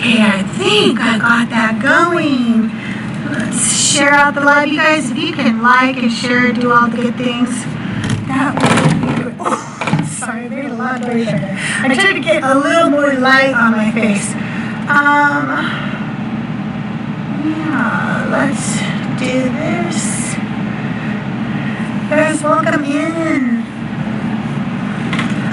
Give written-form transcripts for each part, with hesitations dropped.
Okay, I think I got that going. Let's share out the live. You guys, if you can like and share, do all the good things, that would be good. Oh, sorry, I made a lot of noise there. I tried to get a little more light on my face. Yeah, let's do this. Guys, welcome in.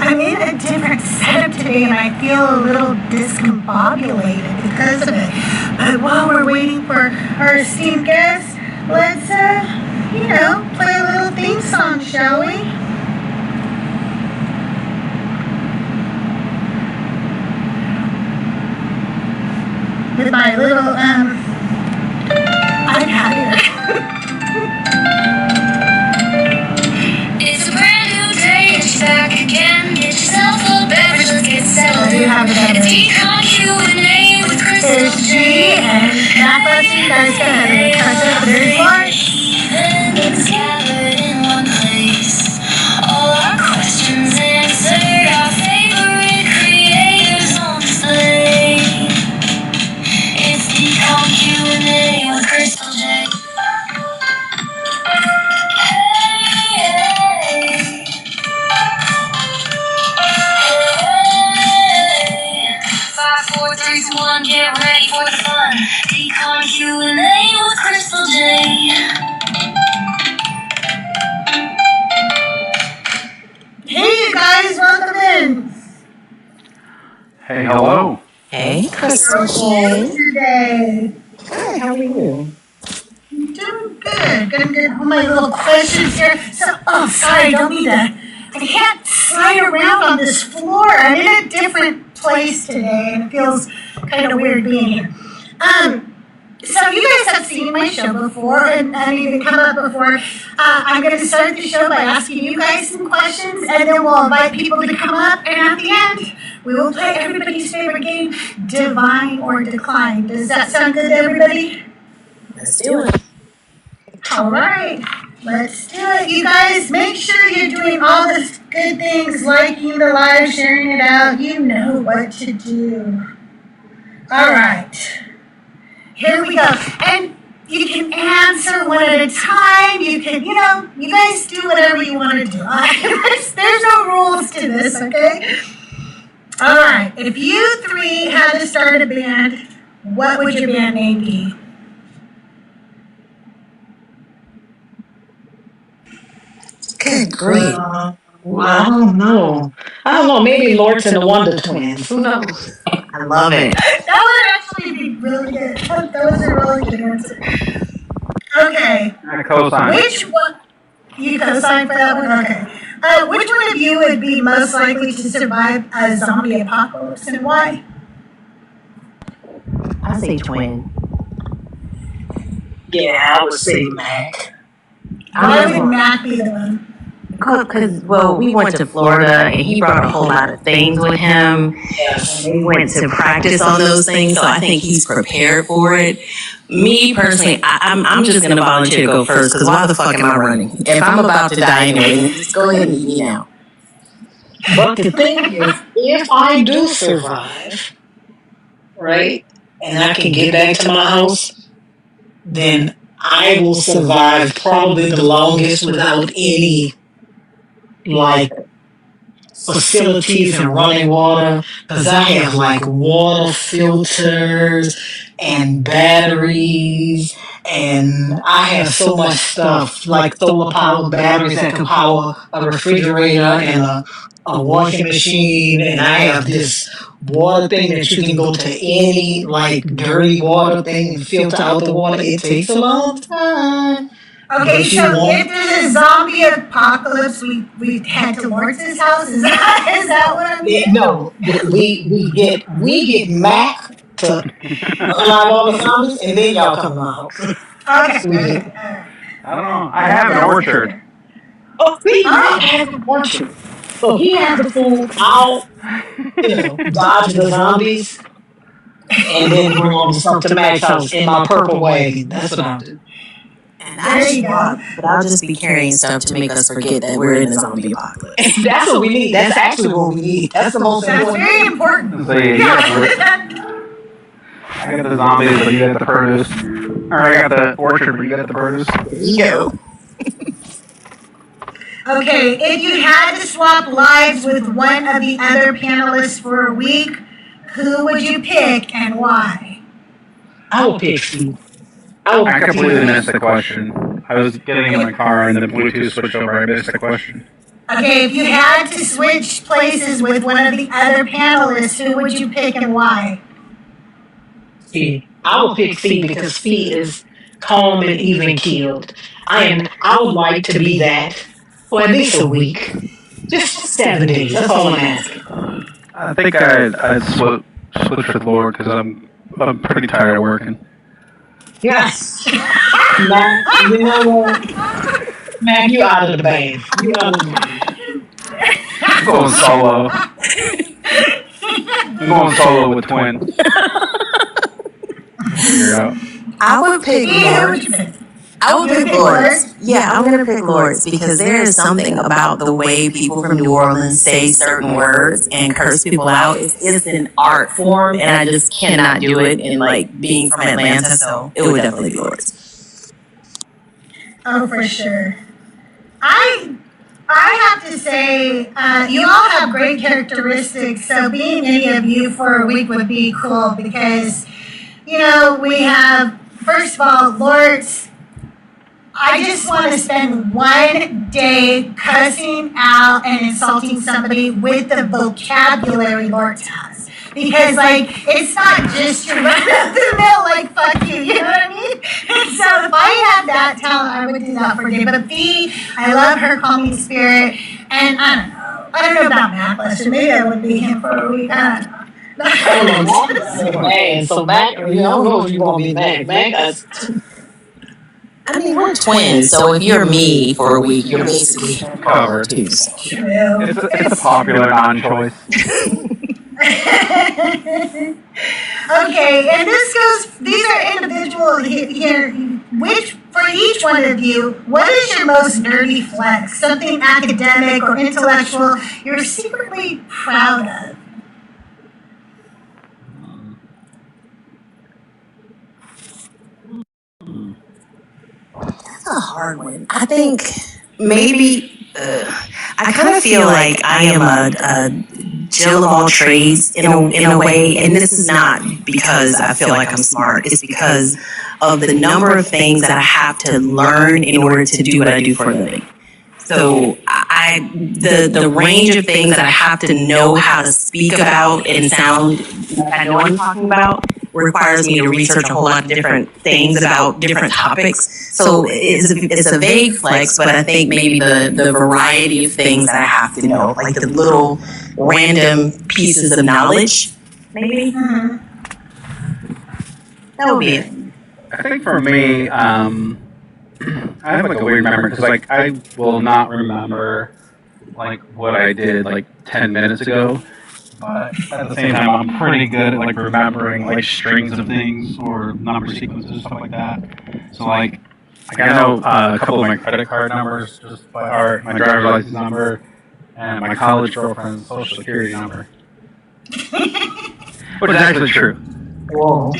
I'm in a different setup today and I feel a little discombobulated because of it. But while we're waiting for our esteemed guests, let's, play a little theme song, shall we? With my little, iPad here. It's a brand new day, and she's back again. Get yourself a beverage, let's get settled. It's Decon Q&A with CrystalJae and Mackluster. You guys go ahead and touch up the report. And it's gathered in one place. All our questions answered, our favorite creators on display. It's Decon Q&A with CrystalJae. One, get ready for the fun. Decon Q&A with CrystalJae. Hey, you guys, welcome in. Hey, hello. Hey, CrystalJae. Today. Good, how are you? I'm doing good. Gonna get all my little questions here. Sorry, I don't need that. I can't slide around on this floor. I'm in a different place today, and it feels kind of weird being here. So you guys have seen my show before, and even come up before. I'm going to start the show by asking you guys some questions, and then we'll invite people to come up, and at the end, we will play everybody's favorite game, Divine or Decline. Does that sound good to everybody? Let's do it. All right, let's do it. You guys, make sure you're doing all the good things, liking the live, sharing it out. You know what to do. All right, here we go. And you can answer one at a time. You can, you guys do whatever you want to do. There's no rules to this, okay? All right, if you three had to start a band, what would your band name be? Good grief. Well, I don't know. Maybe Lorts and the Wonder Twins. Who knows? I love it. That would actually be really good. That was a really good answer. Okay. I co-sign. Which one? You co-sign for that one? Okay. Which one of you would be most likely to survive a zombie apocalypse and why? I say twin. Yeah, I would say Mac. Why would Mac be the one? Because, we went to Florida and he brought a whole lot of things with him. Yes. And we went to practice on those things, so I think he's prepared for it. Me personally, I'm just going to volunteer to go first because why the fuck am I running? If I'm about to die anyway, just go ahead and eat me now. But the thing is, if I do survive, right, and I can get back to my house, then I will survive probably the longest without any facilities and running water, because I have water filters and batteries, and I have so much stuff like solar power batteries that can power a refrigerator and a washing machine, and I have this water thing that you can go to any dirty water thing and filter out the water. It takes a long time. Okay, so if there's a zombie apocalypse, we head to Lorts' house. Is that what I'm getting? No, we get Mac to unlock all the zombies, and then y'all come to my house. Okay. I don't know. I have an orchard. Oh, see, Mac has an orchard. So he has the food. I'll, dodge the zombies, and then bring all the stuff to Mac's house in my purple wagon. That's what I'll do. And I should walk, but I'll just be carrying stuff to make us forget that we're in a zombie apocalypse. That's what we need. That's actually what we need. That's the most That's important. very important. So, I got the zombies, but you got the produce. Or I got the orchard, but you got the produce. There you go. Okay, if you had to swap lives with one of the other panelists for a week, who would you pick and why? I would pick Steve. I completely missed the question. I was getting in my car and the Bluetooth switched over. I missed the question. Okay, if you had to switch places with one of the other panelists, who would you pick and why? Steve. I would pick Steve because Steve is calm and even keeled. I would like to be that for at least a week. Just 7 days. That's all I'm asking. I think I'd switch with Lord because I'm pretty tired of working. Yes. Mac, you know what? Mac, you out of the band. You out of the band. I'm going solo. I'm going solo with Twin. Figure it out. I would pick Lords. I would pick Lords. Yeah, I'm gonna pick Lords because there is something about the way people from New Orleans say certain words and curse people out. It's an art form, and I just cannot do it. In like being from Atlanta, so it would definitely be Lords. Oh, for sure. I have to say, you all have great characteristics. So being any of you for a week would be cool because, you know, we have, first of all, Lords. I just want to spend one day cussing out and insulting somebody with the vocabulary Lords has. Because, like, it's not just your run-of-the-mill, like, fuck you know what I mean? And so if I had that talent, I would do that for you. But B, I love her calming spirit. And I don't know about Mackluster. Maybe I would be him for a week. I don't know. Man, so Mac, I don't know if you want to be Mac. Mac, I mean, we're twins, so if you're me for a week, you're basically Covered. too. It's a popular non-choice. Okay, and these are individual here. Which, for each one of you, what is your most nerdy flex? Something academic or intellectual you're secretly proud of? That's a hard one. I think maybe I kind of feel like I am a Jill of all trades in a way, and this is not because I feel like I'm smart. It's because of the number of things that I have to learn in order to do what I do for a living. So the range of things that I have to know how to speak about and sound like I know what I'm talking about requires me to research a whole lot of different things about different topics. So it's a vague flex, but I think maybe the variety of things that I have to know, like the little random pieces of knowledge, maybe. Mm-hmm. That would be it. I think for me, I have like a weird memory because like I will not remember like what I did like 10 minutes ago, but at the same time I'm pretty good at like remembering like strings of things or number sequences, stuff like that. So like I know a couple of my credit card numbers just by heart, my driver's license number, and my college girlfriend's social security number, which is actually true. whoa.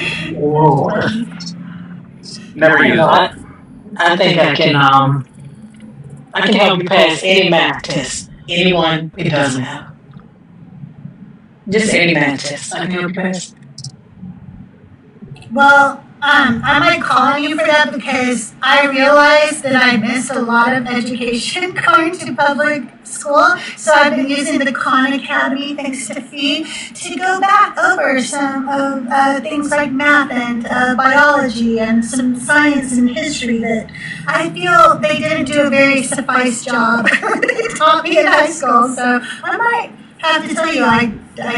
Never used it. I think I can help you pass any math test. Anyone, it doesn't matter. Just any math test. I can help you pass. Well, I might call on you for that because I realized that I missed a lot of education going to public school. So I've been using the Khan Academy, thanks to Fee, to go back over some of things like math and biology and some science and history that I feel they didn't do a very suffice job. They taught me in high school. So I might have to tell you, I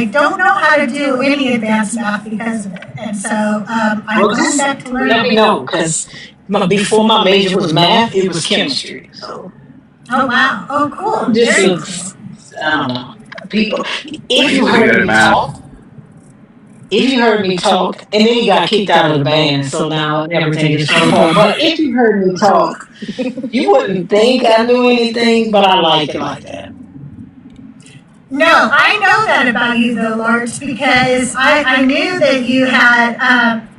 don't know how to do any advanced math because of it. And so I'm going back to learn. Let me know, because before my major was math, it was chemistry. So. Oh, wow. Oh, cool. Very cool. I don't know. People, if you heard me talk, and then you got kicked out of the band, so now everything is falling apart. But if you heard me talk, you wouldn't think I knew anything, but I like it like that. No, I know that about you, though, Lorts, because I knew that you had a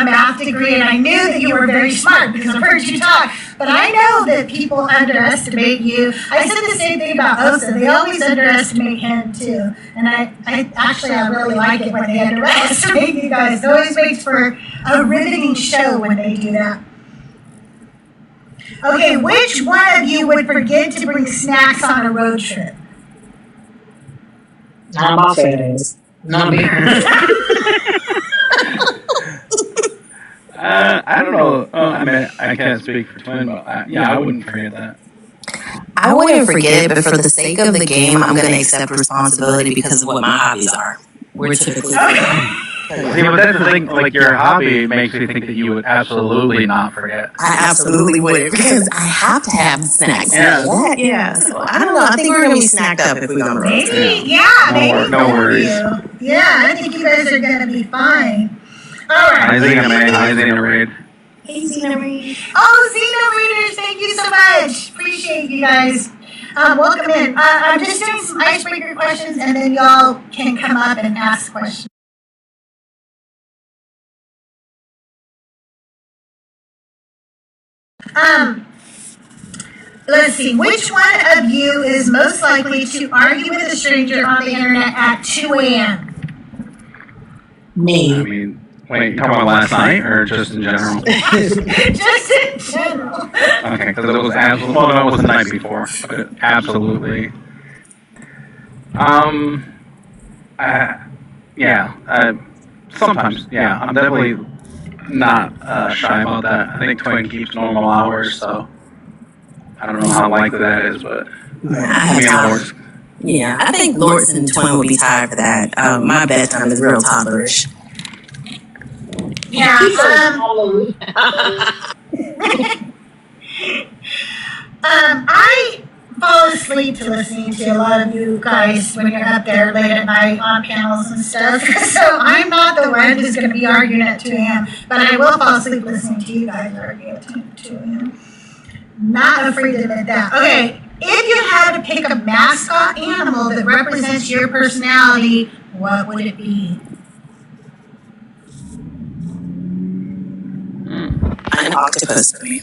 math degree, and I knew that you were very smart because I've heard you talk. But I know that people underestimate you. I said the same thing about Osa. They always underestimate him too, and I really like it when they underestimate you guys. It always makes for a riveting show when they do that. Okay, which one of you would forget to bring snacks on a road trip? Not my fat ass. Not me. I don't know. I mean, I can't speak for Twin, but I wouldn't forget that. I wouldn't forget it, but for the sake of the game, I'm going to accept responsibility because of what my hobbies are. We're typically. See, but that's the thing. Like, your hobby makes me think that you would absolutely not forget. I absolutely would because I have to have snacks. Yeah. So I don't know. I think we're going to be snacked up if we go on the road. Maybe, No worries. Yeah, I think you guys are going to be fine. All right. Hi, Xena Raid. Hey, Xena Reed. Oh, Xena Readers, thank you so much. Appreciate you guys. Welcome in. I'm just doing some icebreaker questions, and then y'all can come up and ask questions. Let's see. Which one of you is most likely to argue with a stranger on the internet at 2 a.m.? Me. I mean, wait, you talking about last night or just in general? Just in general. Okay, because it was absolutely. Well, no, it was the night before. But absolutely. Sometimes, yeah. I'm definitely not shy about that. I think Twin keeps normal hours, so I don't know how likely that is, but I think Lorts and Twin would be tired for that. My bedtime is real toddlerish. Yeah. I fall asleep to listening to a lot of you guys when you're up there late at night on panels and stuff. So I'm not the one who's going to be arguing at 2 a.m., but I will fall asleep listening to you guys argue at 2 a.m. Not afraid to admit that. Okay, if you had to pick a mascot animal that represents your personality, what would it be? An octopus for me.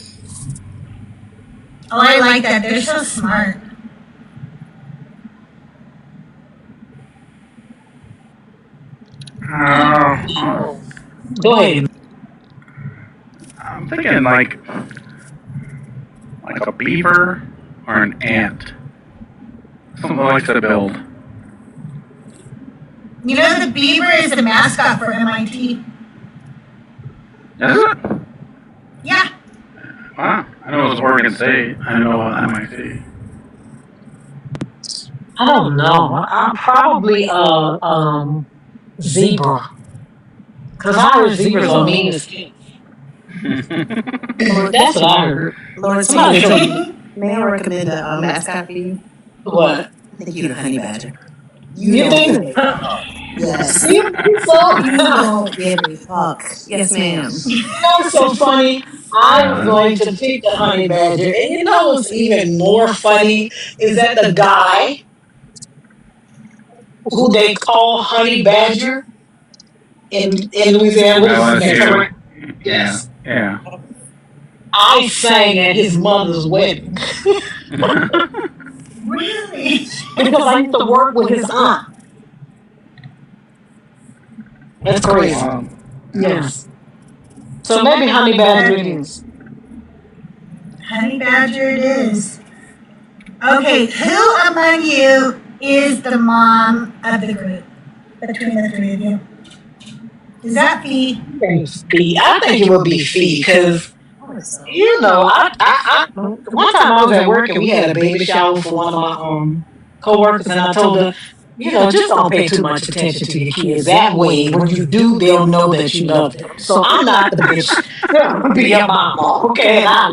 Oh, I like that. They're so smart. Go ahead. I'm thinking like a beaver or an ant. Something that likes to build. You know, the beaver is the mascot for MIT. Is it? Yeah. Wow. I know it was Oregon State. I know MIT. I don't know. I'm probably a zebra. Because Irish zebras are mean as kids. That's what I heard. Lords, may I recommend a mascot for you? What? I think you're the honey badger. You think? Yes. You think so? You don't give a fuck. Yes, ma'am. That's so funny. I was going to pick the honey badger. And you know what's even more funny is that the guy who they call honey badger in Louisiana, what is that? Yes. Yeah. I sang at his mother's wedding. Really? Because I used to work with his aunt. That's crazy. Wow. Yes. So maybe honey badger it is. Honey badger it is. Okay, who among you is the mom of the group? Between the three of you. Is that Fee? I think it would be Fee because, you know, I one time I was at work and we had a baby shower for one of my co-workers, and I told her, you know, just don't pay too much attention to your kids. That way, when you do, they'll know that you love them. So I'm not the bitch that would be your mama, okay? I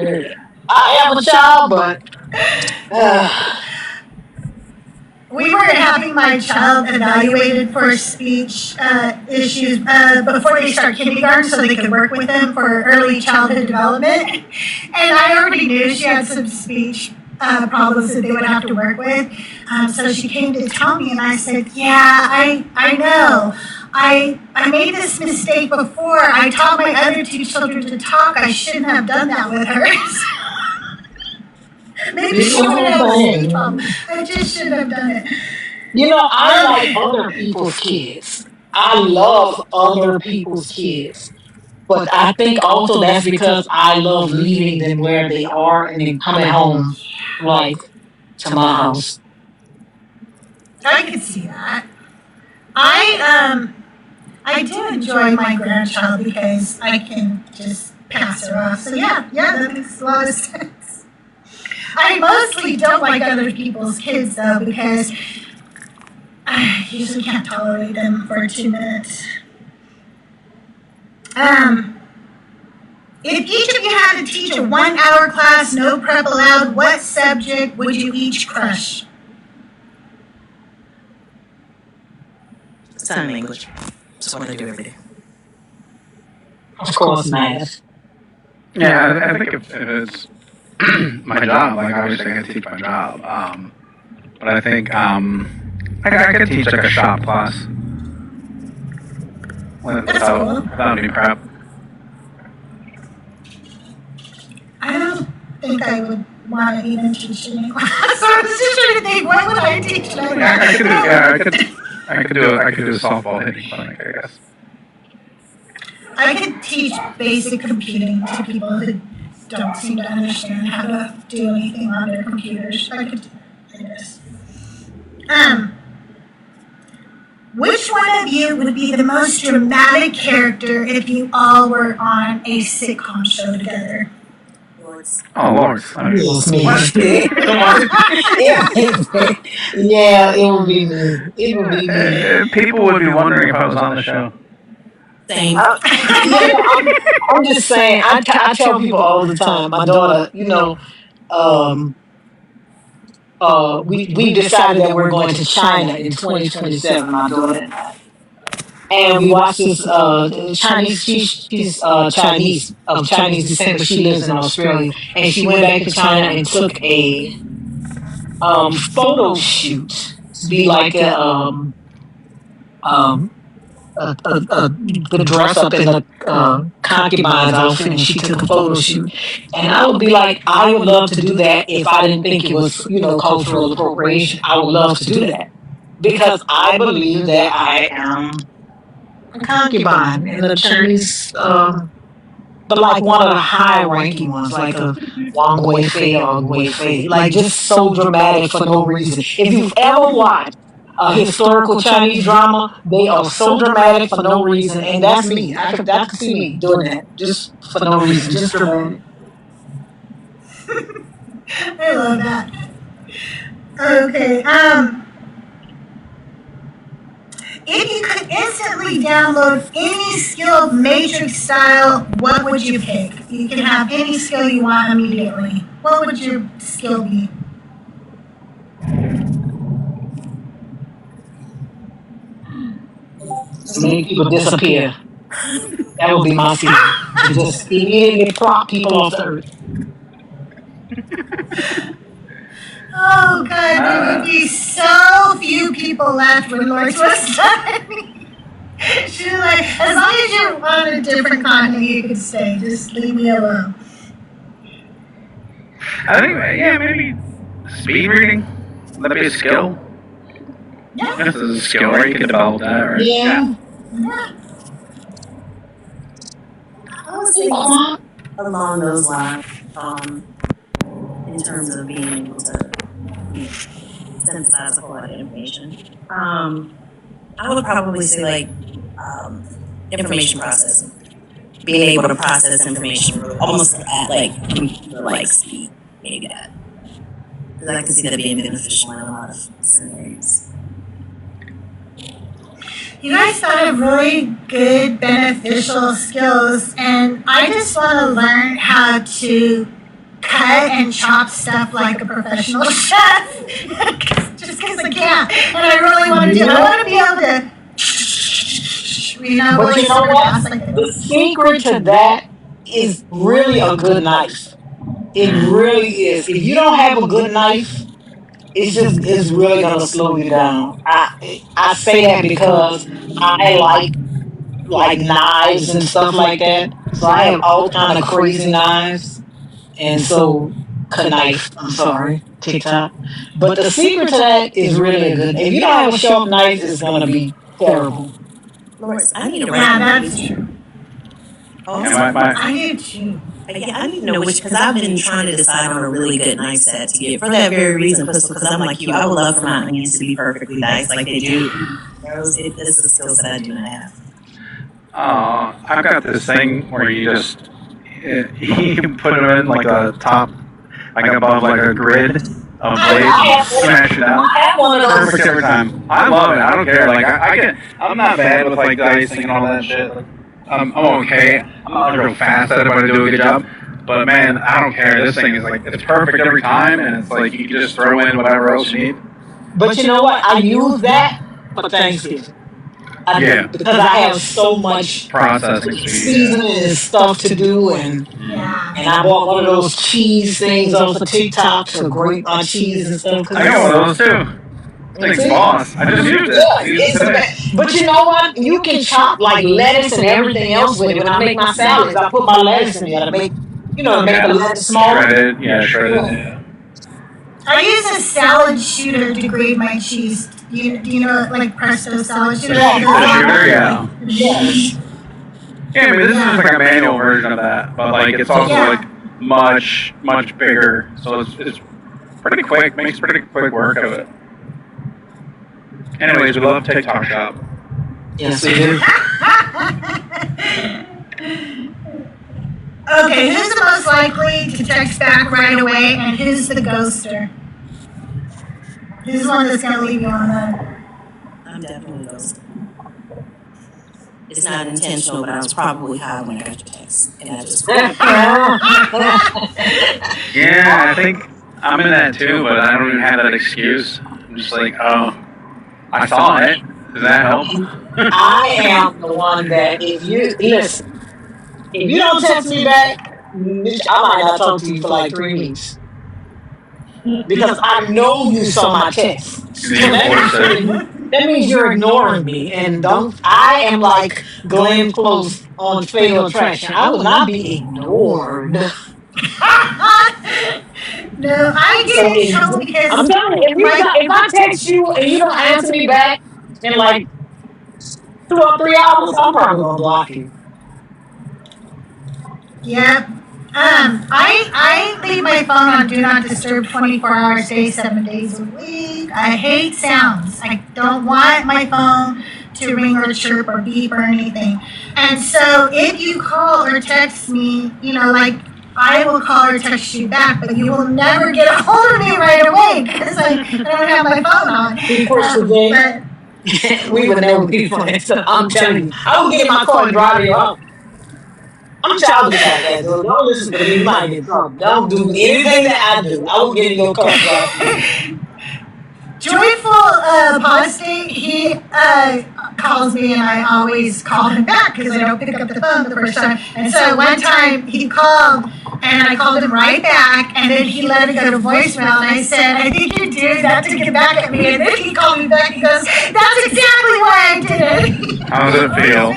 am a child, but We were having my child evaluated for speech issues before they start kindergarten so they could work with them for early childhood development. And I already knew she had some speech problems that they would have to work with. So she came to tell me, and I said, yeah, I know. I made this mistake before. I taught my other two children to talk. I shouldn't have done that with hers. Maybe she would have a speech problem. I just shouldn't have done it. I like other people's kids. I love other people's kids. But I think also that's because I love leaving them where they are and then coming home, like, to my house. I could see that. I do enjoy my grandchild because I can just pass her off. So yeah, that makes a lot of sense. I mostly don't like other people's kids though because I usually can't tolerate them for 2 minutes. If each of you had to teach a 1-hour class, no prep allowed, what subject would you each crush? Sign language. That's what I do every day. Of course, math. Yeah, I think if it's my job, like obviously I could teach my job. But I think I could teach like a shop class without any prep. I don't think I would want to even teach any class. So I was just trying to think, what would I teach? I could do a softball hitting clinic, I guess. I could teach basic computing to people who don't seem to understand how to do anything on their computers. I guess. Which one of you would be the most dramatic character if you all were on a sitcom show together? Lorts. Oh, Lorts. Yes, me. Yeah, it would be me. It would be me. People would be wondering if I was on the show. Same. I'm just saying, I tell people all the time, my daughter, we decided that we're going to China in 2027, my daughter and I. And we watched this Chinese, she's Chinese, of Chinese descent, but she lives in Australia. And she went back to China and took a photo shoot to be like the dress up in the concubine's outfit, and she took a photo shoot. And I would be like, I would love to do that if I didn't think it was, cultural appropriation. I would love to do that because I believe that I am a concubine in the Chinese, but like one of the high-ranking ones, like a Wang Gui Fei or Gui Fei, like just so dramatic for no reason. If you've ever watched a historical Chinese drama, they are so dramatic for no reason, and that's me. I could see me doing that just for no reason, just dramatic. I love that. Okay, if you could instantly download any skill of Matrix style, what would you pick? You can have any skill you want immediately. What would your skill be? Make people disappear. That would be my skill. To just immediately prop people off the earth. Oh God, there would be so few people left when Lorts was done. She's like, as long as you're on a different continent, you can stay. Just leave me alone. I think, maybe speed reading. That'd be a skill. Yeah. If there's a skill where you can develop that, right? Yeah. I was thinking along those lines, in terms of being able to synthesize a whole lot of information. I would probably say information processing, being able to process information almost at computer speed, maybe that. Because I can see that being beneficial in a lot of scenarios. You guys thought of really good, beneficial skills, and I just want to learn how to cut and chop stuff like a professional chef. Just because I can't, and I really want to do it. I want to be able to, But you know what? The secret to that is really a good knife. It really is. If you don't have a good knife, it's really gonna slow you down. I say that because I like knives and stuff like that. So I have all kind of crazy knives, and so knife. I'm sorry, TikTok. But the secret to that is really a good. If you don't have a sharp knife, it's gonna be terrible. Lorts, I need to Yeah, write that's which. true. Oh, Yeah, sorry. I do too. Yeah, I need to know which, because I've been trying to decide on a really good knife set to get for that very reason, Crystal, because I'm like you. I would love for my onions to be perfectly diced like they do. This is a skill set I do not have. I've got this thing where you just you put them in like a top, like above like a grid of blades, smash it out. I have one of those. Perfect every time. I love it. I don't care. Like I'm not bad with like dicing and all that shit. Like, I'm okay. I'm not real fast at it, but I do a good job. But man, I don't care. This thing is like it's perfect every time, and it's like you can just throw in whatever else you need. But you know what? I use that for Thanksgiving. I Yeah. do, because I have so much Processing speed. seasoning and stuff to do, and Yeah. I bought one of those cheese things off of TikTok to grate my cheese and stuff. I got one of those too. Thanks, boss. I just used it. I used it today. But you know what? You can chop like lettuce and everything else with it. When I make my salads, I put my lettuce in there to make, to make the lettuce smaller. Shredded. Yeah, shredded. Yeah. I use a salad shooter to grate my cheese. Do you know like Presto salad shooter? Yeah. The shooter, yeah. Yes. Yeah, I mean, this is just like a manual version of that, but like it's also like much bigger, so it's pretty quick. Makes pretty quick work of it. Anyways, we love TikTok Shop. Yes, we do. Okay, who's the most likely to text back right away, and who's the ghoster? Who's the one that's gonna leave you on the? I'm definitely ghosting. It's not intentional, but I was probably high when I got your text, and I just. Yeah, I think I'm in that too, but I don't even have that excuse. I'm just like, oh, I saw it. Does that help? I am the one that if you don't text me back, I might not talk to you for like 3 weeks. Because I know you saw my text. So that means you're ignoring me. And I am like Glenn Close on Fatal Attraction. I will not be ignored. No, I get in trouble because I'm telling you, if I text you and you don't answer me back in like 2 or 3 hours, I'm probably gonna block you. Yep. I leave my phone on Do Not Disturb 24 hours a day, 7 days a week. I hate sounds. I don't want my phone to ring or chirp or beep or anything. And so if you call or text me, like I will call or text you back, but you will never get a hold of me right away because I don't have my phone on. We would never be friends. So I'm telling you, I will get in my car and drive you out. I'm childish like that, dude. Don't listen to me. You might get in trouble. Don't do anything that I do. I will get in your car and drive you. Joyful Apostate, he calls me and I always call him back because I don't pick up the phone the first time. And so one time he called and I called him right back and then he let it go to voicemail and I said, I think you're doing that to get back at me. And then he called me back and he goes, that's exactly why I did it. How does it feel?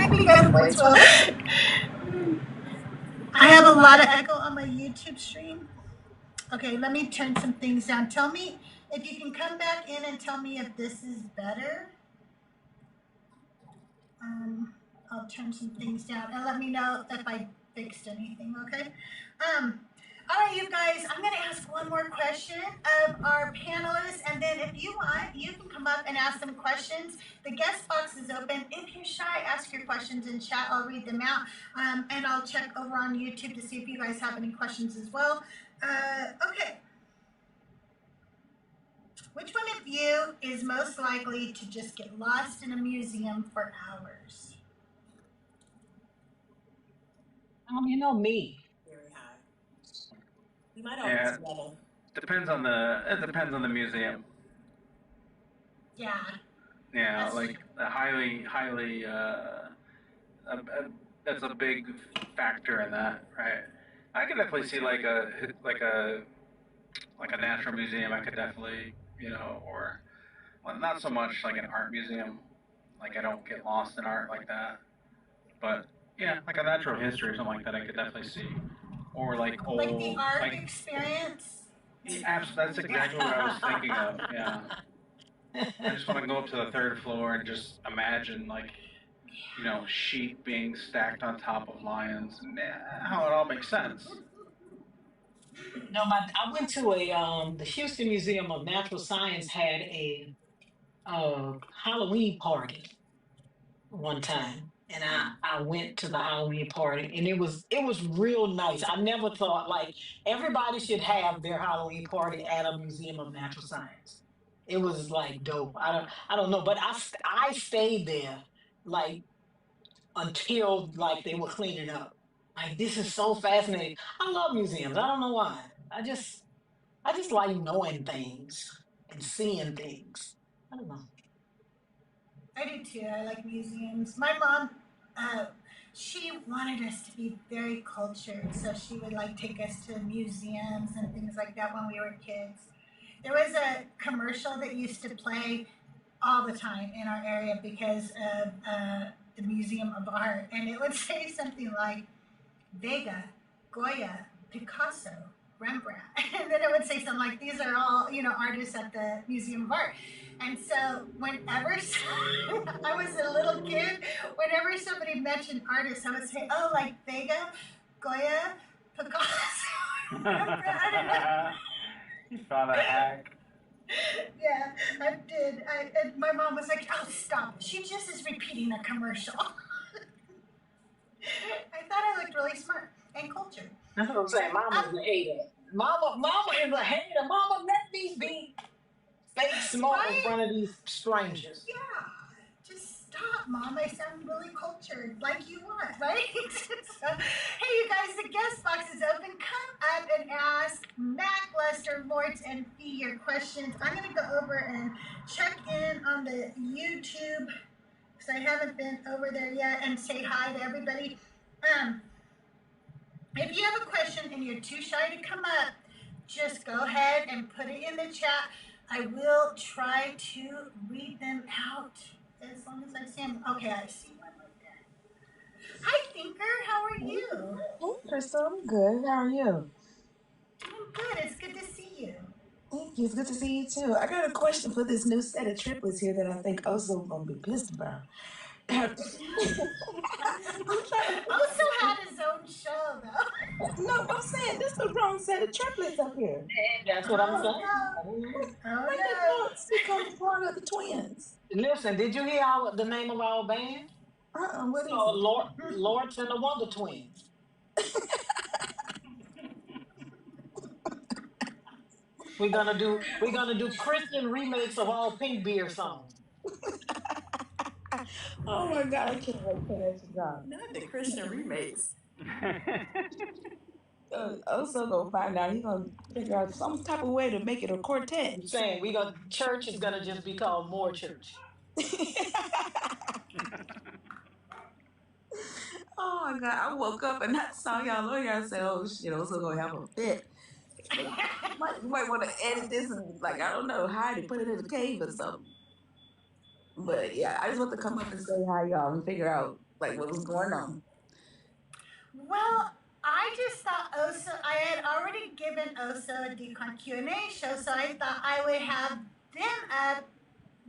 I have a lot of echo on my YouTube stream. Okay, let me turn some things down. Tell me if you can come back in and tell me if this is better. I'll turn some things down and let me know if I fixed anything, okay? All right, you guys, I'm going to ask one more question of our panelists, and then if you want, you can come up and ask them questions. The guest box is open. If you're shy, ask your questions in chat. I'll read them out, and I'll check over on YouTube to see if you guys have any questions as well. Okay. Which one of you is most likely to just get lost in a museum for hours? You know me. Very high. We might always level. It depends on the museum. Yeah. Yeah, like highly that's a big factor in that, right? I could definitely see like a natural museum. I could definitely, or well, not so much like an art museum. Like I don't get lost in art like that. But yeah, like a natural history or something like that, I could definitely see. Or like Like the old, art like experience. that's exactly what I was thinking of. Yeah, I just want to go up to the third floor and just imagine like sheep being stacked on top of lions, and how it all makes sense. No, I went to the Houston Museum of Natural Science had a Halloween party one time, and I went to the Halloween party, and it was real nice. I never thought like everybody should have their Halloween party at a Museum of Natural Science. It was like dope. I don't know, but I stayed there like until like they were cleaning up. Like this is so fascinating. I love museums. I don't know why. I just like knowing things and seeing things. I don't know. I do too. I like museums. My mom, she wanted us to be very cultured, so she would like take us to museums and things like that when we were kids. There was a commercial that used to play all the time in our area because of the Museum of Art, and it would say something like Vega, Goya, Picasso, Rembrandt. And then it would say something like, these are all, artists at the Museum of Art. And so whenever I was a little kid, whenever somebody mentioned artists, I would say, oh, like Vega, Goya, Picasso, Rembrandt. You found a hack. Yeah, I did. And my mom was like, oh, stop. She just is repeating a commercial. I thought I looked really smart and cultured. That's what I'm saying. Mama's a hater. Mama is a hater. Mama, let me be fake smart in front of these strangers. Yeah, just stop, Mom. I sound really cultured, like you want, right? So, hey, you guys, the guest box is open. Come up and ask Mackluster, Lorts, and Fee your questions. I'm going to go over and check in on the YouTube because I haven't been over there yet and say hi to everybody. If you have a question and you're too shy to come up, just go ahead and put it in the chat. I will try to read them out as long as I see them. Okay, I see one right there. Hi, Thinker. How are you? Hey, Crystal, I'm good. How are you? I'm good. It's good to see you. Thank you. It's good to see you too. I got a question for this new set of triplets here that I think Oso gonna be pissed about. I'm trying to Also had his own show, though. no, I'm saying this is the wrong set of triplets up here. That's what I'm saying. Oh, When did no. Lords become part of the twins? Listen, did you hear the name of our band? What So is it? Lorts and the Wonder Twins. We're gonna do Christian remakes of all Pink Beer songs. Oh my god, I can't wait for that to drop. Not the Christian remakes. Oso gonna find out. He's gonna figure out some type of way to make it a quartet. I'm saying church is gonna just be called More Church. Oh my god, I woke up and I saw y'all on here. I said, oh shit, Oso gonna have a fit. You might want to edit this and like I don't know, hide it, put it in a cave or something. But yeah, I just want to come up and say hi, y'all, and figure out like what was going on. Well, I just thought Oso, I had already given Oso a Decon Q&A show, so I thought I would have them up,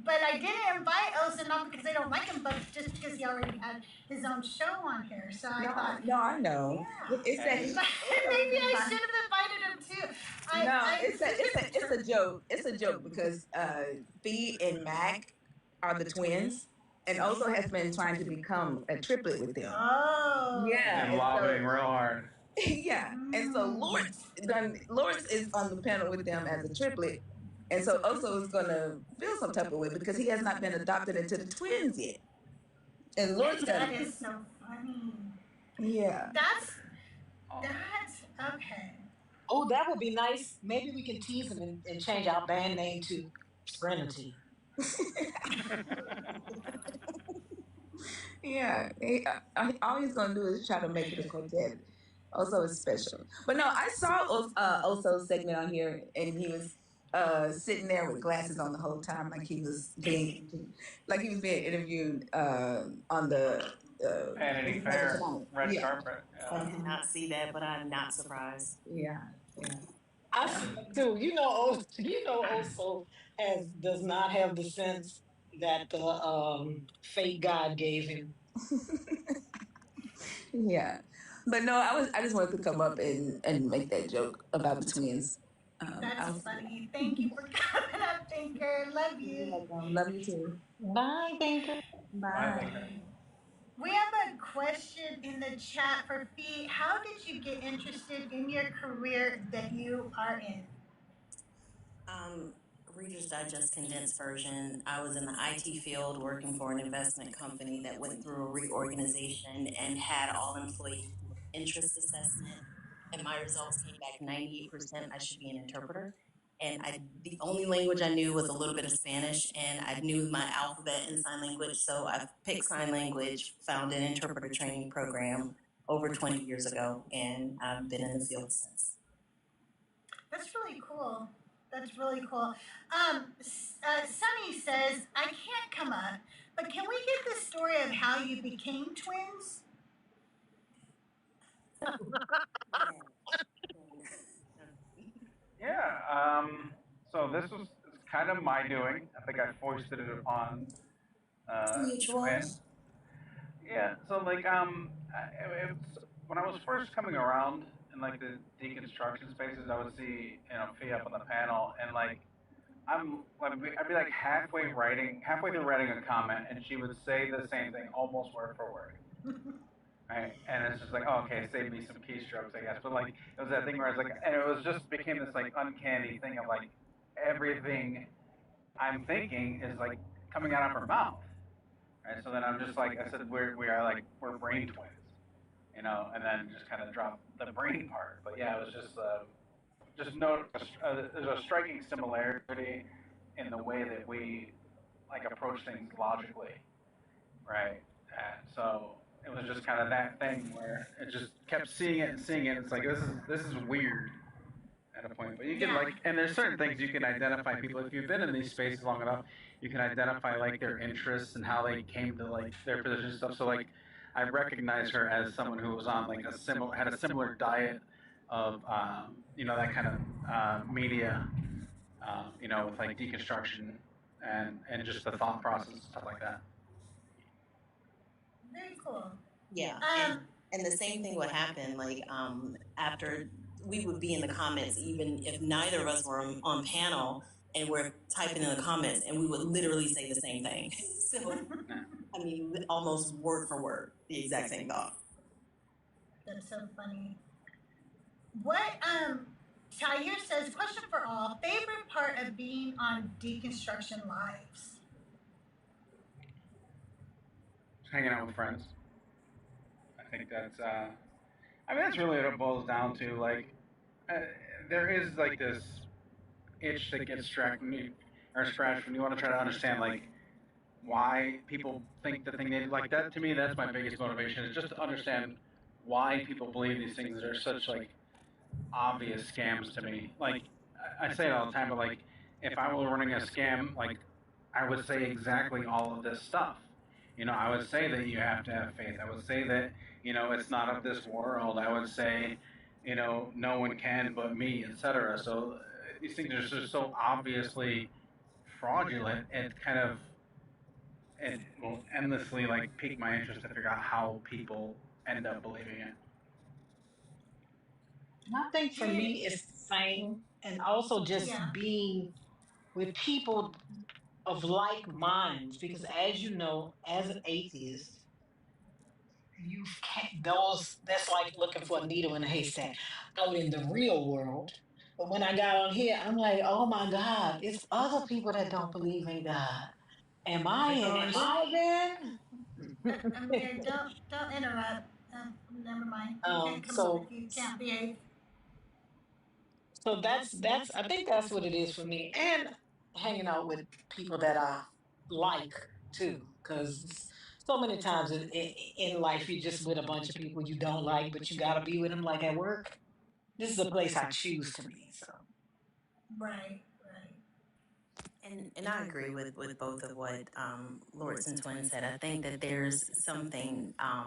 but I didn't invite Oso, not because I don't like him, but just because he already had his own show on here. So I thought, No, I know. yeah. It's Maybe I should have invited him too. it's a joke. It's a joke because Fee and Mac are the twins, and also has been trying to become a triplet with them. Oh. Yeah, And lobbying real hard. yeah, and so Lawrence is on the panel with them as a triplet, and so Oso is gonna feel some type of way because he has not been adopted into the twins yet. And Lawrence That is so funny. yeah. That's okay. Oh, that would be nice. Maybe we can tease him and change our band name to Trinity. Yeah, all he's gonna do is try to make it a quartet. Oso is special. But no, I saw Oso's segment on here, and he was sitting there with glasses on the whole time, like he was being interviewed on the Vanity Fair, red yeah. carpet. I did not see that, but I'm not surprised. Yeah, yeah. I see that too. Also does not have the sense that the fake God gave him. Yeah, but no, I just wanted to come up and make that joke about the twins. That's funny. Thank you for coming up, Tinker. Love you. Love you too. Bye, thinker. I think that. Bye. We have a question in the chat for Fee. How did you get interested in your career that you are in? Reader's Digest condensed version. I was in the IT field working for an investment company that went through a reorganization and had all employees do an interest assessment. And my results came back 98% I should be an interpreter. And the only language I knew was a little bit of Spanish, and I knew my alphabet in sign language. So I picked sign language, found an interpreter training program over 20 years ago, and I've been in the field since. That's really cool. That's really cool. Sunny says, I can't come up, but can we get the story of how you became twins? Yeah. So this was kind of my doing. I think I foisted it upon twins. Yeah. So like it was, when I was first coming around in like the deconstruction spaces, I would see Fee up on the panel, and like I'd be like halfway through writing a comment, and she would say the same thing almost word for word. Right, and it's just like, oh, okay, save me some keystrokes, I guess. But like, it was that thing where I was like, and it was just became this like uncanny thing of like everything I'm thinking is like coming out of her mouth. Right, so then I'm just like, I said, we're brain twins, and then just kind of drop the brain part. But yeah, it was just there's a striking similarity in the way that we like approach things logically, right? And so it was just kind of that thing where it just kept seeing it and seeing it. It's like this is weird at a point, but you can like, and there's certain things you can identify people if you've been in these spaces long enough. You can identify like their interests and how they came to like their position and stuff. So like, I recognize her as someone who was on like had a similar diet of that kind of media, with like deconstruction and just the thought process and stuff like that. Very cool. Yeah. And the same thing would happen, like, after we would be in the comments, even if neither of us were on panel and we're typing in the comments, and we would literally say the same thing. So, I mean, almost word for word, the exact same thought. That's so funny. What, Tyre says, question for all, favorite part of being on Deconstruction Lives? Hanging out with friends. I think that's that's really what it boils down to. Like, there is like this itch that gets scratched when you want to try to understand like why people think the thing they like. That to me, that's my biggest motivation, is just to understand why people believe these things that are such like obvious scams to me. Like, I say it all the time, but like, if I were running a scam, like, I would say exactly all of this stuff. I would say that you have to have faith. I would say that, it's not of this world. I would say, no one can but me, etc. So these things are just so obviously fraudulent. It will endlessly like pique my interest to figure out how people end up believing it. I think for me, it's the same, and also just being with people of like minds, because as you know, as an atheist, you can't, that's like looking for a needle in a haystack out in the real world. But when I got on here, I'm like, oh my God, it's other people that don't believe in God. Am I then? Amir, don't interrupt. Never mind. You can't come So up if you can't behave. that's I think that's what it is for me, and hanging out with people that I like too, because So many times in life, you're just with a bunch of people you don't like, but you got to be with them, like at work. This is a place I choose to be. So, Right, right. And I agree with both of what Lorts and Twin said. I think that there's something I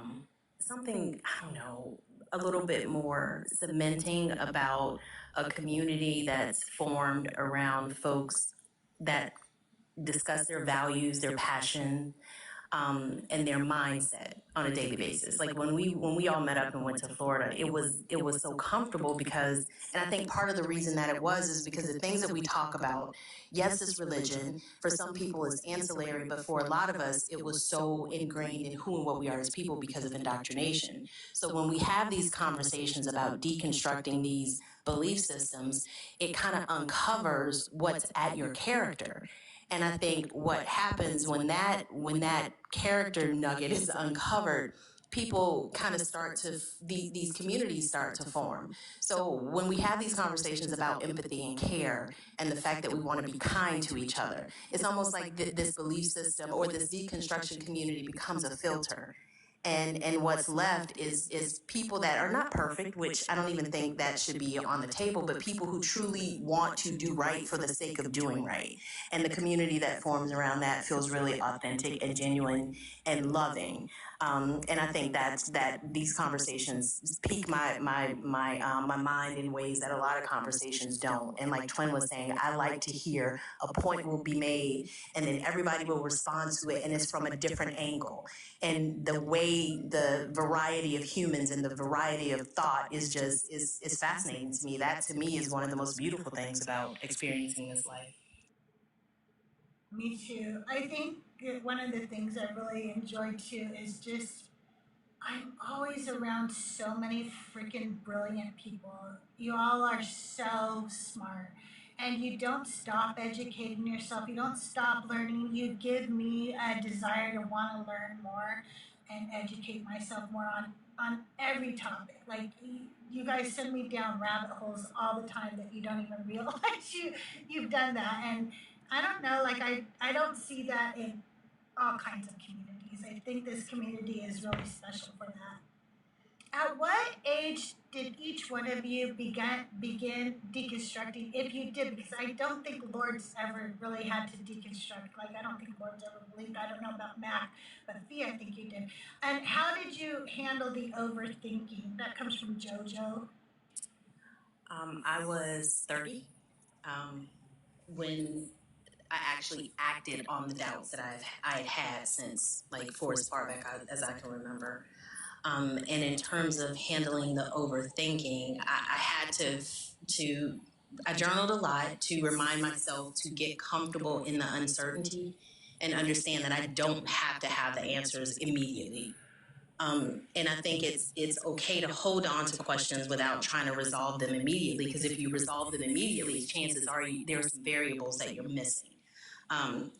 don't know, a little bit more cementing about a community that's formed around folks that discuss their values, their passion, and their mindset on a daily basis. Like when we all met up and went to Florida, it was so comfortable because, and I think part of the reason that it was is because the things that we talk about, yes, it's religion. For some people, it's ancillary, but for a lot of us, it was so ingrained in who and what we are as people because of indoctrination. So when we have these conversations about deconstructing these belief systems, it kind of uncovers what's at your character. And I think what happens when that character nugget is uncovered, people kind of start to these communities start to form. So when we have these conversations about empathy and care and the fact that we want to be kind to each other, it's almost like this belief system or this deconstruction community becomes a filter. And what's left is people that are not perfect, which I don't even think that should be on the table, but people who truly want to do right for the sake of doing right. And the community that forms around that feels really authentic and genuine and loving. And I think that these conversations pique my mind in ways that a lot of conversations don't. And like Twin was saying, I like to hear a point will be made and then everybody will respond to it and it's from a different angle. And the way the variety of humans and the variety of thought is fascinating to me. That to me is one of the most beautiful things about experiencing this life. Me too. I think one of the things I really enjoy too is just I'm always around so many freaking brilliant people. You all are so smart. And you don't stop educating yourself. You don't stop learning. You give me a desire to want to learn more and educate myself more on every topic. Like you guys send me down rabbit holes all the time that you don't even realize you've done that. And I don't know, like I don't see that in all kinds of communities. I think this community is really special for that. At what age did each one of you begin deconstructing, if you did? Because I don't think Lords ever really had to deconstruct. Like, I don't think Lords ever believed. I don't know about Mac, but Fee, I think you did. And how did you handle the overthinking? That comes from JoJo. I was 30 when I actually acted on the doubts that I had had since like for as far back as I can remember. And in terms of handling the overthinking, I had to I journaled a lot to remind myself to get comfortable in the uncertainty and understand that I don't have to have the answers immediately. And I think it's okay to hold on to questions without trying to resolve them immediately, because if you resolve them immediately, chances are there's some variables that you're missing.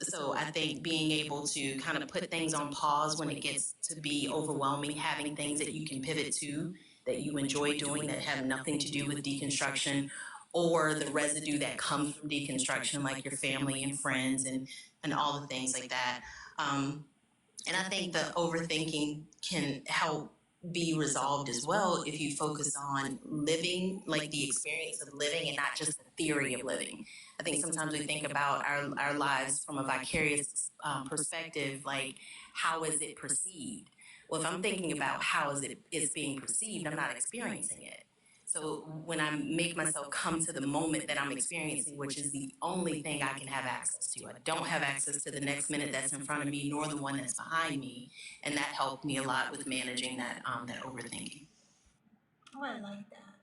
So I think being able to kind of put things on pause when it gets to be overwhelming, having things that you can pivot to that you enjoy doing that have nothing to do with deconstruction or the residue that comes from deconstruction, like your family and friends and all the things like that. And I think the overthinking can help be resolved as well if you focus on living, like the experience of living and not just the theory of living. I think sometimes we think about our lives from a vicarious perspective, like how is it perceived? Well, if I'm thinking about how is being perceived, I'm not experiencing it. So when I make myself come to the moment that I'm experiencing, which is the only thing I can have access to, I don't have access to the next minute that's in front of me, nor the one that's behind me, and that helped me a lot with managing that overthinking. Oh, I like that.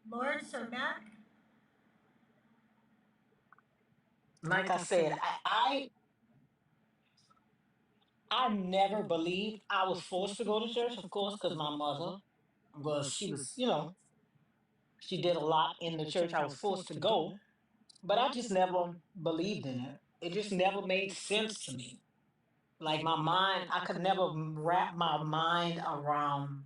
Lords or Mac? like I said, I never believed. I was forced to go to church, of course, because my mother she was, she did a lot in the church. I was forced to go, but I just never believed in it. It just never made sense to me. Like my mind, I could never wrap my mind around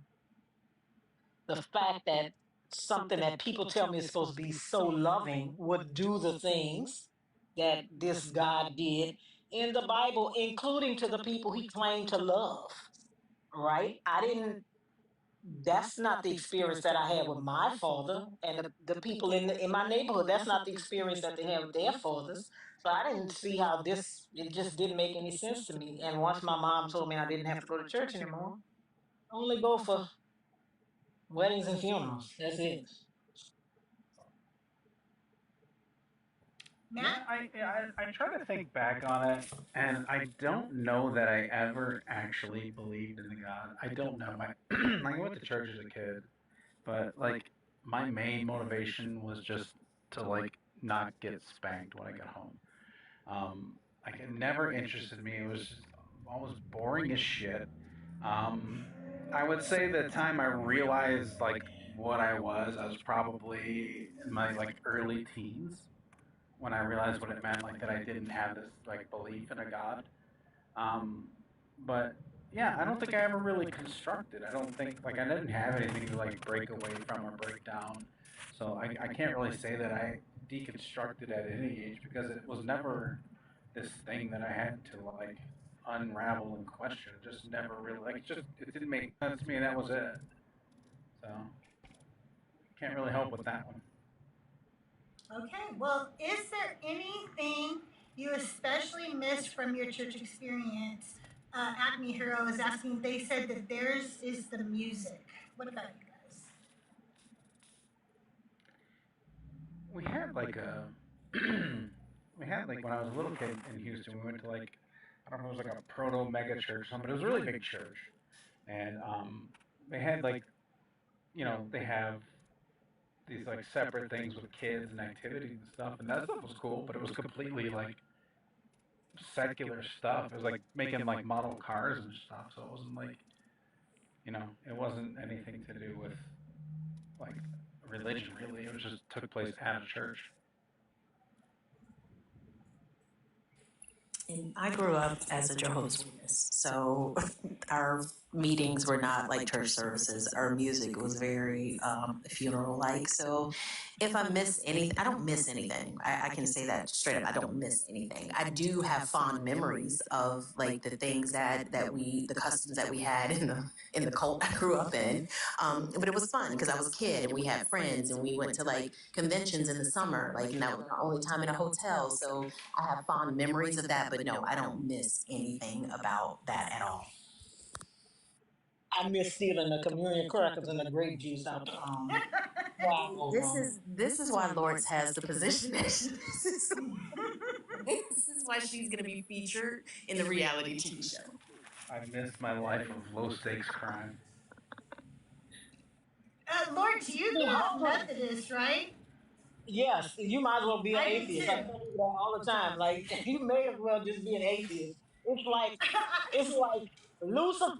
the fact that something that people tell me is supposed to be so loving would do the things that this God did in the Bible, including to the people he claimed to love. Right? I didn't. That's not the experience that I had with my father and the people in my neighborhood. That's not the experience that they have with their fathers. So I didn't see how this. It just didn't make any sense to me. And once my mom told me I didn't have to go to church anymore, I only go for weddings and funerals. That's it. Matt? I try to think back on it, and I don't know that I ever actually believed in God. I don't know. I went to church as a kid, but like my main motivation was just to like not get spanked when I got home. Like it never interested me. It was just always boring as shit. I would say the time I realized like what I was probably in my like early teens when I realized what it meant, like that I didn't have this like belief in a God. Um, but yeah, I don't think I ever really constructed. I don't think like I didn't have anything to like break away from or break down. So I can't really say that I deconstructed at any age because it was never this thing that I had to like unravel and question. It just never really like it didn't make sense to me and that was it. So can't really help with that one. Okay, well, is there anything you especially miss from your church experience? Acme Hero is asking, they said that theirs is the music. What about you guys? We had like a we had like when I was a little kid in Houston, we went to like I don't know, it was like a proto mega church or something, but it was a really big church. And they had like they have these like separate things with kids and activities and stuff, and that stuff was cool, but it was completely like secular stuff. It was like making like model cars and stuff, so it wasn't like it wasn't anything to do with like religion really. It was just took place at a church. And I grew up as a Jehovah's Witness, so our meetings were not like church services. Our music was very funeral-like. So if I miss anything, I don't miss anything. I can say that straight up. I don't miss anything. I do have fond memories of like the things the customs that we had in the cult I grew up in. But it was fun because I was a kid and we had friends and we went to like conventions in the summer, like, and that was our only time in a hotel. So I have fond memories of that, but no, I don't miss anything about that at all. I miss stealing the communion crackers and the grape juice out the waffle room. This is why Lorts has the position that this is why she's going to be featured in the reality TV show. I missed my life of low stakes crime. Lord, you grew up Methodist, right? Yes, you might as well be an I did atheist. I too. tell you that all the time. Like you may as well just be an atheist. It's like Lucifer,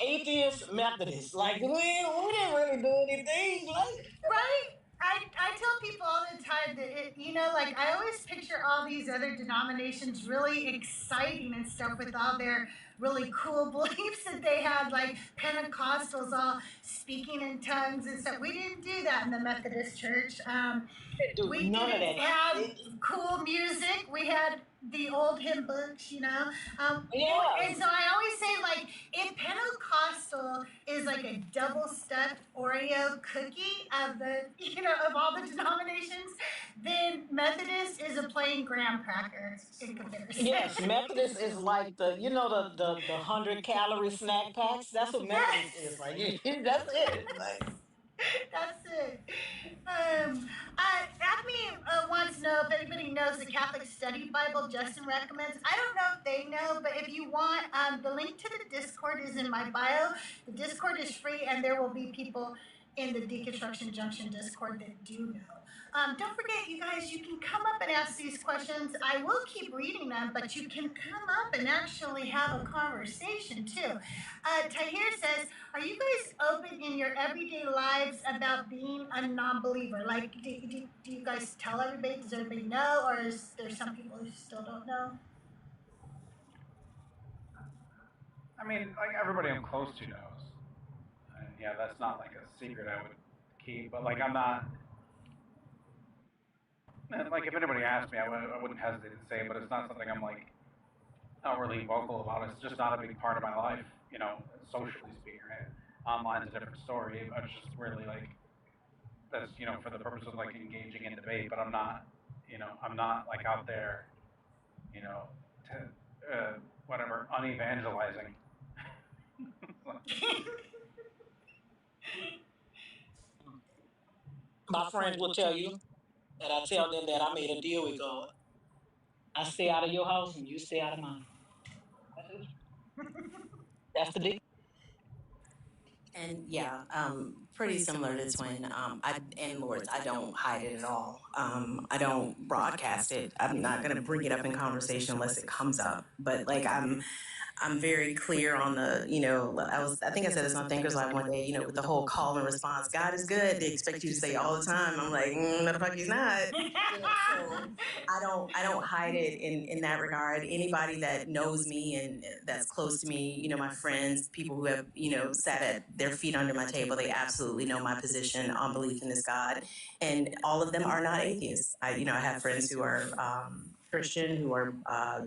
atheist, Methodist. Like we didn't really do anything. Like Right? I tell people all the time that like I always picture all these other denominations really exciting and stuff with all their really cool beliefs that they had, like Pentecostals all speaking in tongues and stuff. We didn't do that in the Methodist Church. We none of didn't that. have cool music. We had the old hymn books. Yeah. And so I always say, like, if Pentecostal is like a double stuffed Oreo cookie of of all the denominations, then Methodist is a plain graham cracker in comparison. Yes, Methodist is like the 100-calorie snack packs. That's what Methodist is. Like that's it. Like That's it. Acme wants to know if anybody knows the Catholic Study Bible Justin recommends. I don't know if they know, but if you want, the link to the Discord is in my bio. The Discord is free, and there will be people in the Deconstruction Junction Discord that do know. Don't forget, you guys, you can come up and ask these questions. I will keep reading them, but you can come up and actually have a conversation too. Tahir says, are you guys open in your everyday lives about being a non-believer? Like, do you guys tell everybody? Does everybody know? Or is there some people who still don't know? I mean, like everybody I'm close to knows. And yeah, that's not like a secret I would keep, but like I'm not. Like if anybody asked me, I wouldn't hesitate to say it, but it's not something I'm like outwardly vocal about it. It's just not a big part of my life, socially speaking. Right? Online's a different story. I was just really like that's for the purpose of like engaging in debate, but I'm not like out there, to whatever unevangelizing. My friends will tell you that I tell them that I made a deal with God. I stay out of your house and you stay out of mine. That's the deal. And yeah, pretty similar to Twin. And Lords, I don't hide it at all. I don't broadcast it. I'm not going to bring it up in conversation unless it comes up. But like, I'm very clear on the, I think I said this on Thinkers Live one day, with the whole call and response. God is good. They expect you to say all the time. I'm like, no, the fuck he's not. So I don't hide it in that regard. Anybody that knows me and that's close to me, my friends, people who have, sat at their feet under my table, they absolutely know my position on belief in this God. And all of them are not atheists. I have friends who are Christian, who are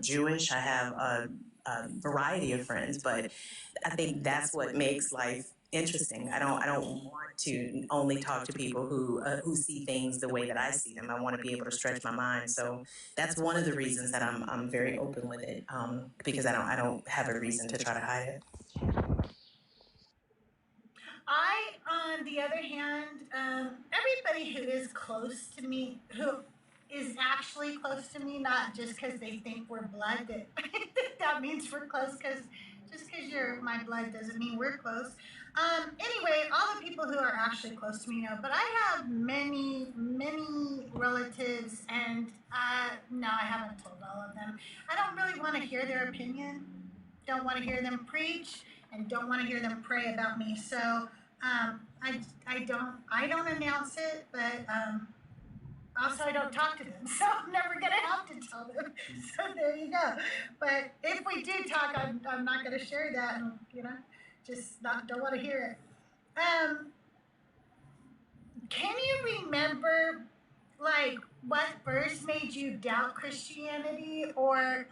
Jewish. I have a variety of friends, but I think that's what makes life interesting. I don't want to only talk to people who see things the way that I see them. I want to be able to stretch my mind. So that's one of the reasons that I'm very open with it, because I don't have a reason to try to hide it. I, on the other hand, everybody who is close to me, who is actually close to me, not just because they think we're blood, that means we're close, because just because you're my blood doesn't mean we're close. Anyway, all the people who are actually close to me know, but I have many, many relatives, and no, I haven't told all of them. I don't really want to hear their opinion, don't want to hear them preach, and don't want to hear them pray about me. So I don't announce it, but also I don't talk to them, so I'm never gonna have to tell them. So there you go. But if we do talk, I'm not gonna share that, and just don't want to hear it. Can you remember like what first made you doubt Christianity, or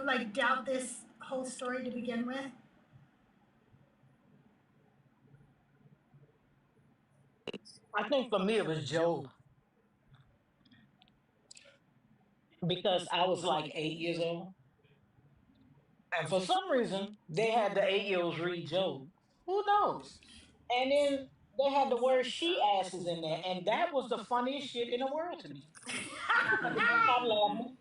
like doubt this whole story to begin with? I think for me it was Job, because I was like 8 years old. And for some reason, they had the 8 year olds read Job. Who knows? And then they had the word she asses in there. And that was the funniest shit in the world to me. I could not stop laughing.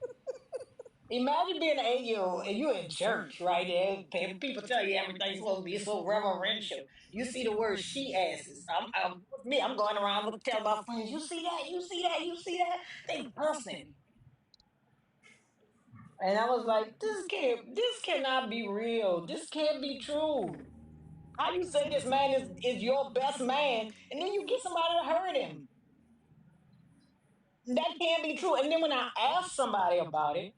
Imagine being an 8 year old and you're in church, right? And people tell you everything's supposed to be so reverential. You see the word she asses. I'm going around to tell my friends, you see that, you see that, you see that? They busting. And I was like, this cannot be real. This can't be true. How you say this man is your best man, and then you get somebody to hurt him? That can't be true. And then when I asked somebody about it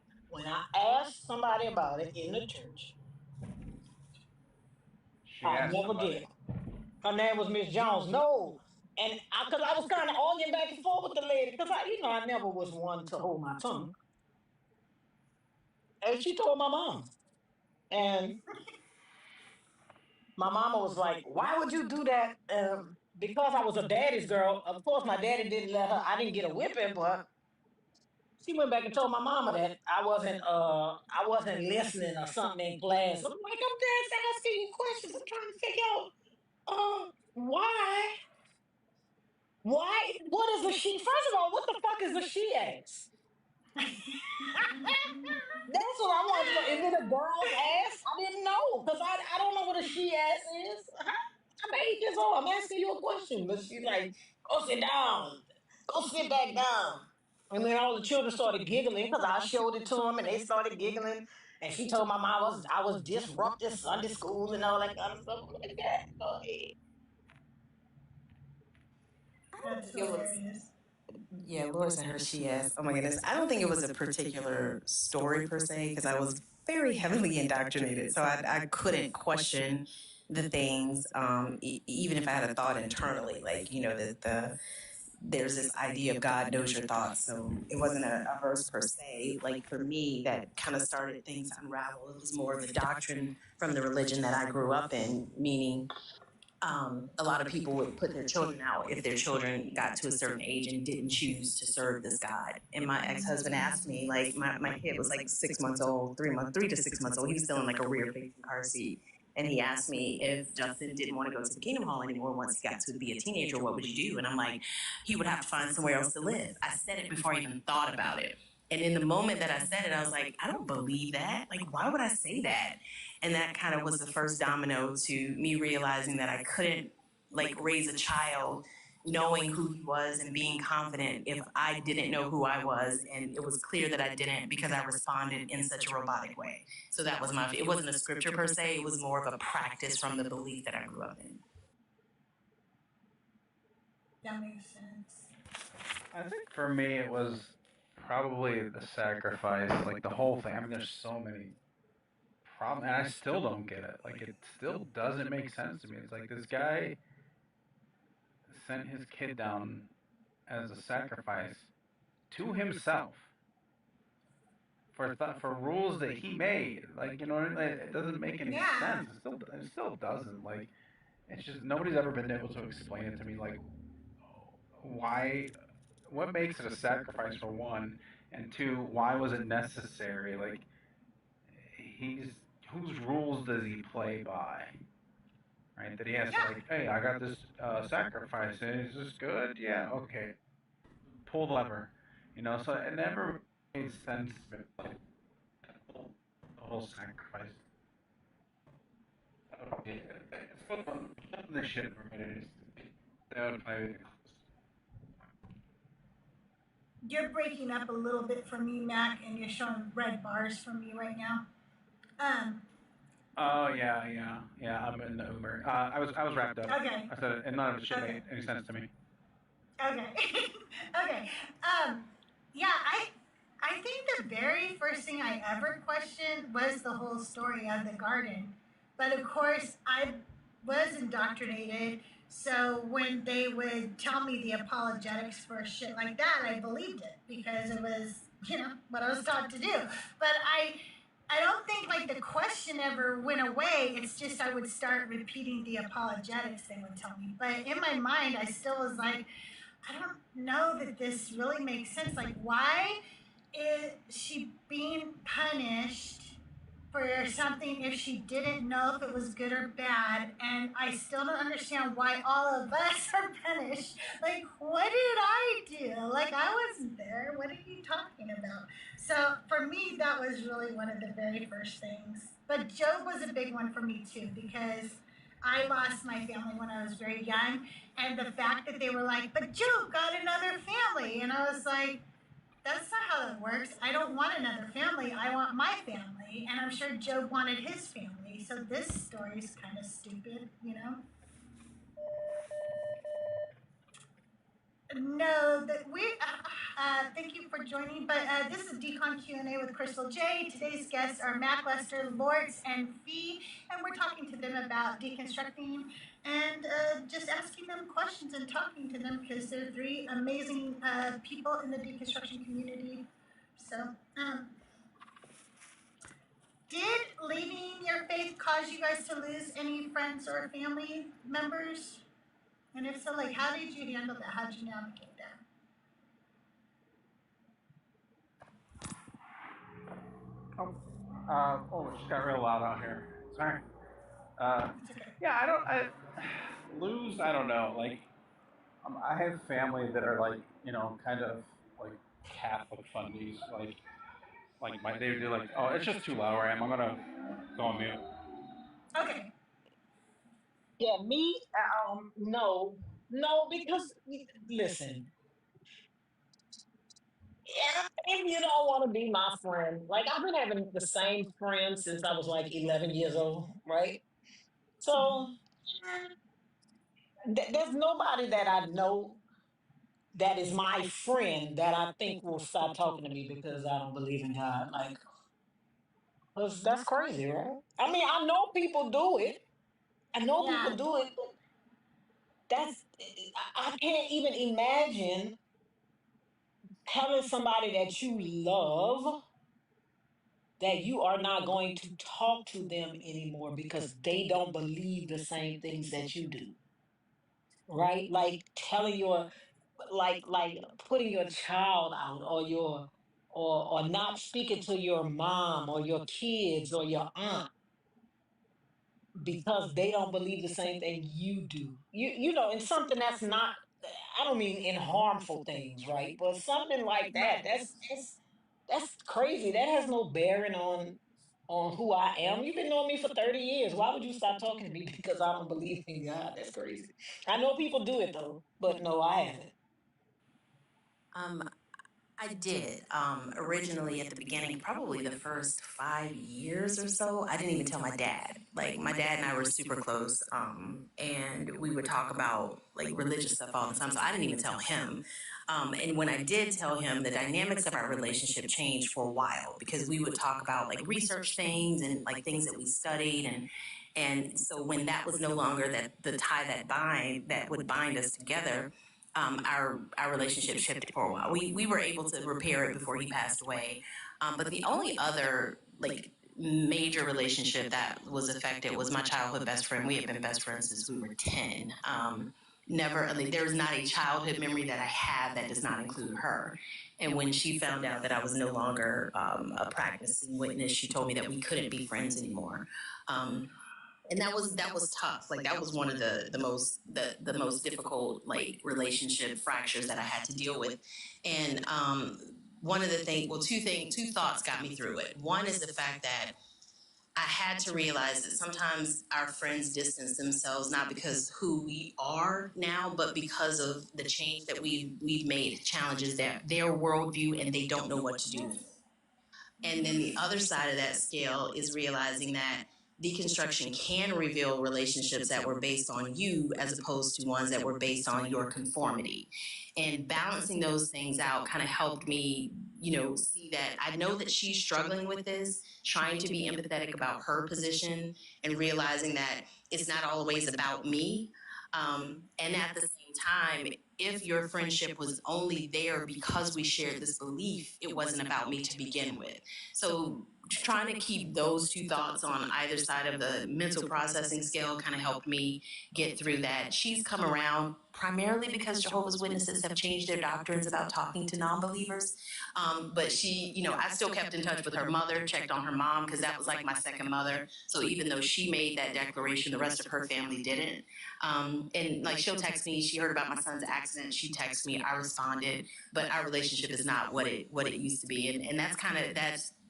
in the church, She I'll asked never somebody. get. Her name was Miss Jones. No. And because I was kind of arguing back and forth with the lady, because I never was one to hold my tongue. And she told my mom. And my mama was like, why would you do that? Because I was a daddy's girl. Of course, my daddy didn't let her, I didn't get a whipping, but she went back and told my mama that I wasn't listening or something in class. I'm like, I'm just asking you questions. I'm trying to figure out why? Why? What is a she? First of all, what the fuck is a she ass? That's what I wanted to know. Is it a girl's ass? I didn't know. Because I don't know what a she ass is. I'm 8 years old. I'm asking you a question. But she's like, go sit down. Go sit back down. And then all the children started giggling because I showed it to them and they started giggling. And she told my mom I was disrupting Sunday school and all that kind of stuff. I'm like, "Yeah, go ahead." That's It was, hilarious. yeah, Lois and her she asked. Oh my goodness. I don't think it was a particular story per se, because I was very heavily indoctrinated. So I couldn't question the things, even if I had a thought internally, like, there's this idea of God knows your thoughts. So it wasn't a verse per se. Like for me, that kind of started things to unravel. It was more of the doctrine from the religion that I grew up in, meaning a lot of people would put their children out if their children got to a certain age and didn't choose to serve this God. And my ex-husband asked me, like, my kid was like 6 months old, 3 to 6 months old. He was still in like a rear facing car seat. And he asked me if Justin didn't want to go to the Kingdom Hall anymore once he got to be a teenager, what would you do? And I'm like, he would have to find somewhere else to live. I said it before I even thought about it. And in the moment that I said it, I was like, I don't believe that. Like, why would I say that? And that kind of was the first domino to me realizing that I couldn't like raise a child knowing who he was and being confident if I didn't know who I was. And it was clear that I didn't because I responded in such a robotic way. So that was it wasn't a scripture per se. It was more of a practice from the belief that I grew up in. That makes sense. I think for me it was probably the sacrifice, like the whole thing. I mean, there's so many problems, and I still don't get it. Like, it still doesn't make sense to me. It's like this guy sent his kid down as a sacrifice to himself for rules that he made. Like, you know what I mean? Like, it doesn't make any sense. It still doesn't. Like, it's just nobody's ever been able to explain it to me. Like, why? What makes it a sacrifice for one, and two, why was it necessary? Like, whose rules does he play by? Right? That he has to, like, hey, I got this sacrifice. Is this good? Yeah, okay. Pull the lever. You know, so it never made sense. Like, the whole sacrifice. The shit for me. That would probably be the closest. You're breaking up a little bit for me, Mac, and you're showing red bars for me right now. Oh yeah. I'm in the Uber. I was wrapped up. Okay. I said it, and none of the shit made any sense to me. Okay. Okay. Yeah, I think the very first thing I ever questioned was the whole story of the garden. But of course, I was indoctrinated, so when they would tell me the apologetics for shit like that, I believed it because it was, what I was taught to do. But I don't think like the question ever went away. It's just I would start repeating the apologetics they would tell me. But in my mind, I still was like, I don't know that this really makes sense. Like, why is she being punished for something if she didn't know if it was good or bad? And I still don't understand why all of us are punished. Like, what did I do? Like, I wasn't there. What are you talking about? So for me, that was really one of the very first things. But Job was a big one for me too, because I lost my family when I was very young, and the fact that they were like, but Job got another family, and I was like, that's not how it works. I don't want another family. I want my family, and I'm sure Job wanted his family. So this story is kind of stupid, No, that we. Thank you for joining. But this is Decon Q&A with CrystalJae. Today's guests are Mackluster, Lorts, and Fee, and we're talking to them about deconstructing and just asking them questions and talking to them because they're three amazing people in the deconstruction community. So, did leaving your faith cause you guys to lose any friends or family members? And if so, like, how did you handle that? How did you navigate that? It just got real loud out here. Sorry. It's okay. Yeah, I don't know. Like, I have family that are like, kind of like Catholic fundies. They do like, oh, it's just too loud where I am. I'm gonna go on mute. Okay. Yeah, me, no, because listen, yeah, if you don't want to be my friend, like I've been having the same friend since I was like 11 years old, right? So there's nobody that I know that is my friend that I think will stop talking to me because I don't believe in God. Like, 'cause that's crazy, right? I mean, I know people do it. I know people Yeah. do it, but I can't even imagine telling somebody that you love that you are not going to talk to them anymore because they don't believe the same things that you do, right? Like telling your, like putting your child out, or or not speaking to your mom or your kids or your aunt because they don't believe the same thing you do. You know, and something that's not, I don't mean in harmful things, right? But something like that, that's crazy. That has no bearing on who I am. You've been knowing me for 30 years. Why would you stop talking to me because I don't believe in God? That's crazy. I know people do it though, but no, I haven't. Um, I did. Originally at the beginning, probably the first 5 years or so, I didn't even tell my dad. Like my dad and I were super close, and we would talk about like religious stuff all the time. So I didn't even tell him. And when I did tell him, the dynamics of our relationship changed for a while because we would talk about like research things and like things that we studied, and so when that was no longer that the tie that would bind us together, our relationship shifted for a while. We were able to repair it before he passed away. But the only other like major relationship that was affected was my childhood best friend. We had been best friends since we were 10. Never, like, there's not a childhood memory that I have that does not include her. And when she found out that I was no longer a practicing witness, she told me that we couldn't be friends anymore. And that was tough. Like that was one of the most difficult like relationship fractures that I had to deal with. And one of the things, well, two thoughts got me through it. One is the fact that I had to realize that sometimes our friends distance themselves not because who we are now, but because of the change that we've made, challenges their worldview, and they don't know what to do. And then the other side of that scale is realizing that deconstruction can reveal relationships that were based on you as opposed to ones that were based on your conformity. And balancing those things out kind of helped me, see that I know that she's struggling with this, trying to be empathetic about her position and realizing that it's not always about me. And at the same time, if your friendship was only there because we shared this belief, it wasn't about me to begin with. So trying to keep those two thoughts on either side of the mental processing scale kind of helped me get through that. She's come around primarily because Jehovah's Witnesses have changed their doctrines about talking to non-believers. But she, I still kept in touch with her mother, checked on her mom, because that was like my second mother. So even though she made that declaration, the rest of her family didn't. And like she'll text me, she heard about my son's accident, she texted me, I responded, but our relationship is not what it used to be. And that's kind of,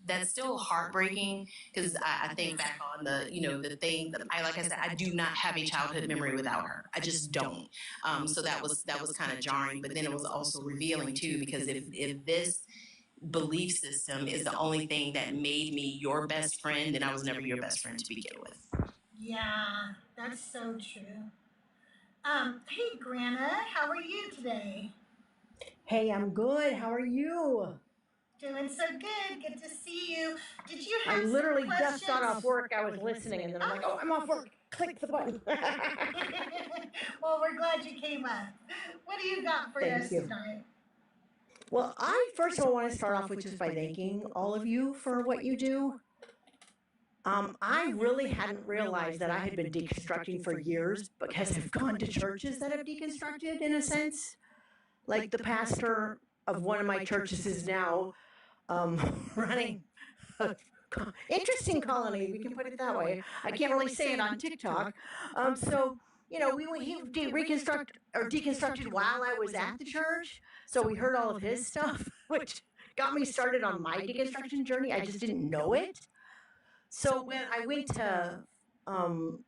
that's still heartbreaking because I think back on the thing that like I said, I do not have a childhood memory without her. I just don't. So that was kind of jarring, but then it was also revealing too, because if this belief system is the only thing that made me your best friend, then I was never your best friend to begin with. Yeah, that's so true. Hey, Grana, how are you today? Hey, I'm good. How are you? Doing so good. Good to see you. Did you have I literally some just got off questions? work. I was listening, and then I'm like, oh, I'm off work. Click the button. Well, we're glad you came up. What do you got for Thank us you. tonight? Well, I first of all want to start off with just by thanking all of you for what you do. I really hadn't realized that I had been deconstructing for years because I've gone to churches that have deconstructed in a sense. Like the pastor of one of my churches is now running an interesting colony. We can put it that way. I can't really say it on TikTok. So he deconstructed while I was at the church. So we heard all of his stuff, which got me started on my deconstruction journey. I just didn't know it. So when I went to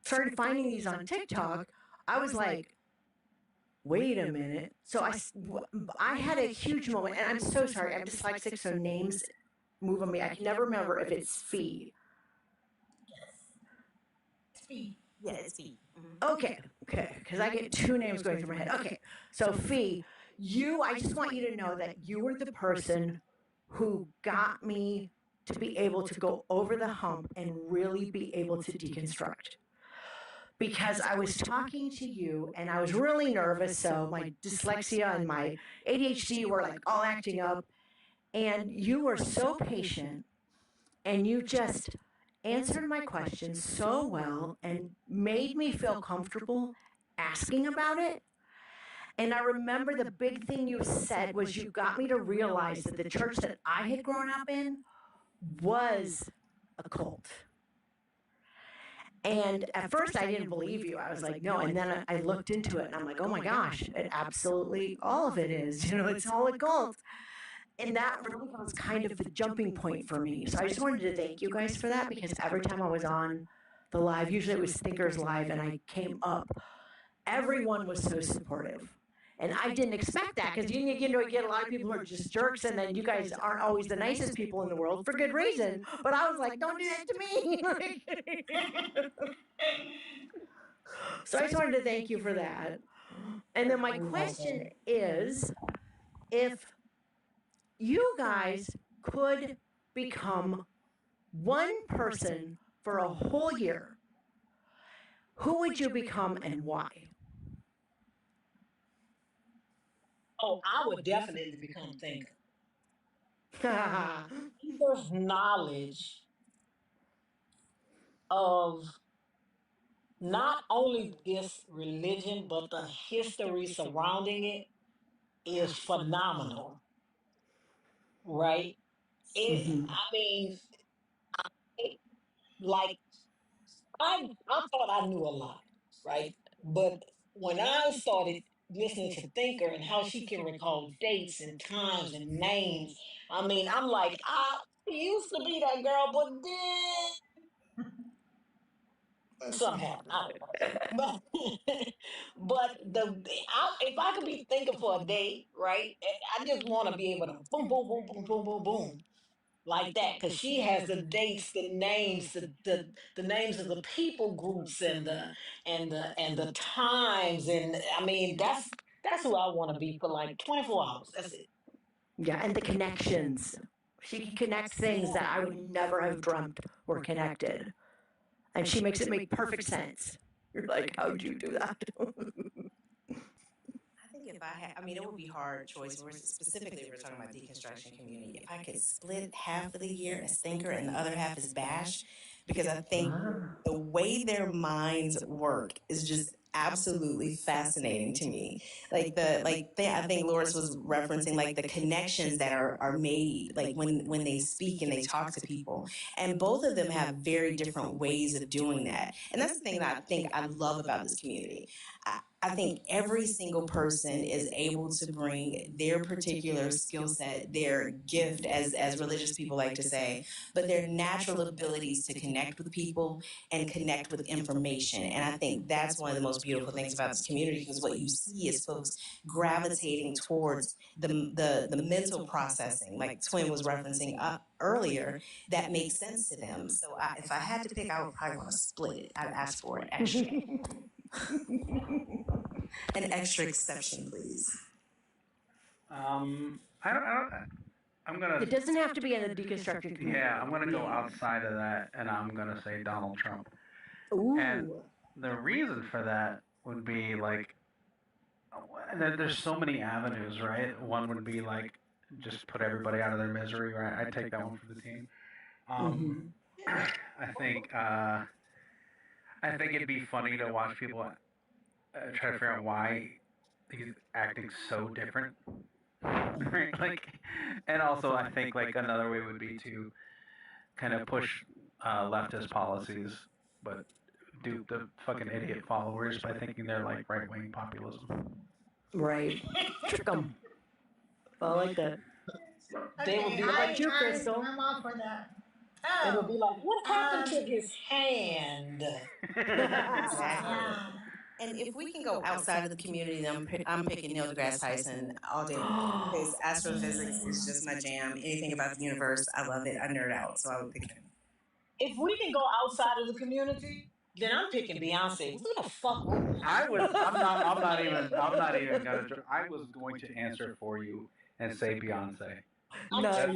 started finding these on TikTok, I was like, wait a minute. So I had a huge moment, and I'm so sorry. I'm dyslexic, so names move on me. I can never remember if it's Fee. Yes. Fee. Yeah, it's Fee. Mm-hmm. Okay, because I get two names going through my head. Okay, so Fee, I just want you to know that you were the person who got me to be able to go over the hump and really be able to deconstruct. because I was talking to you and I was really nervous. So my dyslexia and my ADHD were like all acting up. And you were so patient and you just answered my questions so well and made me feel comfortable asking about it. And I remember the big thing you said was you got me to realize that the church that I had grown up in was a cult. And at first I didn't believe you. I was like, no. And then I looked into it and I'm like, oh my gosh, it absolutely, all of it is. It's all a cult. And that really was kind of the jumping point for me. So I just wanted to thank you guys for that, because every time I was on the live, usually it was Thinkers Live, and I came up, everyone was so supportive. And I didn't expect that, because you get a lot of people who are just jerks, and then you guys aren't always the nicest people in the world for good reason. But I was like, don't do that to me. So I just wanted to thank you for that. And then my question is, if you guys could become one person for a whole year, who would you become and why? Oh, I would definitely become thinker. There's knowledge of not only this religion, but the history surrounding it is phenomenal, right? I mean, like I thought I knew a lot, right? But when I started listening to Thinker and how she can recall dates and times and names, I mean, I'm like, I used to be that girl, but then something happened. I don't know. But if I could be thinking for a day, right? I just want to be able to boom, boom, boom, boom, boom, boom, boom, like that, because she has the dates, the names, the names of the people groups and the times, and I mean that's who I want to be for like 24 hours. That's it. Yeah, and the connections. She can connect things that I would never have dreamt were connected. And she makes it make perfect sense. You're like, how'd you do that? I think if I had, I mean, it would be hard choice. Specifically, we're talking about deconstruction community. If I could split half of the year as thinker and the other half as bash, because I think the way their minds work is just absolutely fascinating to me. I think Loris was referencing like the connections that are made, like when they speak and they talk to people, and both of them have very different ways of doing that. And that's the thing that I think I love about this community. I think every single person is able to bring their particular skill set, their gift, as religious people like to say, but their natural abilities to connect with people and connect with information. And I think that's one of the most beautiful things about this community, because what you see is folks gravitating towards the mental processing, like Twin was referencing earlier, that makes sense to them. So if I had to pick, I would probably want to split it. I'd ask for it extra. An extra exception, please. I don't. I'm gonna. It doesn't have to be in the deconstruction community. Yeah, I'm gonna go outside of that, and I'm gonna say Donald Trump. Ooh. And the reason for that would be like, there's so many avenues, right? One would be like, just put everybody out of their misery, right? I'd take that one for the team. I think it'd be funny to watch people try to figure out why he's acting so different, right? Like, and also I think like another way would be to kind of push leftist policies, but dupe the fucking idiot followers by thinking they're like right-wing populism. Right. Trick them. I like that. They would be like, you, Crystal. I'm all for that. they would be like, what happened to his hand? Exactly. And if we can go outside of the community, then I'm picking Neil deGrasse Tyson all day. Because astrophysics is just my jam. Anything about the universe, I love it. I nerd out, so I would pick him. If we can go outside of the community, then I'm picking Beyonce. Who the fuck would I'm not even gonna. I was going to answer for you and say Beyonce.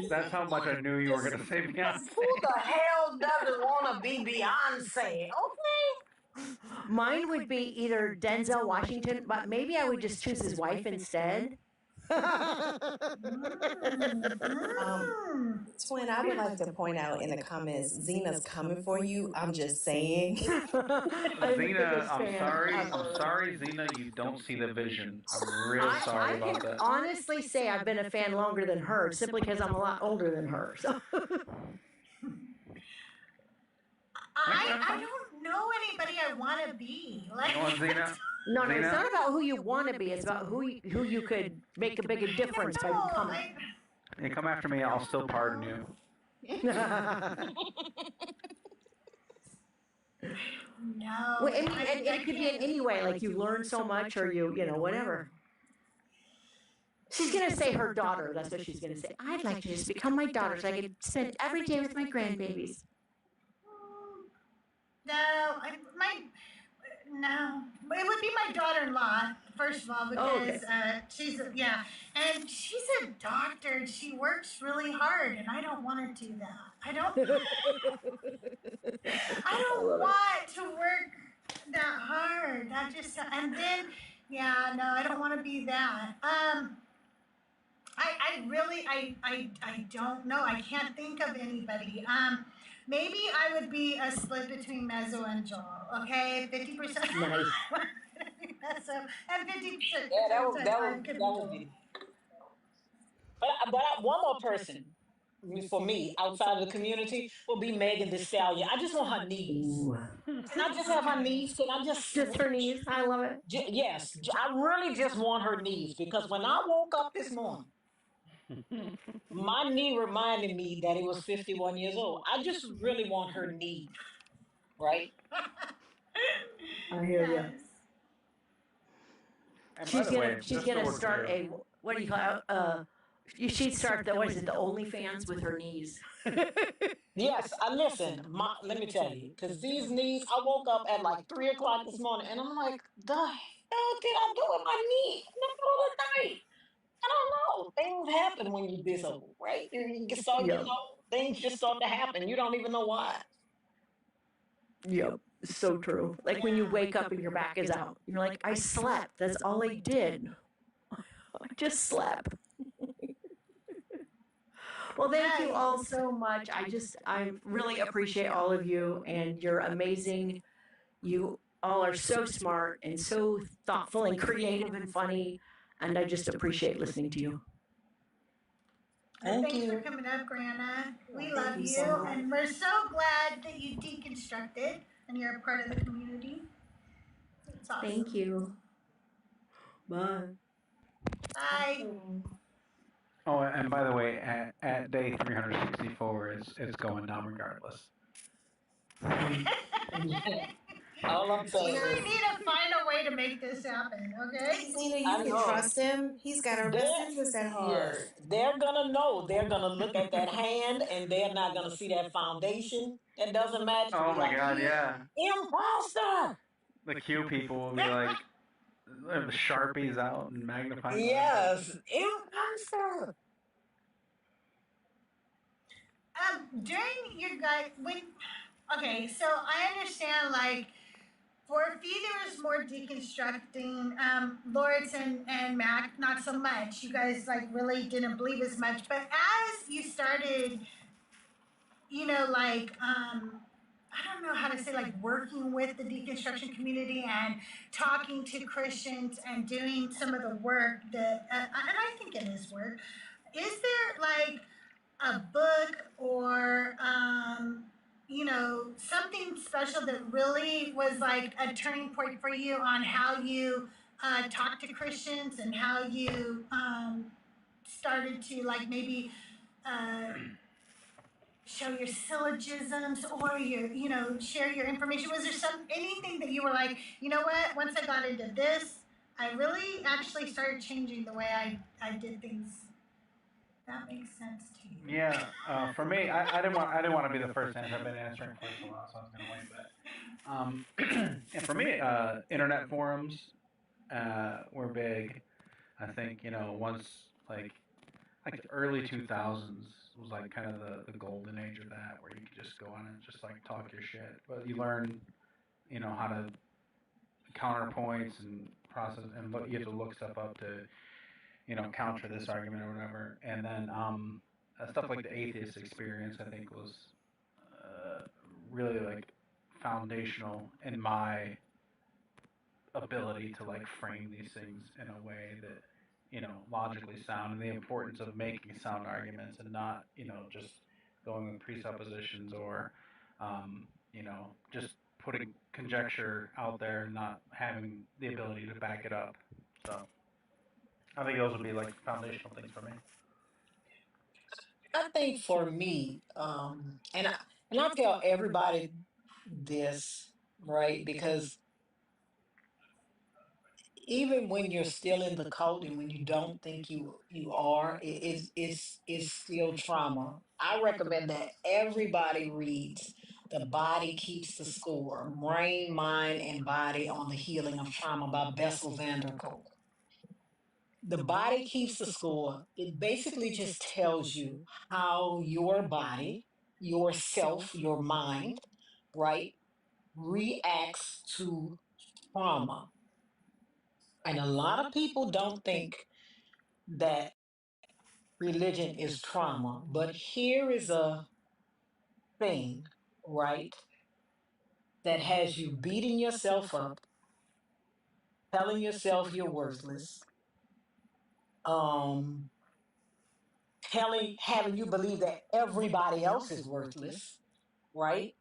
That's how much I knew you were gonna say Beyonce. Who the hell doesn't want to be Beyonce? Okay. Mine would be either Denzel Washington, but maybe I would just choose his wife instead. Twin, I would like to point out in the comments, Zena's coming for you. I'm just saying. Zena, I'm sorry, Zena, you don't see the vision. I'm real sorry about I can that. honestly say I've been a fan longer than her, simply because I'm a lot older than her. So. I don't know anybody I want to be. Like, You know what, Zena? No, Zena? it's not about who you want to be. It's about who you could make a bigger difference by becoming. You come after me, I'll still pardon you. No. Well, and it could be in any way, like you learn so much, or you know, whatever. She's gonna say her daughter. That's what she's gonna say. I'd like to just become my daughter so I could spend every day with my grandbabies. No, no. It would be my daughter-in-law, first of all, because she's and she's a doctor. And she works really hard, and I don't want to do that. I don't want to work that hard. I just and then no, I don't want to be that. I really I don't know. I can't think of anybody. Maybe I would be a split between Mezzo and Joel. Okay, 50%. Nice. Mezzo and 50%. Yeah, that would be. But one more person for me outside of the community will be Megan Thee Stallion. I just want her knees. Can I just have her knees? Can I just her knees? I love it. Yes, I really just want her knees because when I woke up this morning, my knee reminded me that it was 51 years old. I just really want her knee, right? I hear you. And She's gonna start a, what do you call it? She'd start the OnlyFans with her knees. Yes, I listen. Let me tell you, because these knees, I woke up at like 3 o'clock this morning, and I'm like, the hell did I do with my knee in the middle of the night? I don't know. Things happen when you're this old, right? You start getting old, things just start to happen. You don't even know why. Yep, so true. Like when you wake up and your back is out, you're like, I slept. That's all I did. I just slept. Well, thank you all so much. I really appreciate all of you, and you're amazing. You all are so smart and so thoughtful and creative and funny, and I just appreciate listening to you. Thanks for coming up, Grana. We love you, and we're so glad that you deconstructed and you're a part of the community. It's awesome. Thank you. Bye. Bye. Oh, and by the way, at day 364, it's going down regardless. All I'm saying We need to find a way to make this happen, okay? Zena, you can trust him. He's got our best interest at heart. Yes, they're gonna know. They're gonna look at that hand, and they're not gonna see that foundation. That doesn't match. Oh my God, yeah. Imposter. The Q people will be like, the Sharpies out and magnifying. Yes, imposter. During your guys, okay, so I understand, like, for a few there was more deconstructing, Lorts and Mac, not so much. You guys, like, really didn't believe as much. But as you started, I don't know how to say, like, working with the deconstruction community and talking to Christians and doing some of the work that, and I think it is work, is there, like, a book or, something special that really was like a turning point for you on how you talk to Christians and how you started to, like, maybe show your syllogisms or share your information? Was there anything that you were like, you know what, once I got into this, I really actually started changing the way I did things? That makes sense to you. Yeah, for me, I didn't want to be the first answer. I've been answering for so long, so I was going to wait. But and for me, internet forums were big. I think once like the early 2000s was like kind of the golden age of that, where you could just go on and just like talk your shit, but you learn how to counterpoints and process and you have to look stuff up to counter this argument or whatever. And then stuff like the atheist experience, I think, was really like foundational in my ability to like frame these things in a way that logically sound, and the importance of making sound arguments and not just going with presuppositions or just putting conjecture out there and not having the ability to back it up. So I think those would be like foundational things for me. I think for me, and I tell everybody this, right? Because even when you're still in the cult and when you don't think you are, it's still trauma. I recommend that everybody reads The Body Keeps the Score, Brain, Mind, and Body on the Healing of Trauma by Bessel van der Kolk. The Body Keeps the Score. It basically just tells you how your body, yourself, your mind, right, reacts to trauma. And a lot of people don't think that religion is trauma, but here is a thing, right, that has you beating yourself up, telling yourself you're worthless, um, having you believe that everybody else is worthless, right?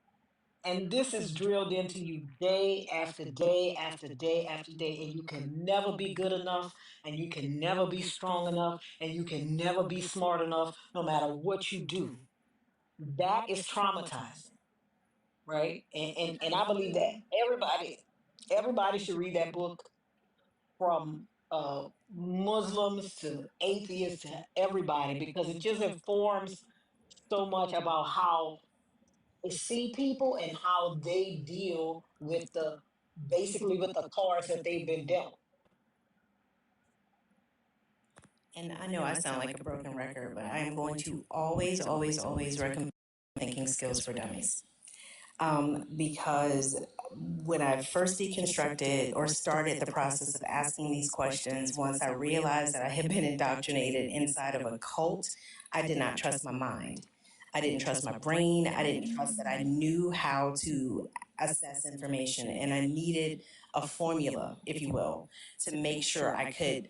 And this is drilled into you day after day after day after day, and you can never be good enough, and you can never be strong enough, and you can never be smart enough, no matter what you do. That is traumatizing, right? And I believe that everybody should read that book, from Muslims to atheists to everybody, because it just informs so much about how they see people and how they deal with the cards that they've been dealt. And I know I sound like a broken record, but I am going to always, always, always recommend Thinking Skills for Dummies. Because when I first deconstructed or started the process of asking these questions, once I realized that I had been indoctrinated inside of a cult, I did not trust my mind. I didn't trust my brain. I didn't trust that I knew how to assess information. And I needed a formula, if you will, to make sure I could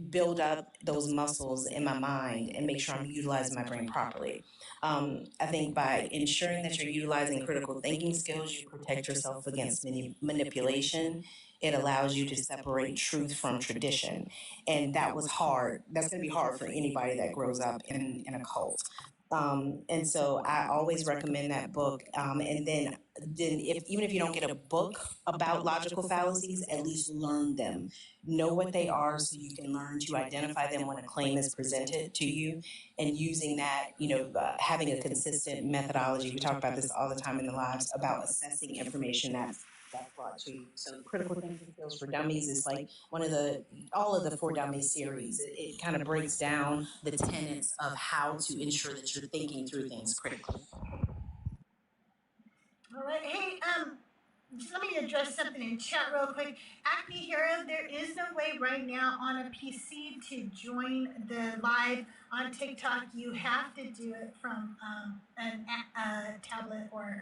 build up those muscles in my mind and make sure I'm utilizing my brain properly. I think by ensuring that you're utilizing critical thinking skills, you protect yourself against manipulation. It allows you to separate truth from tradition. And that was hard. That's going to be hard for anybody that grows up in a cult. And so I always recommend that book. And then even if you don't get a book about logical fallacies, at least learn them. Know what they are so you can learn to identify them when a claim is presented to you. And using that, having a consistent methodology. We talk about this all the time in the lives about assessing information that's brought to you. So critical thinking skills for dummies is like all of the For Dummies series. It kind of breaks down the tenets of how to ensure that you're thinking through things critically. All right. Hey, just let me address something in chat real quick. Acme Hero, there is no way right now on a PC to join the live on TikTok. You have to do it from a tablet or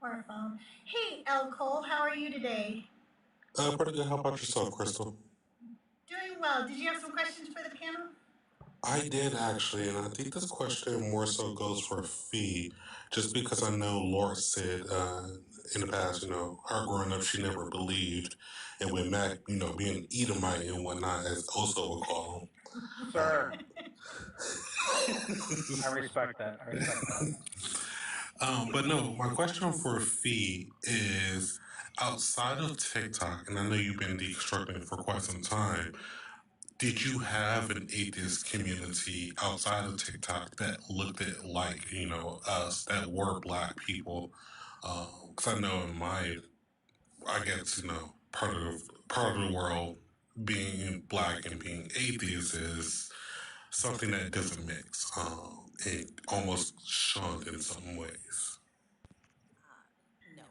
a phone. Hey, El Cole, how are you today? Pretty good. How about yourself, Crystal? Doing well. Did you have some questions for the panel? I did actually, and I think this question more so goes for Fee, just because I know Lorts said in the past, her growing up, she never believed, and with Mac, being Edomite and whatnot, as also would call him. Sir. I respect that. But no, my question for Fee is, outside of TikTok, and I know you've been deconstructing for quite some time, did you have an atheist community outside of TikTok that looked at like, us, that were Black people? Because I know in I guess, part of the world, being Black and being atheist is something that doesn't mix, and almost shunned in some ways. No.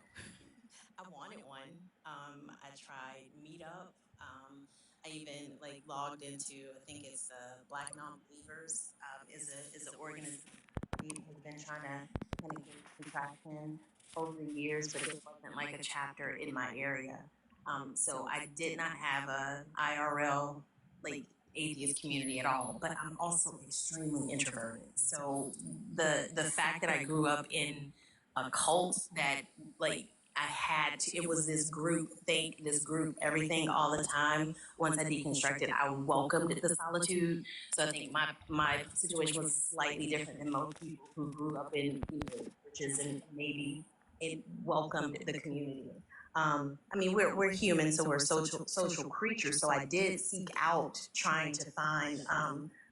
I wanted one. I tried Meetup. I even like logged into, I think it's the Black Non-Believers, is an organization has been trying to kind of get some traction over the years, but there wasn't like a chapter in my area. So I did not have a IRL like atheist community at all, but I'm also extremely introverted. So the fact that I grew up in a cult that like I had to, it was this group think, this group everything all the time. Once I deconstructed, I welcomed the solitude. So I think my situation was slightly different than most people who grew up in churches and maybe it welcomed the community. I mean, we're human, so we're social creatures. So I did seek out trying to find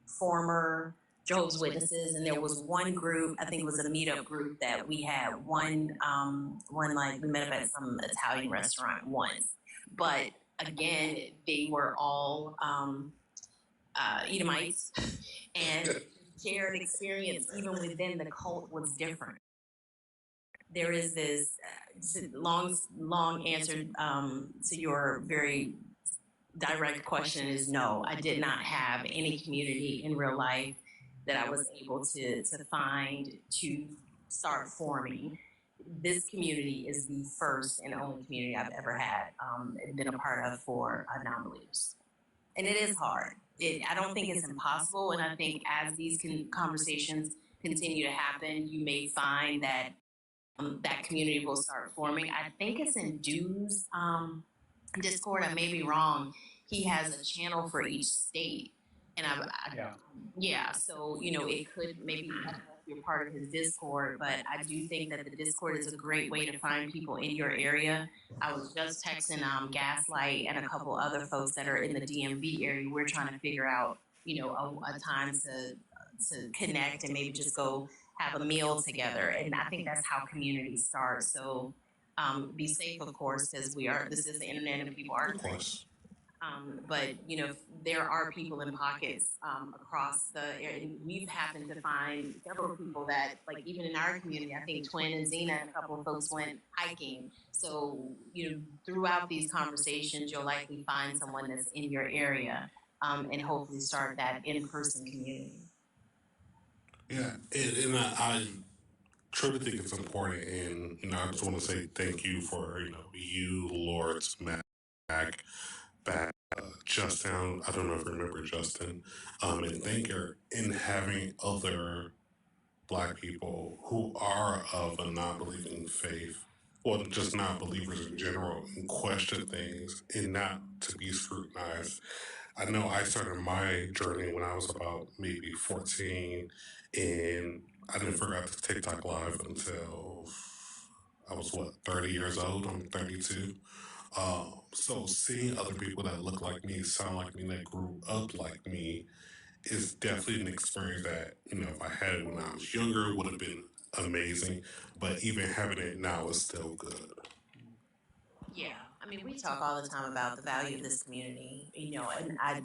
former Jehovah's Witnesses, and there was one group, I think it was a meetup group that we had one like we met up at some Italian restaurant once, but again, they were all Edomites, and shared experience even within the cult was different. There is this long answer to your very direct question is no. I did not have any community in real life that I was able to find to start forming. This community is the first and only community I've ever had been a part of for non-believers, and it is hard. I don't think it's impossible, and I think as these conversations continue to happen, you may find that that community will start forming. I think it's in Dude's Discord. I may be wrong. He has a channel for each state, and yeah. So it could maybe be a part of his Discord, but I do think that the Discord is a great way to find people in your area. I was just texting Gaslight and a couple other folks that are in the DMV area. We're trying to figure out a time to connect and maybe just go have a meal together. And I think that's how communities start. So be safe, of course, because this is the internet and people are crazy. But there are people in pockets across the area. We've happened to find several people that, like, even in our community, I think Twin and Zena and a couple of folks went hiking. So throughout these conversations, you'll likely find someone that's in your area, and hopefully start that in-person community. Yeah, and I truly think it's important, and I just want to say thank you for you, Lorts, Mac, back, Justin. I don't know if you remember Justin, and thank you in having other Black people who are of a non-believing faith, or just non-believers in general, and question things and not to be scrutinized. I know I started my journey when I was about maybe 14, and I didn't figure out the TikTok live until I was 30 years old. I'm 32. So seeing other people that look like me, sound like me, that grew up like me, is definitely an experience that if I had it when I was younger, it would have been amazing. But even having it now is still good. Yeah, I mean, we talk all the time about the value of this community, and I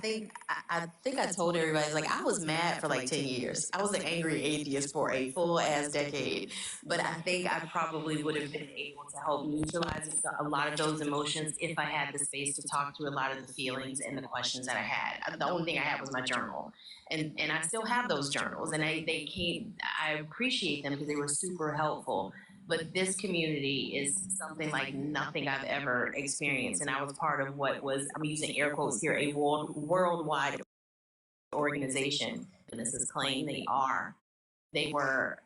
think I told everybody, like, I was mad for like 10 years. I was an angry atheist for a full ass decade. But I think I probably would have been able to help neutralize a lot of those emotions if I had the space to talk through a lot of the feelings and the questions that I had. The only thing I had was my journal. And I still have those journals, and I appreciate them because they were super helpful. But this community is something like nothing I've ever experienced. And I was part of what was, I'm using air quotes here, a worldwide organization. And this is claim they are. They were,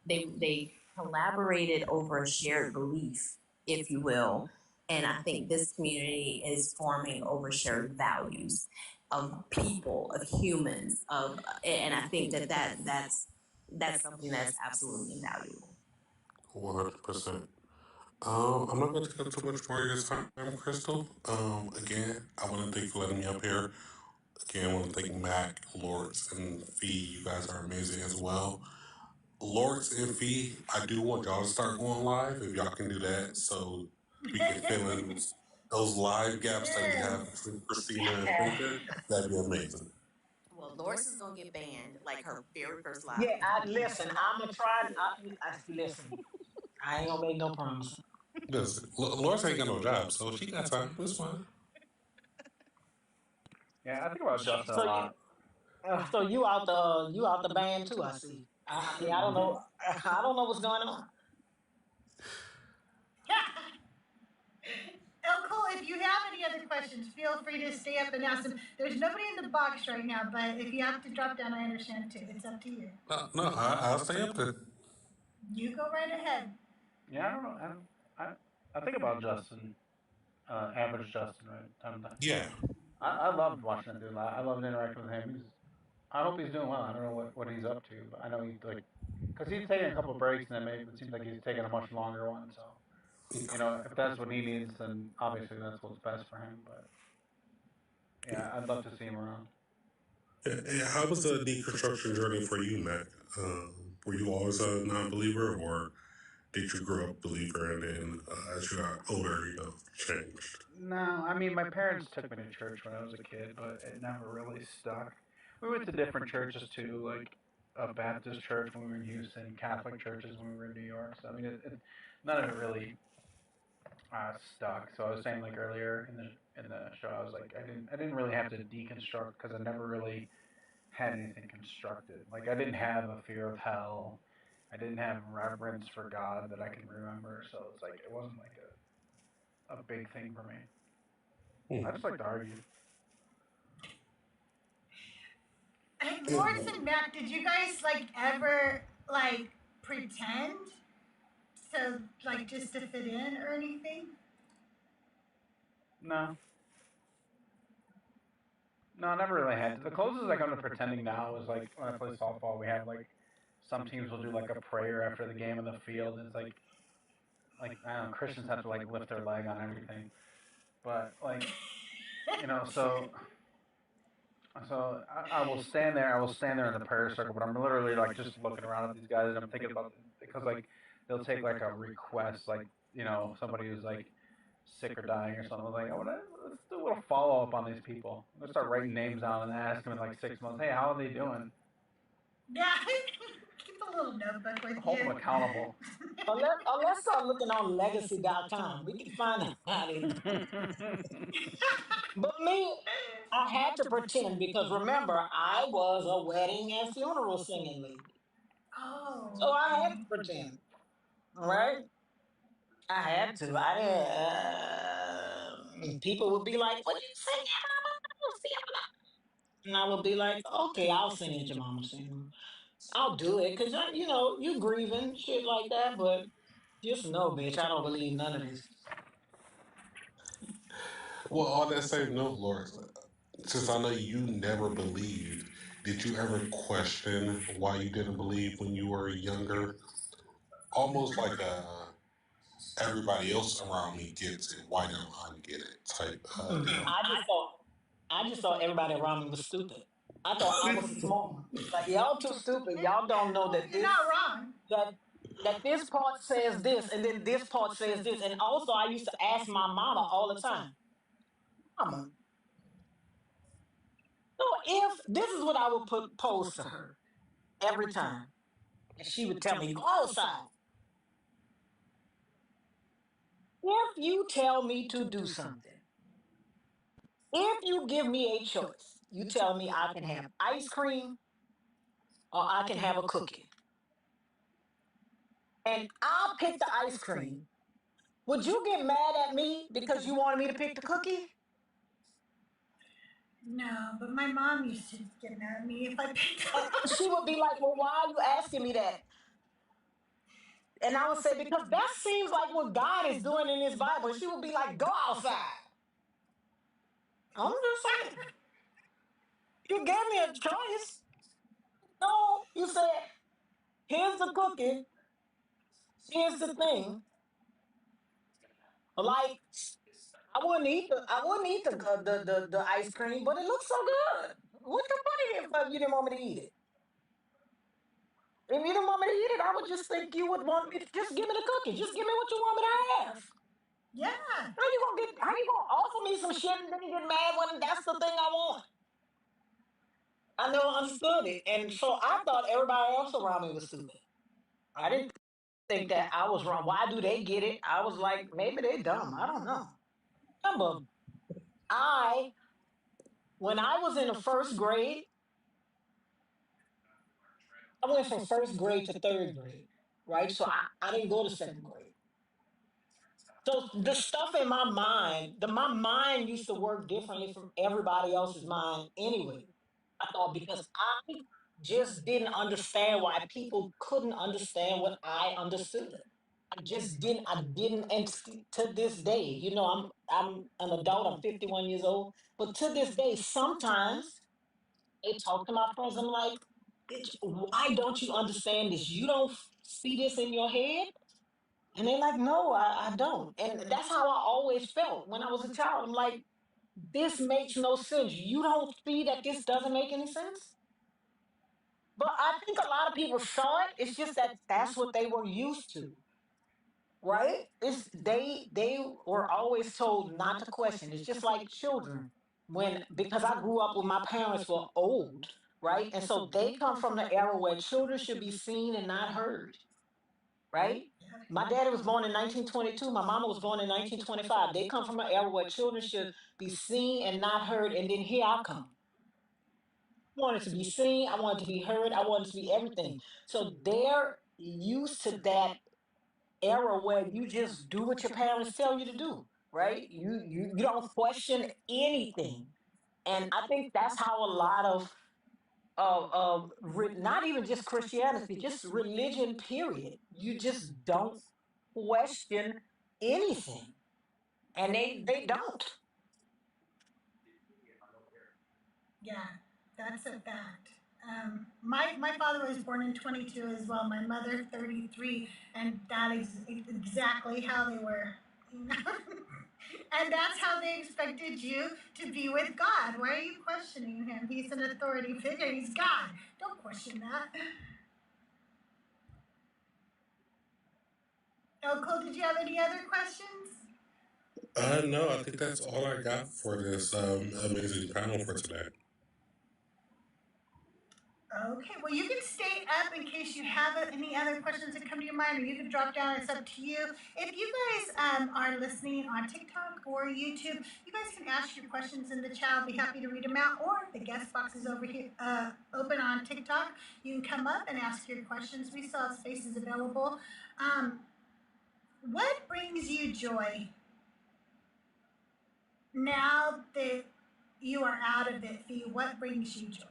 they collaborated over a shared belief, if you will. And I think this community is forming over shared values of people, of humans, and I think that's something that's absolutely invaluable. 100%. I'm not going to take up too much more of your time, Crystal. Again, I want to thank you for letting me up here. Again, I want to thank Mac, Lorts, and Fee. You guys are amazing as well. Lorts and Fee, I do want y'all to start going live, if y'all can do that, so we can fill in those live gaps that we have between Christina and Thinker. That'd be amazing. Well, Lorts is gonna get banned like her very first live. Yeah, listen, I'm gonna try. Listen, I ain't gonna make no promise. Listen, Lorts ain't got no job, so she got time. It's fine. Yeah, I think about Justin a So you, lot. so you out the band too? I see. I mean, I don't know. I don't know what's going on. Oh, cool. If you have any other questions, feel free to stay up and ask them. There's nobody in the box right now, but if you have to drop down, I understand too. It's up to you. No, I'll stay up there. You go right ahead. Yeah, I don't know. I think about Justin, average Justin, right? Time to time. Yeah. I loved watching that dude. I loved interacting with him. I hope he's doing well. I don't know what he's up to, but I know he's like, because he's taking a couple of breaks, and it seems like he's taking a much longer one. So, if that's what he needs, then obviously that's what's best for him. But yeah, I'd love to see him around. How was the deconstruction journey for you, Mac? Were you always a non-believer, or did you grow up a believer and then as you got older, changed? No, I mean my parents took me to church when I was a kid, but it never really stuck. We went to different churches too, like a Baptist church when we were in Houston, Catholic churches when we were in New York. So I mean, none of it really stuck. So I was saying like earlier in the show, I was like I didn't really have to deconstruct because I never really had anything constructed. Like I didn't have a fear of hell. I didn't have reverence for God that I can remember. So it's like it wasn't like a big thing for me. I just like to argue. Hey, Lawrence and Matt, did you guys ever pretend to just to fit in or anything? No. No, I never really had to. The closest I come to pretending now is like when I play softball. We have like some teams will do like a prayer after the game in the field. And it's like I don't know, Christians have to like lift their leg on everything. But so I will stand there. I will stand there in the prayer circle, but I'm literally like just looking around at these guys and I'm thinking about because like they'll take like a request, like somebody who's like sick or dying or something. Like, let's do a little follow up on these people. Let's start writing names down and ask them in like 6 months. Hey, how are they doing? Yeah, keep a little notebook with Hold them you. accountable. Let's start looking on legacy.com. We can find out how they do. But me, I had to pretend because remember, I was a wedding and funeral singing lady. So Oh, I had to okay. pretend. All right? I had to. People would be like, "What you sing at Mama funeral?" And I would be like, "Okay, I'll sing at your mama's funeral. I'll do it because you grieving shit like that. But just know, bitch, I don't believe none of this." Well, on that same note, Lord, since I know you never believed, did you ever question why you didn't believe when you were younger? Almost like a everybody else around me gets it, why don't I get it type deal. I just thought everybody around me was stupid. I thought I was smart. Like y'all too stupid. Y'all don't know that You're not wrong. that this part says this and then this part says this. And also I used to ask my mama all the time, Mama, so if this is what I would pose to her every time. And she would tell me, go outside. If you tell me to do something, if you give me a choice, you tell me I can have ice cream or I can have a cookie. And I'll pick the ice cream. Would you get mad at me because you wanted me to pick the cookie? No, but my mom used to get mad at me if I picked And up. she would be like, well, why are you asking me that? And I would say, because that seems like what God is doing in his Bible. And she would be like, go outside. I'm just saying. You gave me a choice. No, you said, here's the cookie. Here's the thing. Like, I wouldn't eat the ice cream, but it looks so good. What the put it in if you didn't want me to eat it? If you didn't want me to eat it, I would just think you would want me to just give me the cookie. Just give me what you want me to have. Yeah. How you gonna offer me some shit and then you get mad when that's the thing I want? I never understood it. And so I thought everybody else around me was stupid. I didn't think that I was wrong. Why do they get it? I was like, maybe they dumb. I don't know. Remember, I when I was in the first grade, I went from first grade to third grade, right? So I didn't go to second grade. So the stuff in my mind, my mind used to work differently from everybody else's mind anyway. I thought because I just didn't understand why people couldn't understand what I understood. I didn't, and to this day, I'm an adult, I'm 51 years old, but to this day, sometimes I talk to my friends, I'm like, bitch, why don't you understand this? You don't see this in your head? And they're like, no, I don't. And that's how I always felt when I was a child. I'm like, this makes no sense. You don't see that this doesn't make any sense? But I think a lot of people saw it. It's just that that's what they were used to, right? They were always told not to question. It's just like children. Because I grew up when my parents were old, right? And so they come from the era where children should be seen and not heard, right? My daddy was born in 1922. My mama was born in 1925. They come from an era where children should be seen and not heard. And then here I come. I wanted to be seen. I wanted to be heard. I wanted to be everything. So they're used to that era where you just do what your parents tell you to do, right? You don't question anything. And I think that's how a lot of not even just Christianity, just religion, period. You just don't question anything, and they don't. Yeah, that's a fact. My father was born in 22 as well. My mother 33, and that is exactly how they were. You know? And that's how they expected you to be with God. Why are you questioning him? He's an authority figure. He's God. Don't question that. Oh, Cole, did you have any other questions? No, I think that's all I got for this amazing panel for today. Okay, well, you can stay up in case you have any other questions that come to your mind, or you can drop down. It's up to you. If you guys are listening on TikTok or YouTube, you guys can ask your questions in the chat. I'll be happy to read them out. Or the guest box is over here, open on TikTok. You can come up and ask your questions. We still have spaces available. What brings you joy now that you are out of it, Fee? What brings you joy?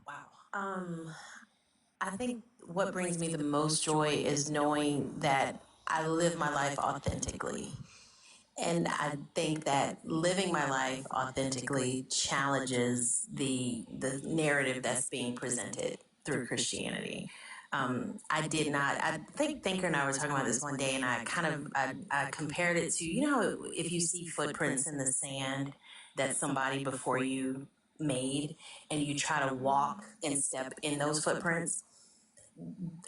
Wow. I think what brings me the most joy is knowing that I live my life authentically. And I think that living my life authentically challenges the narrative that's being presented through Christianity. I think Thinker and I were talking about this one day, and I compared it to, if you see footprints in the sand that somebody before you made, and you try to walk and step in those footprints,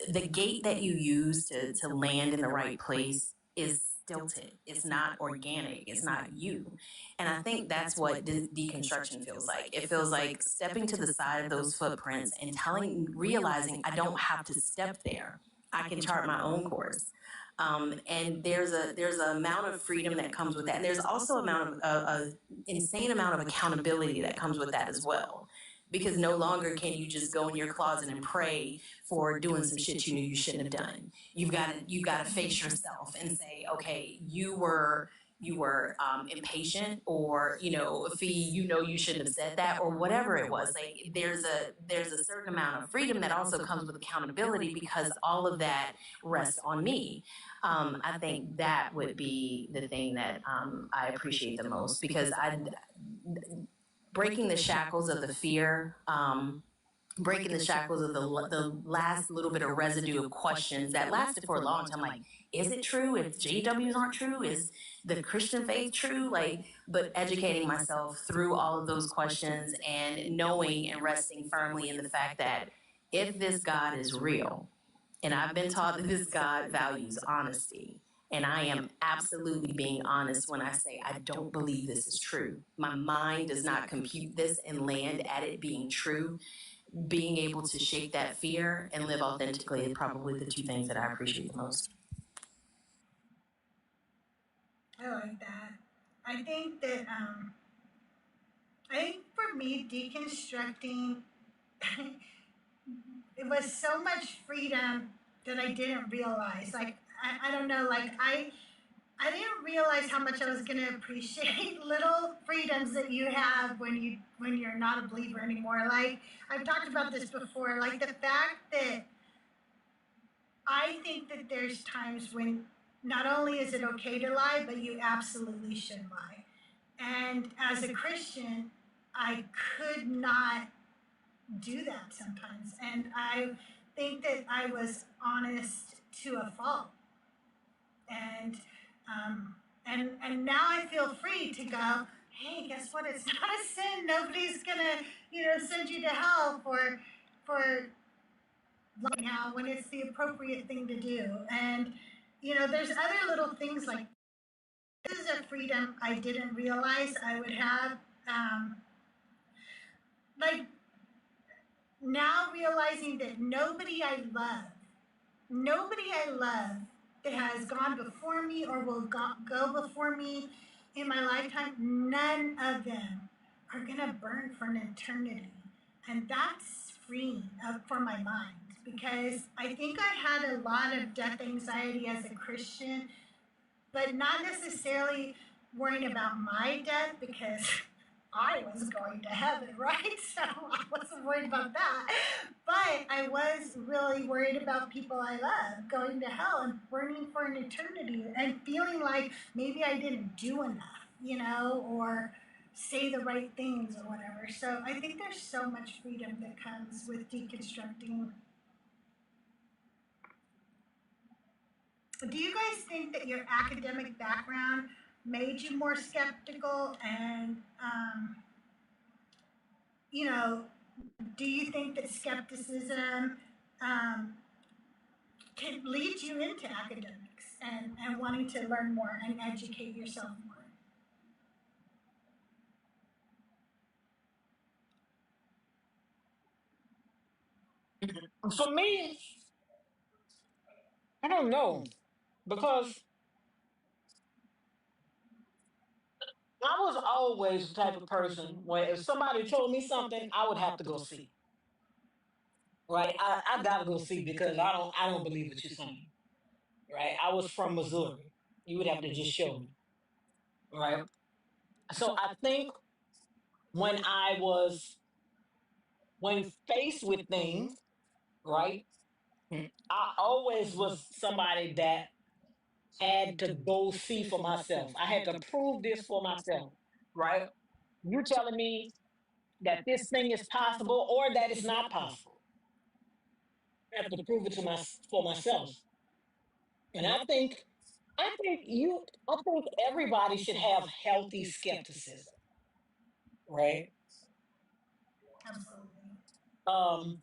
the gait that you use to land in the right place is stilted. It's not organic. It's not you. And I think that's what deconstruction feels like. It feels like stepping to the side of those footprints and realizing I don't have to step there. I can chart my own course. And there's an amount of freedom that comes with that. And there's also a insane amount of accountability that comes with that as well. Because no longer can you just go in your closet and pray for doing some shit you knew you shouldn't have done. You've got to face yourself and say, okay, you were impatient, or Fee, you shouldn't have said that, or whatever it was. Like there's a certain amount of freedom that also comes with accountability, because all of that rests on me. I think that would be the thing that I appreciate the most, because breaking the shackles of the fear, breaking the shackles of the last little bit of residue of questions that lasted for a long time. Like, is it true? If JWs aren't true, is the Christian faith true? But educating myself through all of those questions and knowing and resting firmly in the fact that if this God is real, and I've been taught that this God values honesty, and I am absolutely being honest when I say I don't believe this is true. My mind does not compute this and land at it being true. being able to shake that fear and live authentically are probably the two things that I appreciate the most. I like that. I think that I think for me deconstructing it was so much freedom that I didn't realize. Like I don't know, like I didn't realize how much I was gonna appreciate little freedoms that you have when you're not a believer anymore. Like I've talked about this before, like the fact that I think that there's times when not only is it okay to lie, but you absolutely should lie. And as a Christian, I could not do that sometimes. And I think that I was honest to a fault. And and now I feel free to go, hey, guess what? It's not a sin. Nobody's gonna, send you to hell for lying now when it's the appropriate thing to do. And there's other little things like this is a freedom I didn't realize I would have. Like now realizing that nobody I love that has gone before me or will go before me in my lifetime, none of them are going to burn for an eternity. And that's freeing for my mind because I think I had a lot of death anxiety as a Christian, but not necessarily worrying about my death because I was going to heaven, right? So I wasn't worried about that. But I was really worried about people I love going to hell and burning for an eternity and feeling like maybe I didn't do enough, or say the right things or whatever. So I think there's so much freedom that comes with deconstructing. Do you guys think that your academic background made you more skeptical and, do you think that skepticism can lead you into academics and wanting to learn more and educate yourself more? For me, I don't know because I was always the type of person where if somebody told me something, I would have to go see. Right? I gotta go see because I don't believe what you're saying. Right? I was from Missouri. You would have to just show me. Right? So I think when I was when faced with things, right, I always was somebody that had to go see for myself. I had to prove this for myself. Right? You telling me that this thing is possible or that it's not possible. I have to prove it to for myself. And I think everybody should have healthy skepticism, right? Absolutely. Um,